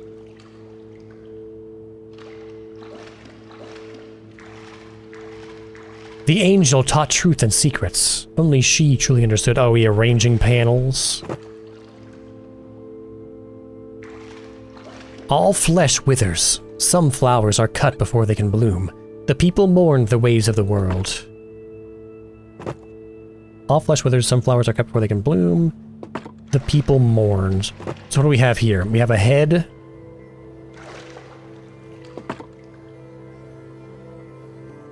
Speaker 1: The angel taught truth and secrets. Only she truly understood. Oh, we arranging panels. All flesh withers. Some flowers are cut before they can bloom. The people mourned the ways of the world. All flesh withers, some flowers are cut before they can bloom. The people mourned. So what do we have here? We have a head.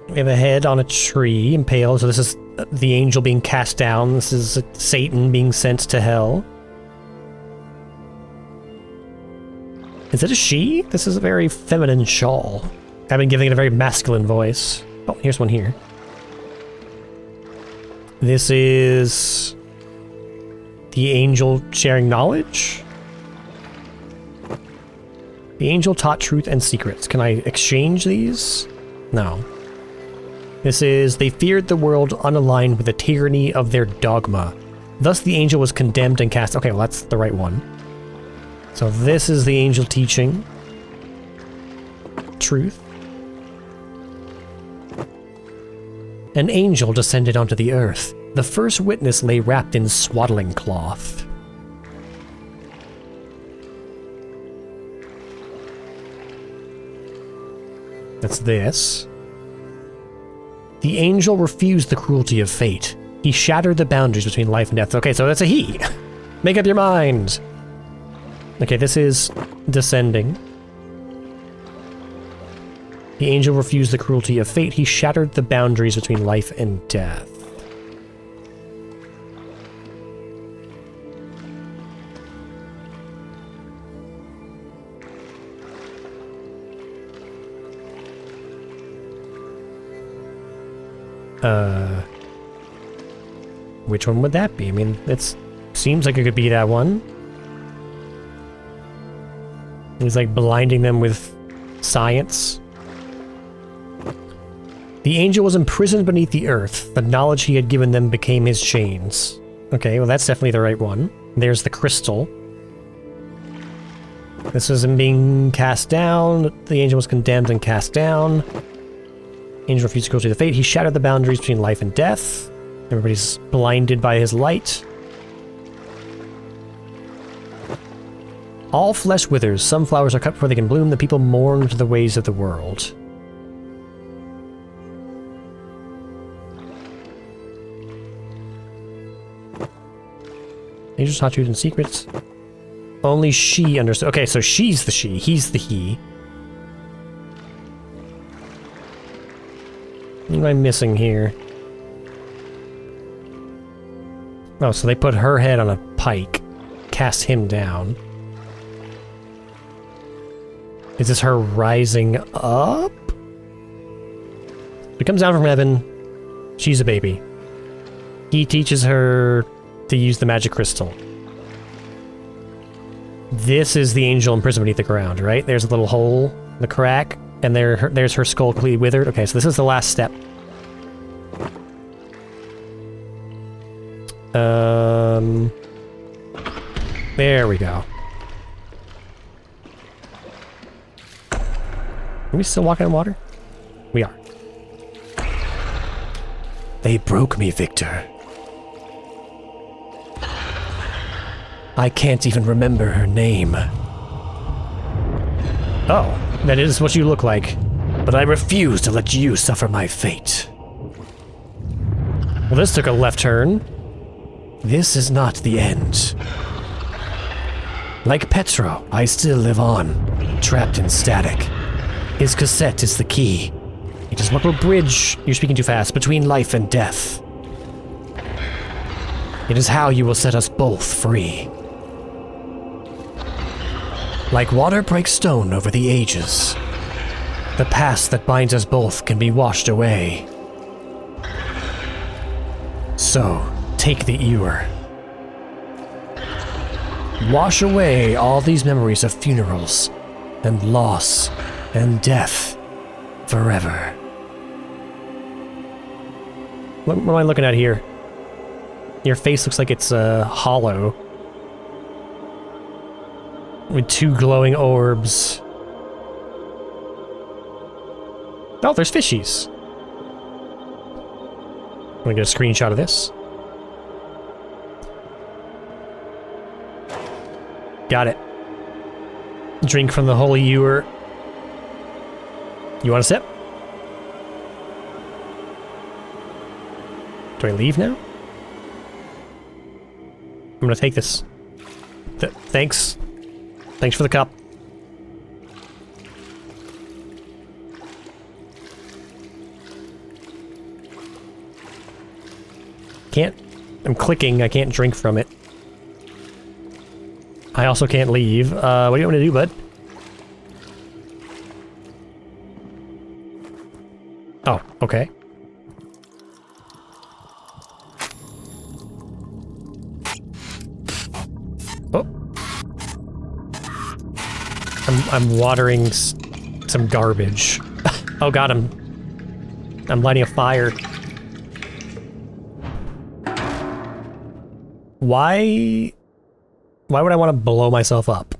Speaker 1: We have a head on a tree, impaled. So this is the angel being cast down. This is Satan being sent to hell. Is it a she? This is a very feminine shawl. I've been giving it a very masculine voice. Oh, here's one here. This is the angel sharing knowledge. The angel taught truth and secrets. Can I exchange these? No. This is, they feared the world unaligned with the tyranny of their dogma. Thus the angel was condemned and cast. Okay, well that's the right one. So this is the angel teaching truth. An angel descended onto the earth. The first witness lay wrapped in swaddling cloth. That's this. The angel refused the cruelty of fate. He shattered the boundaries between life and death. Okay, so that's a he. Make up your mind. Okay, this is descending. The angel refused the cruelty of fate. He shattered the boundaries between life and death. Which one would that be? I mean, it seems like it could be that one. He's like blinding them with science. The angel was imprisoned beneath the earth. The knowledge he had given them became his chains. Okay, well that's definitely the right one. There's the crystal. This is him being cast down. The angel was condemned and cast down. Angel refused to go to the fate. He shattered the boundaries between life and death. Everybody's blinded by his light. All flesh withers. Some flowers are cut before they can bloom. The people mourn the ways of the world. Angels taught truth and secrets. Only she understood. Okay, so she's the she. He's the he. What am I missing here? Oh, so they put her head on a pike. Cast him down. Is this her rising up? She comes down from heaven. She's a baby. He teaches her to use the magic crystal. This is the angel imprisoned beneath the ground, right? There's a little hole, the crack, and there's her skull completely withered. Okay, so this is the last step. There we go. Are we still walking on water? We are. They broke me, Victor. I can't even remember her name. Oh, that is what you look like. But I refuse to let you suffer my fate. Well, this took a left turn. This is not the end. Like Petro, I still live on, trapped in static. His cassette is the key. It is what will bridge, you're speaking too fast, between life and death. It is how you will set us both free. Like water breaks stone over the ages, the past that binds us both can be washed away. So, take the ewer. Wash away all these memories of funerals, and loss, and death, forever. What am I looking at here? Your face looks like it's hollow. With two glowing orbs. Oh, there's fishies. I'm gonna get a screenshot of this. Got it. Drink from the holy ewer. You want a sip? Do I leave now? I'm gonna take this. Thanks. Thanks for the cup. Can't... I'm clicking, I can't drink from it. I also can't leave. What do you want me to do, bud? Oh, okay. Oh. I'm watering some garbage. Oh god, I'm lighting a fire. Why would I want to blow myself up?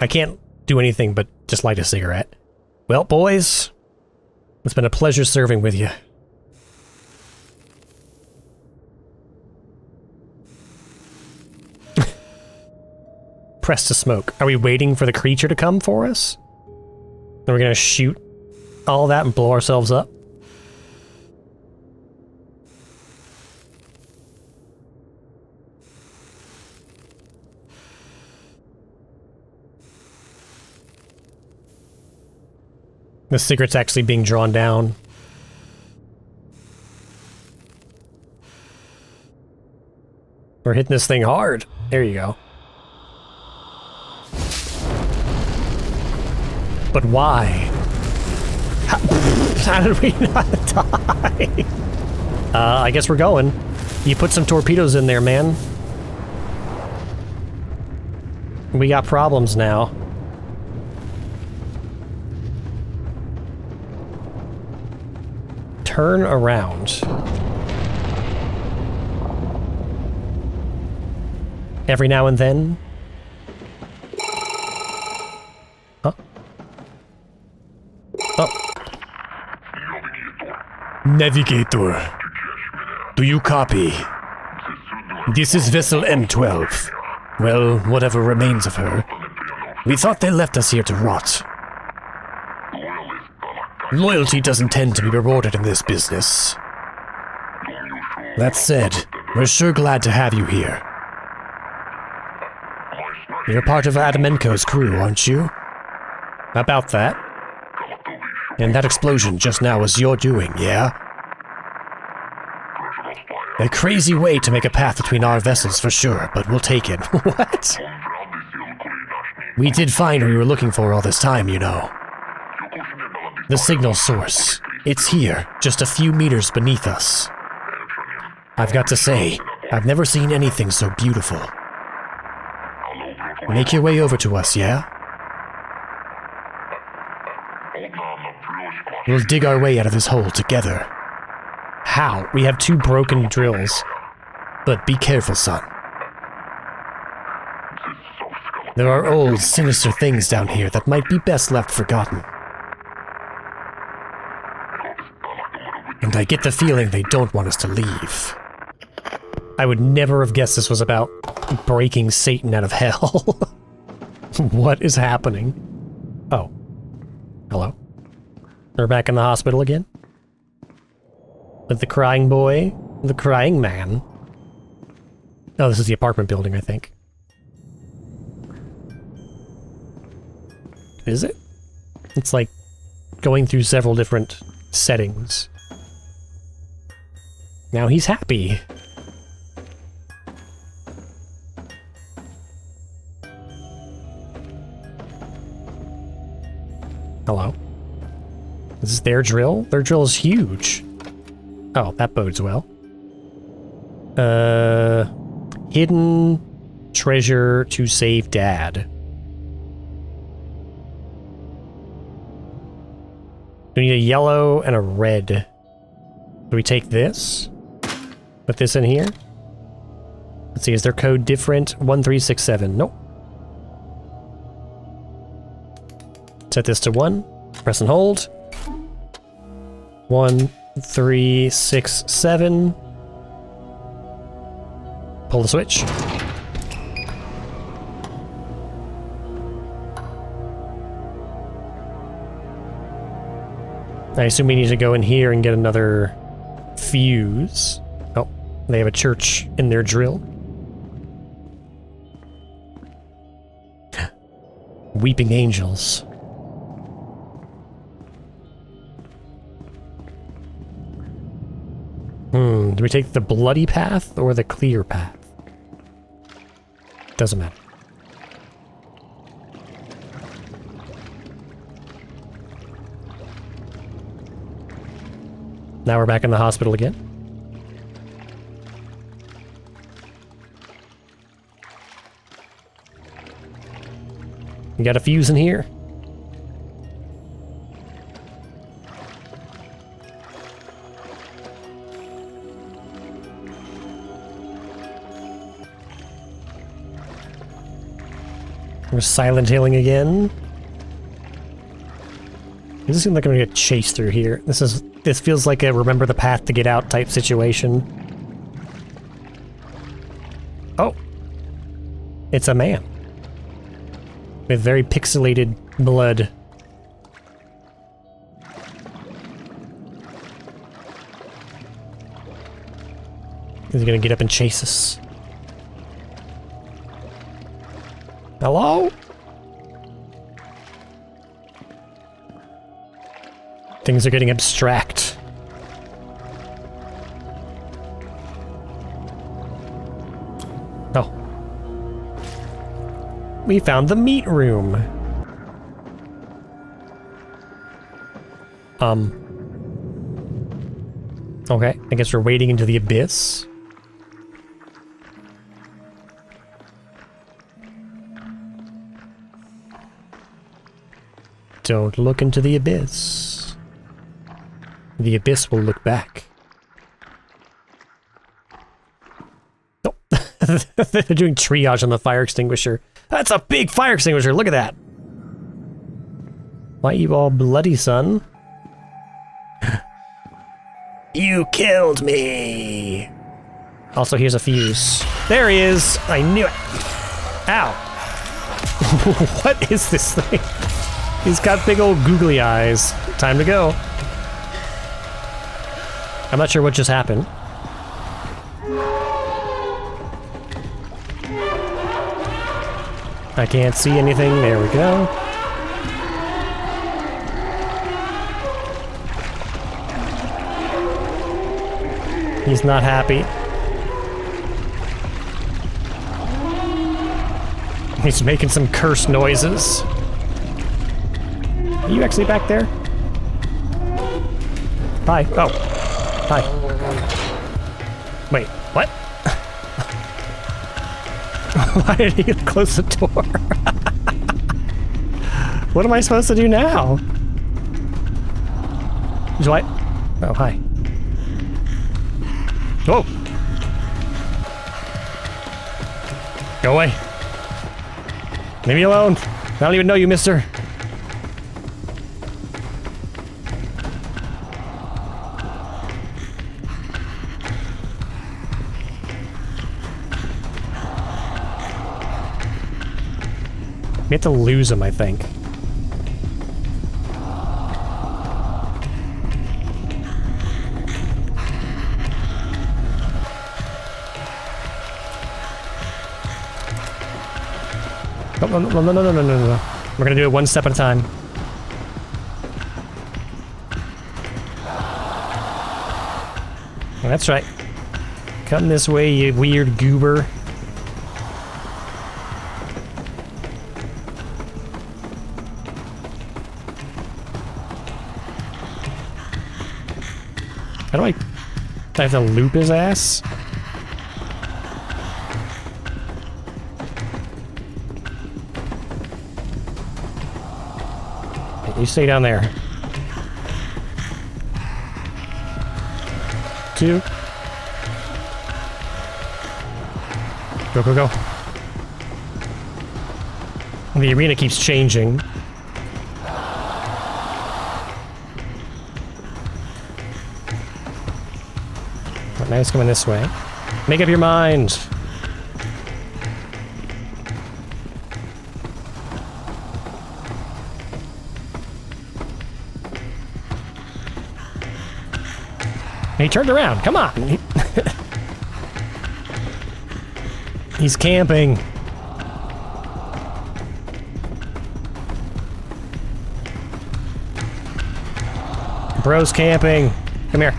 Speaker 1: I can't do anything but just light a cigarette. Well, boys, it's been a pleasure serving with you. Press to smoke. Are we waiting for the creature to come for us? Then we're gonna shoot all that and blow ourselves up? The cigarette's actually being drawn down. We're hitting this thing hard. There you go. But why? How did we not die? I guess we're going. You put some torpedoes in there, man. We got problems now. Turn around. Every now and then. Huh? Oh. Navigator. Do you copy? This is vessel M12. Well, whatever remains of her. We thought they left us here to rot. Loyalty doesn't tend to be rewarded in this business. That said, we're sure glad to have you here. You're part of Adamenko's crew, aren't you? About that. And that explosion just now was your doing, yeah? A crazy way to make a path between our vessels for sure, but we'll take it. What? We did find what we were looking for all this time, you know. The signal source. It's here, just a few meters beneath us. I've got to say, I've never seen anything so beautiful. Make your way over to us, yeah? We'll dig our way out of this hole together. How? We have 2 broken drills. But be careful, son. There are old, sinister things down here that might be best left forgotten. And I get the feeling they don't want us to leave. I would never have guessed this was about breaking Satan out of hell. What is happening? Oh. Hello. We're back in the hospital again? With the crying boy, the crying man. Oh, this is the apartment building, I think. Is it? It's like going through several different settings. Now he's happy. Hello? Is this their drill? Their drill is huge. Oh, that bodes well. Hidden treasure to save Dad. We need a yellow and a red. Do we take this? Put this in here? Let's see, is their code different? 1367. Nope. Set this to 1. Press and hold. 1367. Pull the switch. I assume we need to go in here and get another fuse. Oh, they have a church in their drill. Weeping angels. Do we take the bloody path or the clear path? Doesn't matter. Now we're back in the hospital again. You got a fuse in here? We're Silent Hilling again. It doesn't seem like I'm gonna get chased through here. This feels like a remember the path to get out type situation. Oh. It's a man. With very pixelated blood. Is he gonna get up and chase us? Hello? Things are getting abstract. Oh. We found the meat room. Okay, I guess we're wading into the abyss. Don't look into the abyss. The abyss will look back. Oh. They're doing triage on the fire extinguisher. That's a big fire extinguisher, look at that! Why you all bloody, son? You killed me! Also, here's a fuse. There he is! I knew it! Ow! What is this thing? He's got big old googly eyes. Time to go. I'm not sure what just happened. I can't see anything. There we go. He's not happy. He's making some curse noises. Are you actually back there? Hi. Oh. Hi. Wait, what? Why did he close the door? What am I supposed to do now? Do I? Oh, hi. Whoa. Go away. Leave me alone. I don't even know you, mister. We have to lose him, I think. Oh, no. We're gonna do it one step at a time. That's right. Come this way, you weird goober. How do I have to loop his ass? You stay down there. 2. Go. The arena keeps changing. Now it's coming this way. Make up your mind. He turned around. Come on. He's camping. Bro's camping. Come here.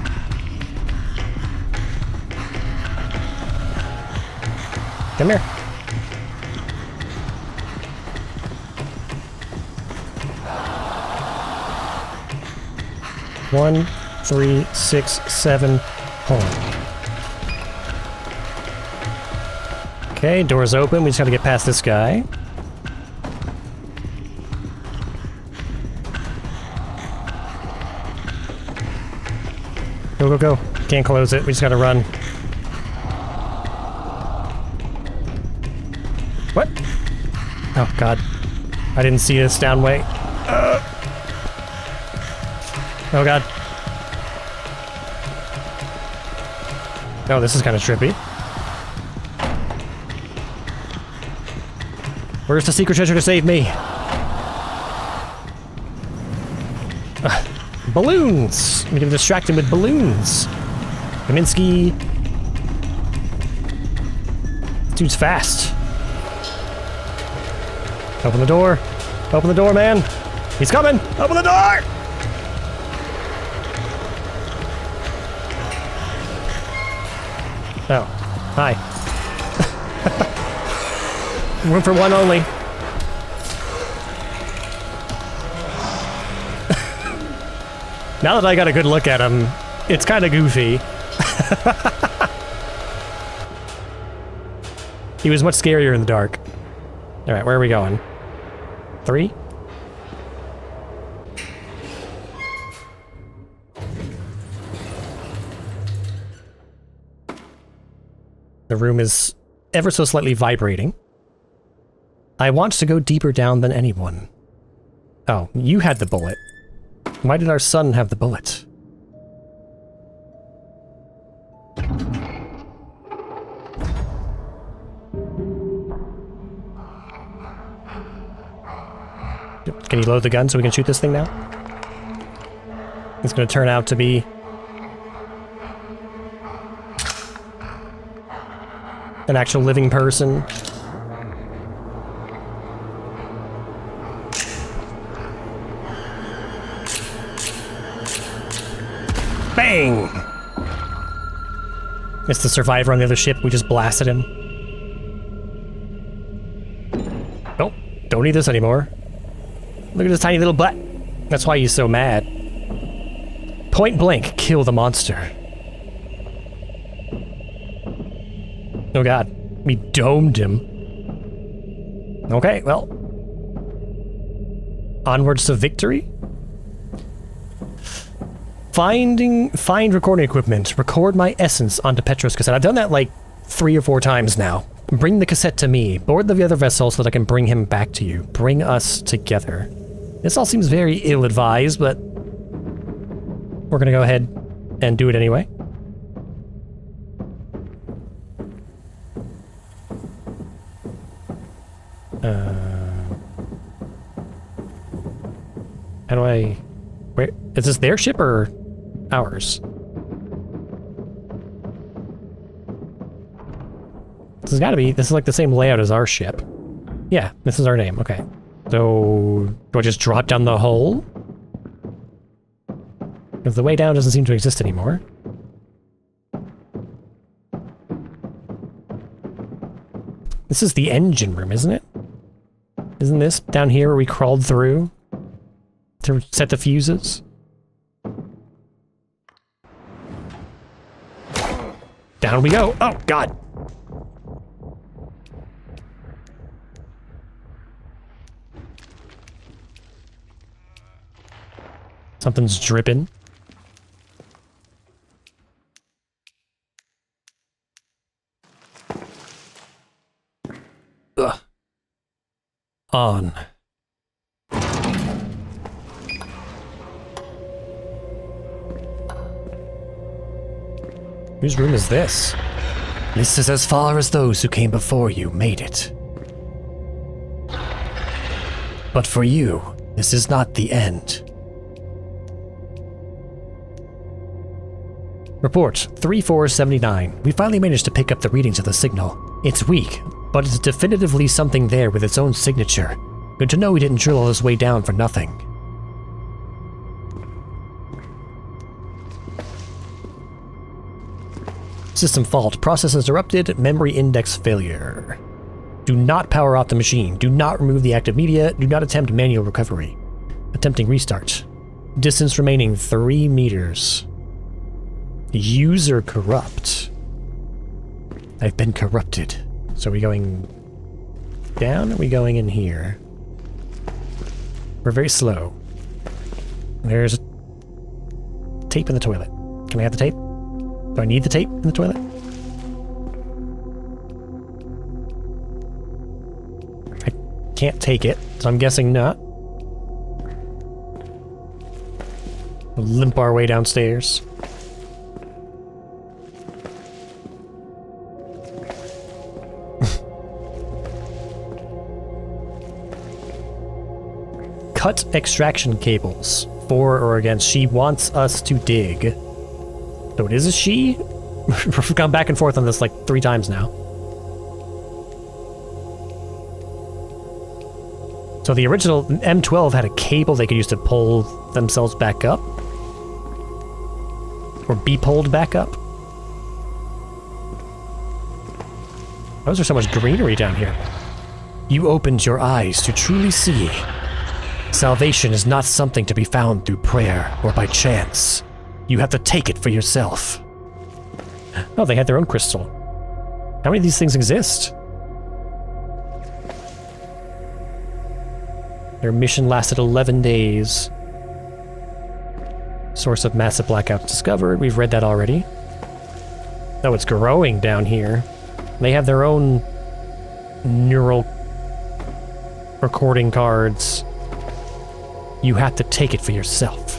Speaker 1: Come here. One, 3, 6, 7, hold on. Okay, door's open. We just gotta get past this guy. Go. Can't close it. We just gotta run. What? Oh, God. I didn't see this down way. Oh, God. Oh, this is kind of trippy. Where's the secret treasure to save me? Balloons! We can distract him with balloons. Kaminsky. This dude's fast. Open the door. Open the door, man. He's coming. Open the door! Oh. Hi. Room for one only. Now that I got a good look at him, it's kind of goofy. He was much scarier in the dark. Alright, where are we going? 3? The room is ever so slightly vibrating. I want to go deeper down than anyone. Oh, you had the bullet. Why did our son have the bullet? Can you load the gun so we can shoot this thing now? It's going to turn out to be... an actual living person. Bang! It's the survivor on the other ship. We just blasted him. Nope. Don't need this anymore. Look at this tiny little butt. That's why he's so mad. Point blank, kill the monster. Oh god. We domed him. Okay, well. Onwards to victory? Find recording equipment. Record my essence onto Petro's cassette. I've done that like 3 or 4 times now. Bring the cassette to me. Board the other vessel so that I can bring him back to you. Bring us together. This all seems very ill-advised, but we're gonna go ahead and do it anyway. How do I... Where... Is this their ship or ours? This has got to be... This is like the same layout as our ship. Yeah, this is our name. Okay. So... Do I just drop down the hole? Because the way down doesn't seem to exist anymore. This is the engine room, isn't it? Isn't this down here where we crawled through to set the fuses? Down we go. Oh, God. Something's dripping. Ugh. On. Whose room is this? This is as far as those who came before you made it. But for you, this is not the end. Report 3479. We finally managed to pick up the readings of the signal. It's weak, but it's definitively something there with its own signature. Good to know we didn't drill all this way down for nothing. System fault. Process interrupted. Memory index failure. Do not power off the machine. Do not remove the active media. Do not attempt manual recovery. Attempting restart. Distance remaining 3 meters. User corrupt. I've been corrupted. So are we going down or are we going in here? We're very slow. There's tape in the toilet. Can I have the tape? Do I need the tape in the toilet? I can't take it, so I'm guessing not. We'll limp our way downstairs. Cut extraction cables. For or against. She wants us to dig. So it is a she? We've gone back and forth on this like 3 times now. So the original M12 had a cable they could use to pull themselves back up. Or be pulled back up. Why was there so much greenery down here? You opened your eyes to truly see. Salvation is not something to be found through prayer or by chance. You have to take it for yourself. Oh, they had their own crystal. How many of these things exist? Their mission lasted 11 days. Source of massive blackouts discovered. We've read that already. Oh, it's growing down here. They have their own neural recording cards. You have to take it for yourself.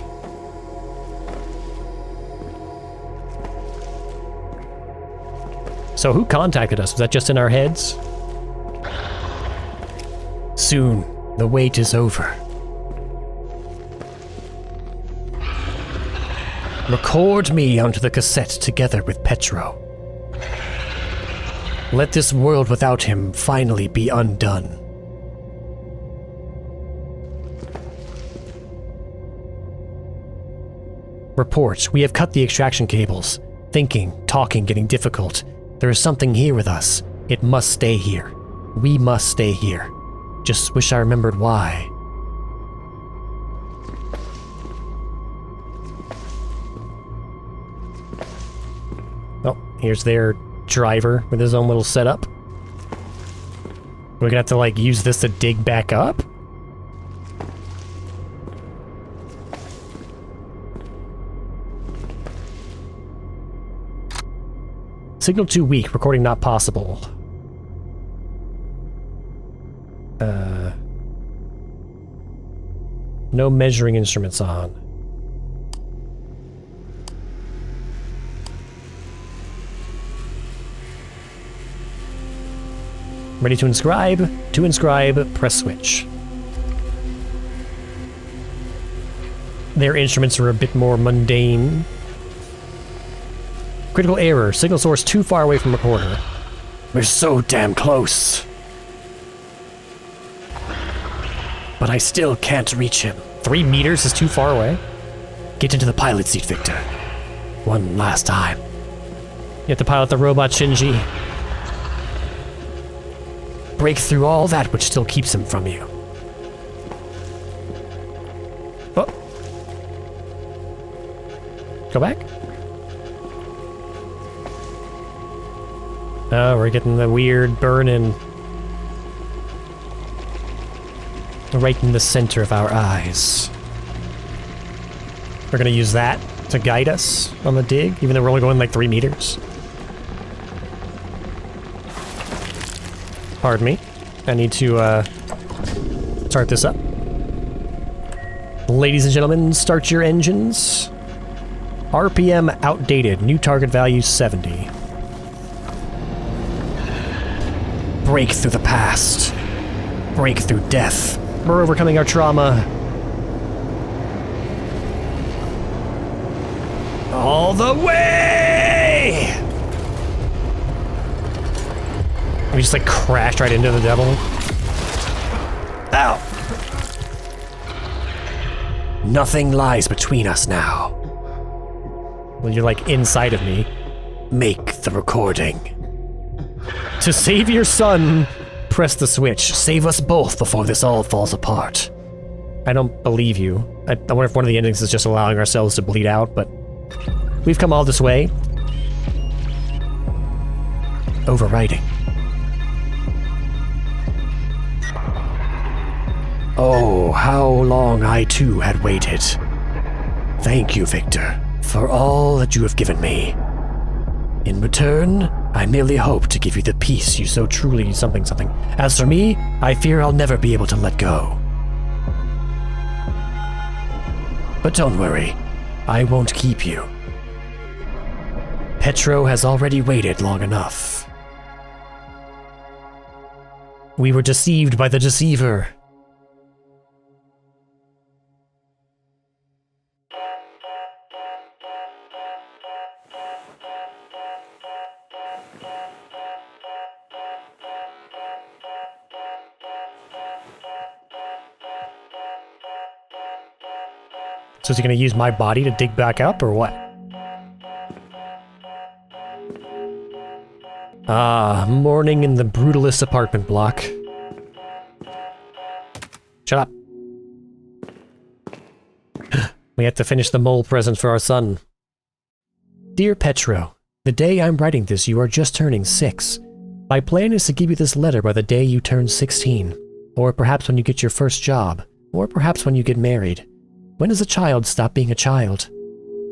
Speaker 1: So who contacted us? Was that just in our heads? Soon, the wait is over. Record me onto the cassette together with Petro. Let this world without him finally be undone. Report, we have cut the extraction cables. Thinking, talking, getting difficult. There is something here with us. It must stay here. We must stay here. Just wish I remembered why. Oh, here's their driver with his own little setup. We're gonna have to, like, use this to dig back up? Signal too weak, recording not possible. No measuring instruments on. Ready to inscribe? To inscribe, press switch. their instruments are a bit more mundane. Critical error. Signal source too far away from recorder. We're so damn close. But I still can't reach him. 3 meters is too far away? Get into the pilot seat, Victor. One last time. You have to pilot the robot, Shinji. Break through all that which still keeps him from you. Oh. Go back? Oh, we're getting the weird burn-in. Right in the center of our eyes. We're gonna use that to guide us on the dig, even though we're only going like 3 meters. Pardon me. I need to start this up. Ladies and gentlemen, start your engines. RPM outdated. New target value 70. Break through the past. Break through death. We're overcoming our trauma. All the way! We just like crashed right into the devil. Ow! Nothing lies between us now. Well, you're like inside of me. Make the recording. To save your son, press the switch. Save us both before this all falls apart. I don't believe you. I wonder if one of the endings is just allowing ourselves to bleed out, but we've come all this way. Overwriting. Oh, how long I too had waited. Thank you, Victor, for all that you have given me. In return, I merely hope to give you the peace you so truly something. As for me, I fear I'll never be able to let go. But don't worry, I won't keep you. Petro has already waited long enough. We were deceived by the deceiver. So is he going to use my body to dig back up, or what? Ah, morning in the brutalist apartment block. Shut up. We have to finish the mole present for our son. Dear Petro, the day I'm writing this, you are just turning 6. My plan is to give you this letter by the day you turn 16. Or perhaps when you get your first job. Or perhaps when you get married. When does a child stop being a child?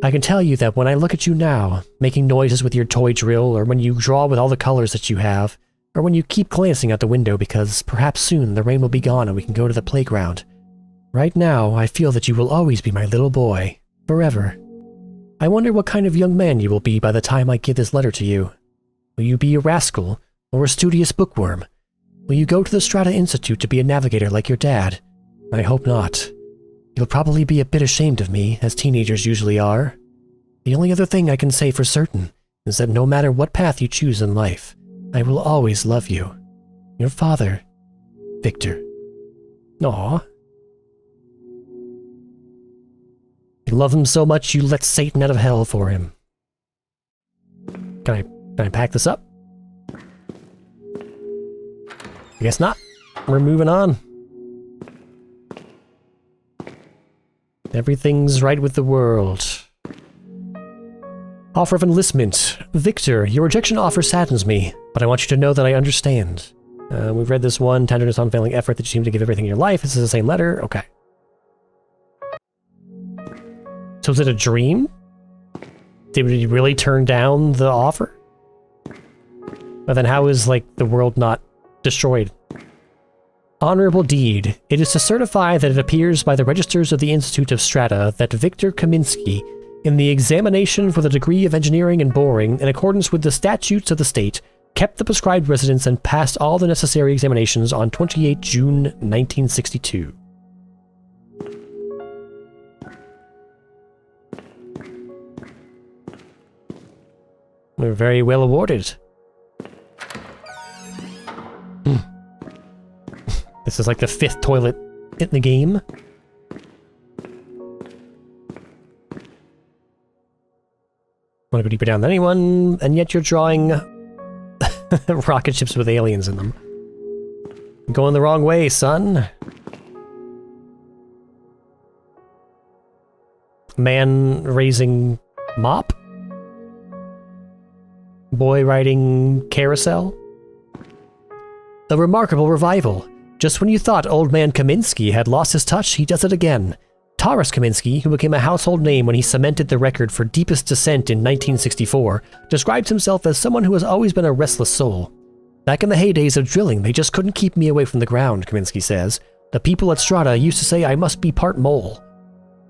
Speaker 1: I can tell you that when I look at you now, making noises with your toy drill, or when you draw with all the colors that you have, or when you keep glancing out the window because perhaps soon the rain will be gone and we can go to the playground. Right now, I feel that you will always be my little boy, forever. I wonder what kind of young man you will be by the time I give this letter to you. Will you be a rascal, or a studious bookworm? Will you go to the Strata Institute to be a navigator like your dad? I hope not. You'll probably be a bit ashamed of me, as teenagers usually are. The only other thing I can say for certain is that no matter what path you choose in life, I will always love you. Your father, Victor. Aw. You love him so much you let Satan out of hell for him. Can I pack this up? I guess not. We're moving on. Everything's right with the world. Offer of enlistment. Victor, your rejection offer saddens me, but I want you to know that I understand. We've read this one. Tenderness, unfailing effort that you seem to give everything in your life. This is the same letter. Okay. So is it a dream? Did he really turn down the offer? But then how is, like, the world not destroyed? Honorable deed. It is to certify that it appears by the registers of the Institute of Strata that Victor Kaminsky, in the examination for the degree of engineering and boring, in accordance with the statutes of the state, kept the prescribed residence and passed all the necessary examinations on 28 June 1962. We're very well awarded. This is like the 5th toilet in the game. Want to go deeper down than anyone, and yet you're drawing rocket ships with aliens in them. Going the wrong way, son. Man raising mop? Boy riding carousel? A remarkable revival. Just when you thought old man Kaminsky had lost his touch, he does it again. Taras Kaminsky, who became a household name when he cemented the record for deepest descent in 1964, describes himself as someone who has always been a restless soul. Back in the heydays of drilling, they just couldn't keep me away from the ground, Kaminsky says. The people at Strata used to say I must be part mole.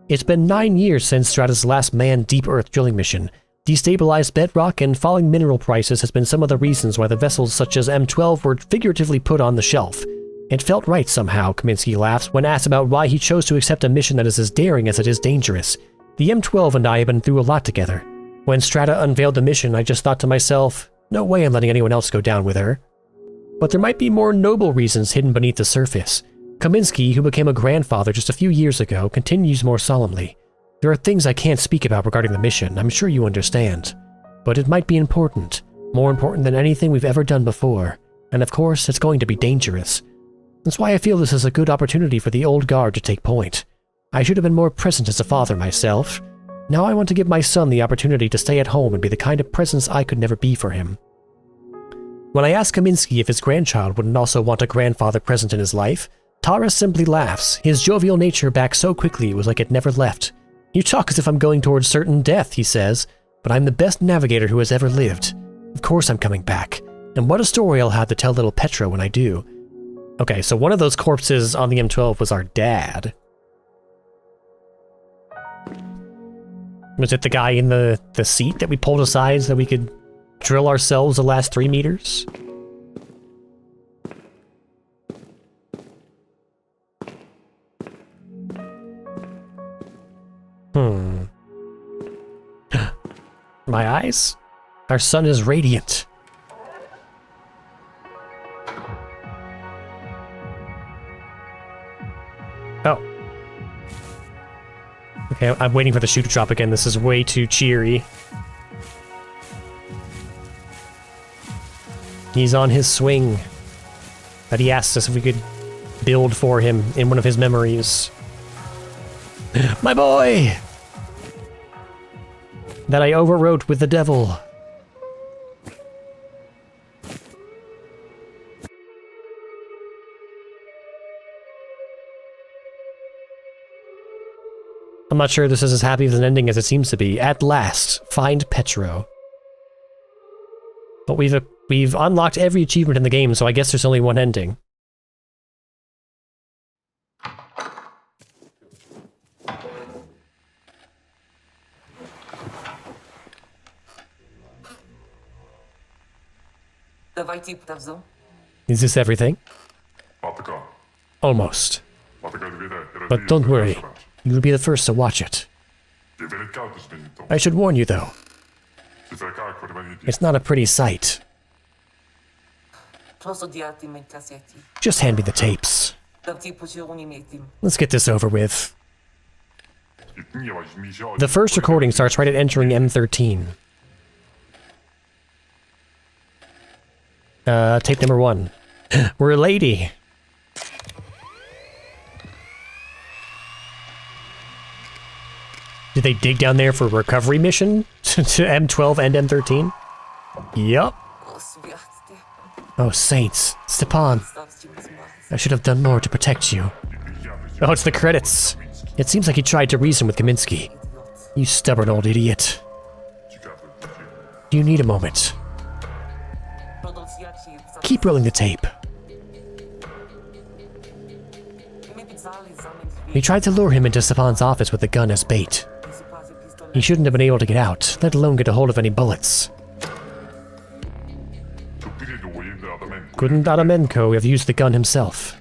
Speaker 1: It's been 9 years since Strata's last manned deep earth drilling mission. Destabilized bedrock and falling mineral prices has been some of the reasons why the vessels such as M12 were figuratively put on the shelf. It felt right somehow, Kaminsky laughs, when asked about why he chose to accept a mission that is as daring as it is dangerous. The M12 and I have been through a lot together. When Strata unveiled the mission, I just thought to myself, no way I'm letting anyone else go down with her. But there might be more noble reasons hidden beneath the surface. Kaminsky, who became a grandfather just a few years ago, continues more solemnly. There are things I can't speak about regarding the mission, I'm sure you understand. But it might be important. More important than anything we've ever done before. And of course, it's going to be dangerous. That's why I feel this is a good opportunity for the old guard to take point. I should have been more present as a father myself. Now I want to give my son the opportunity to stay at home and be the kind of presence I could never be for him. When I ask Kaminsky if his grandchild wouldn't also want a grandfather present in his life, Taras simply laughs. His jovial nature back so quickly it was like it never left. You talk as if I'm going towards certain death, he says, but I'm the best navigator who has ever lived. Of course I'm coming back. And what a story I'll have to tell little Petra when I do. Okay, so one of those corpses on the M12 was our dad. Was it the guy in the seat that we pulled aside so that we could drill ourselves the last 3 meters? My eyes? Our sun is radiant. Oh. Okay, I'm waiting for the shoe to drop again. This is way too cheery. He's on his swing. That he asked us if we could build for him in one of his memories. My boy! That I overwrote with the devil. I'm not sure this is as happy of an ending as it seems to be. At last, find Petro. But we've unlocked every achievement in the game, so I guess there's only one ending. Is this everything? Almost. But don't worry. You'll be the first to watch it. I should warn you, though. It's not a pretty sight. Just hand me the tapes. Let's get this over with. The first recording starts right at entering M13. Tape number 1. We're a lady. Did they dig down there for a recovery mission to M12 and M13? Yup. Oh, saints. Stepan. I should have done more to protect you. Oh, it's the credits. It seems like he tried to reason with Kaminsky. You stubborn old idiot. Do you need a moment? Keep rolling the tape. We tried to lure him into Stepan's office with the gun as bait. He shouldn't have been able to get out, let alone get a hold of any bullets. Couldn't Adamenko have used the gun himself?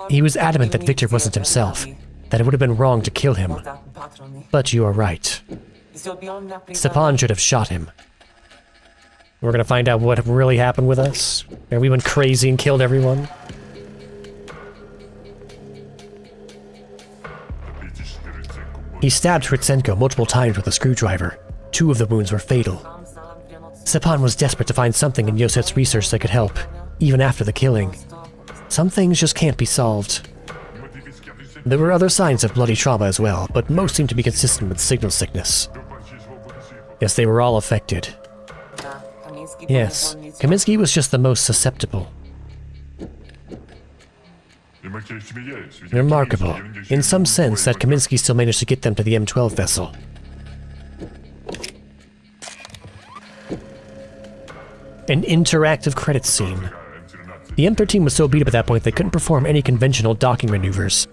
Speaker 1: He was adamant that Victor wasn't himself, that it would have been wrong to kill him. But you are right. Stepan should have shot him. We're gonna find out what really happened with us. And we went crazy and killed everyone. He stabbed Hrytsenko multiple times with a screwdriver. 2 of the wounds were fatal. Stepan was desperate to find something in Yosef's research that could help, even after the killing. Some things just can't be solved. There were other signs of bloody trauma as well, but most seemed to be consistent with signal sickness. Yes, they were all affected. Yes, Kaminsky was just the most susceptible. Remarkable, in some sense, that Kaminsky still managed to get them to the M12 vessel. An interactive credits scene. The M13 was so beat up at that point they couldn't perform any conventional docking maneuvers.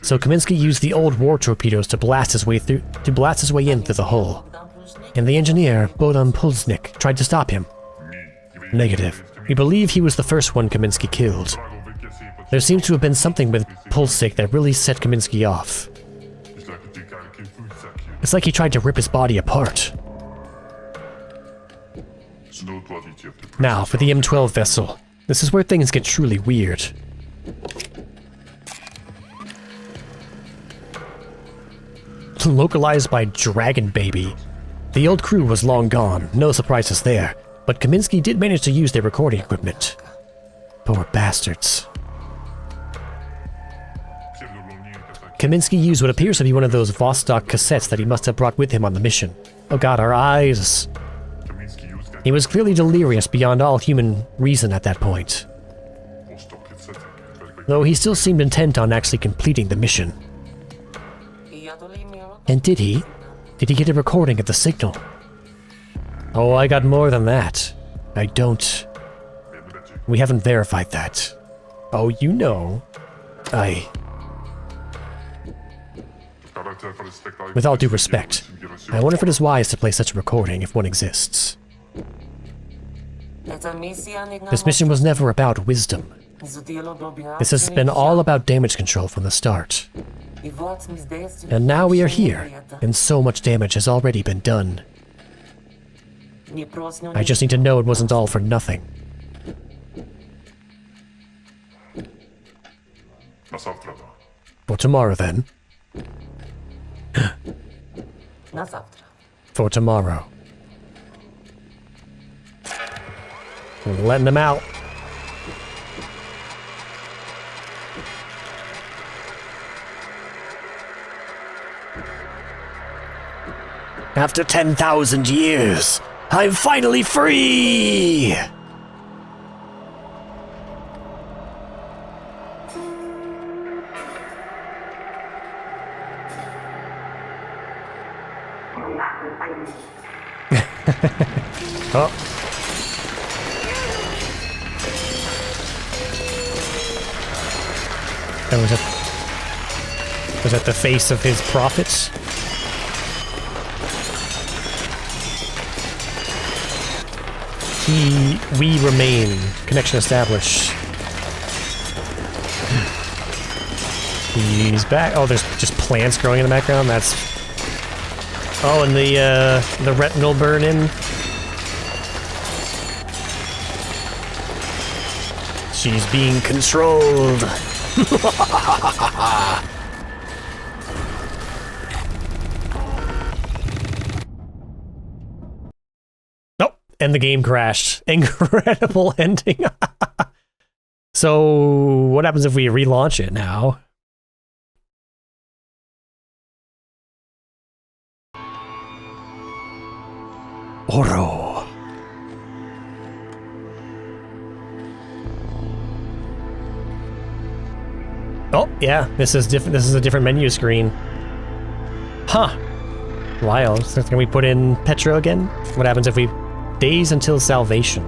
Speaker 1: So Kaminsky used the old war torpedoes to blast his way in through the hull. And the engineer, Bohdan Pulsnik, tried to stop him. Negative. We believe he was the first one Kaminsky killed. There seems to have been something with Pulsnik that really set Kaminsky off. It's like he tried to rip his body apart. Now, for the M12 vessel. This is where things get truly weird. Localized by Dragon Baby. The old crew was long gone, no surprises there, but Kaminsky did manage to use their recording equipment. Poor bastards. Kaminsky used what appears to be one of those Vostok cassettes that he must have brought with him on the mission. Oh god, our eyes! He was clearly delirious beyond all human reason at that point. Though he still seemed intent on actually completing the mission. And did he? Did he get a recording of the signal? Oh, I got more than that. I don't... We haven't verified that. Oh, you know. With all due respect, I wonder if it is wise to play such a recording if one exists. This mission was never about wisdom. This has been all about damage control from the start. And now we are here, and so much damage has already been done. I just need to know it wasn't all for nothing. For tomorrow, then. For tomorrow. We're letting them out. After 10,000 years, I'm finally free! Oh. Was that the face of his prophets? We remain. Connection established. He's back. Oh, there's just plants growing in the background. That's... Oh, and the retinal burn-in. She's being controlled. Nope, and the game crashed. Incredible ending. So, what happens if we relaunch it now? Oro. Oh, yeah, this is different. This is a different menu screen. Huh. Wild. So can we put in Petra again? What happens if we... Days until salvation.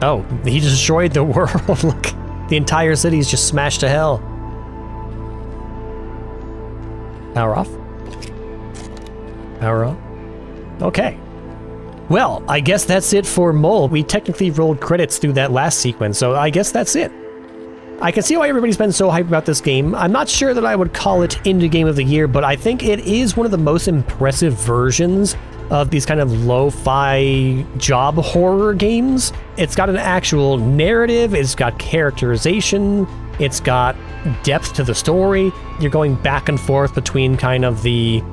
Speaker 1: Oh, he destroyed the world. Look, the entire city is just smashed to hell. Power off. Power on. Okay. Well, I guess that's it for Mole. We technically rolled credits through that last sequence, so I guess that's it. I can see why everybody's been so hyped about this game. I'm not sure that I would call it Indie Game of the Year, but I think it is one of the most impressive versions of these kind of lo-fi job horror games. It's got an actual narrative, it's got characterization, it's got depth to the story. You're going back and forth between kind of the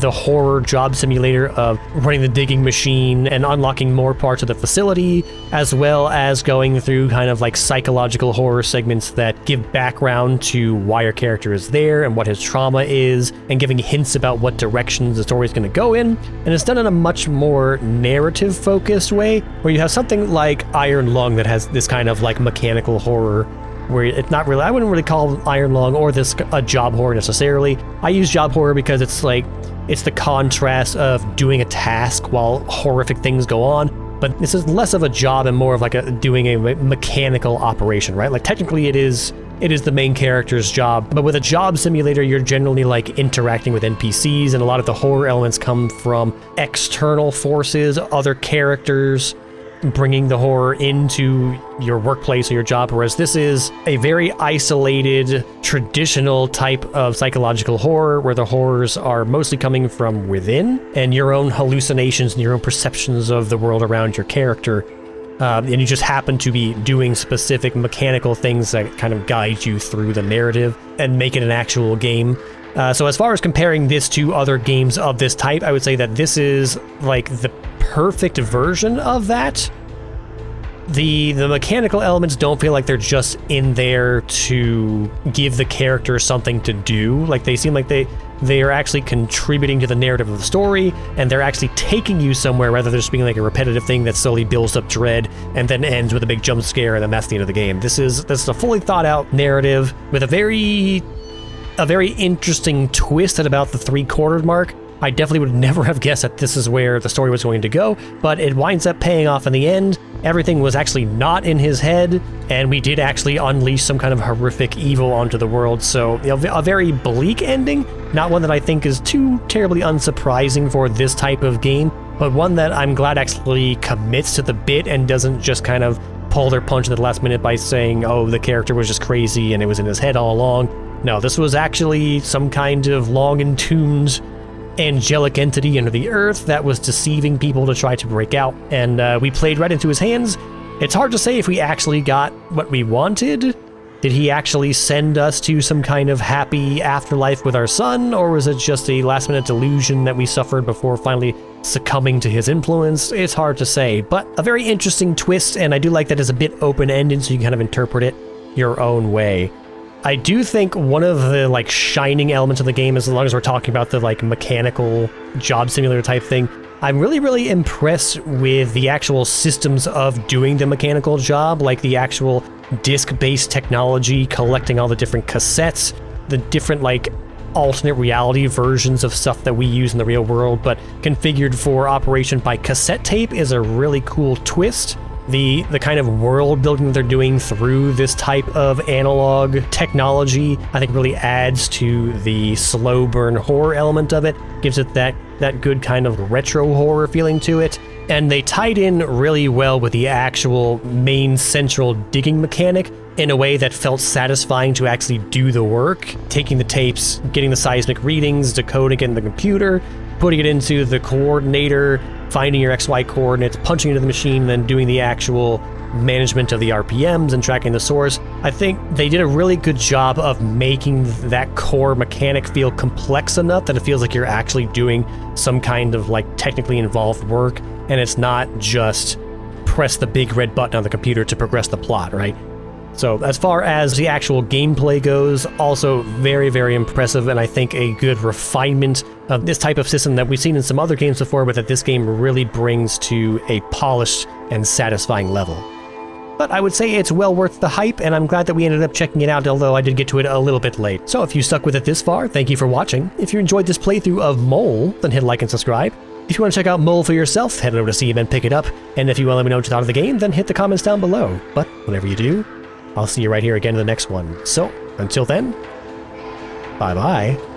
Speaker 1: horror job simulator of running the digging machine and unlocking more parts of the facility, as well as going through kind of like psychological horror segments that give background to why your character is there and what his trauma is, and giving hints about what directions the story is going to go in. And it's done in a much more narrative focused way, where you have something like Iron Lung that has this kind of like mechanical horror, where it's not really, I wouldn't really call Iron Lung or this a job horror necessarily. I use job horror because it's like, it's the contrast of doing a task while horrific things go on. But this is less of a job and more of like doing a mechanical operation, right? Like technically it is the main character's job, but with a job simulator, you're generally like interacting with NPCs, and a lot of the horror elements come from external forces, other characters, bringing the horror into your workplace or your job, whereas this is a very isolated, traditional type of psychological horror where the horrors are mostly coming from within and your own hallucinations and your own perceptions of the world around your character. And you just happen to be doing specific mechanical things that kind of guide you through the narrative and make it an actual game. So as far as comparing this to other games of this type, I would say that this is like the perfect version of that. The mechanical elements don't feel like they're just in there to give the character something to do. Like they seem like they are actually contributing to the narrative of the story, and they're actually taking you somewhere rather than just being like a repetitive thing that slowly builds up dread and then ends with a big jump scare, and then that's the end of the game. This is a fully thought out narrative with a very interesting twist at about the 3/4 mark. I definitely would never have guessed that this is where the story was going to go, but it winds up paying off in the end. Everything was actually not in his head, and we did actually unleash some kind of horrific evil onto the world. So, you know, a very bleak ending, not one that I think is too terribly unsurprising for this type of game, but one that I'm glad actually commits to the bit and doesn't just kind of pull their punch at the last minute by saying, oh, the character was just crazy and it was in his head all along. No, this was actually some kind of long entombed angelic entity under the earth that was deceiving people to try to break out, and we played right into his hands. It's hard to say if we actually got what we wanted. Did he actually send us to some kind of happy afterlife with our son, or was it just a last-minute delusion that we suffered before finally succumbing to his influence? It's hard to say, but a very interesting twist, and I do like that it's a bit open-ended, so you can kind of interpret it your own way. I do think one of the like shining elements of the game, as long as we're talking about the like mechanical job simulator type thing, I'm really impressed with the actual systems of doing the mechanical job, like the actual disc-based technology, collecting all the different cassettes, the different like alternate reality versions of stuff that we use in the real world, but configured for operation by cassette tape is a really cool twist. The kind of world building that they're doing through this type of analog technology, I think really adds to the slow burn horror element of it, gives it that good kind of retro horror feeling to it. And they tied in really well with the actual main central digging mechanic in a way that felt satisfying to actually do the work, taking the tapes, getting the seismic readings, decoding it in the computer, putting it into the coordinator, finding your XY coordinates, punching into the machine, then doing the actual management of the RPMs and tracking the source. I think they did a really good job of making that core mechanic feel complex enough that it feels like you're actually doing some kind of like technically involved work, and it's not just press the big red button on the computer to progress the plot, right? So as far as the actual gameplay goes, also very impressive, and I think a good refinement of this type of system that we've seen in some other games before, but that this game really brings to a polished and satisfying level. But I would say it's well worth the hype, and I'm glad that we ended up checking it out, although I did get to it a little bit late. So if you stuck with it this far, thank you for watching. If you enjoyed this playthrough of Mole, then hit like and subscribe. If you want to check out Mole for yourself, head over to Steam and pick it up. And if you want to let me know what you thought of the game, then hit the comments down below. But whatever you do, I'll see you right here again in the next one. So, until then, bye-bye.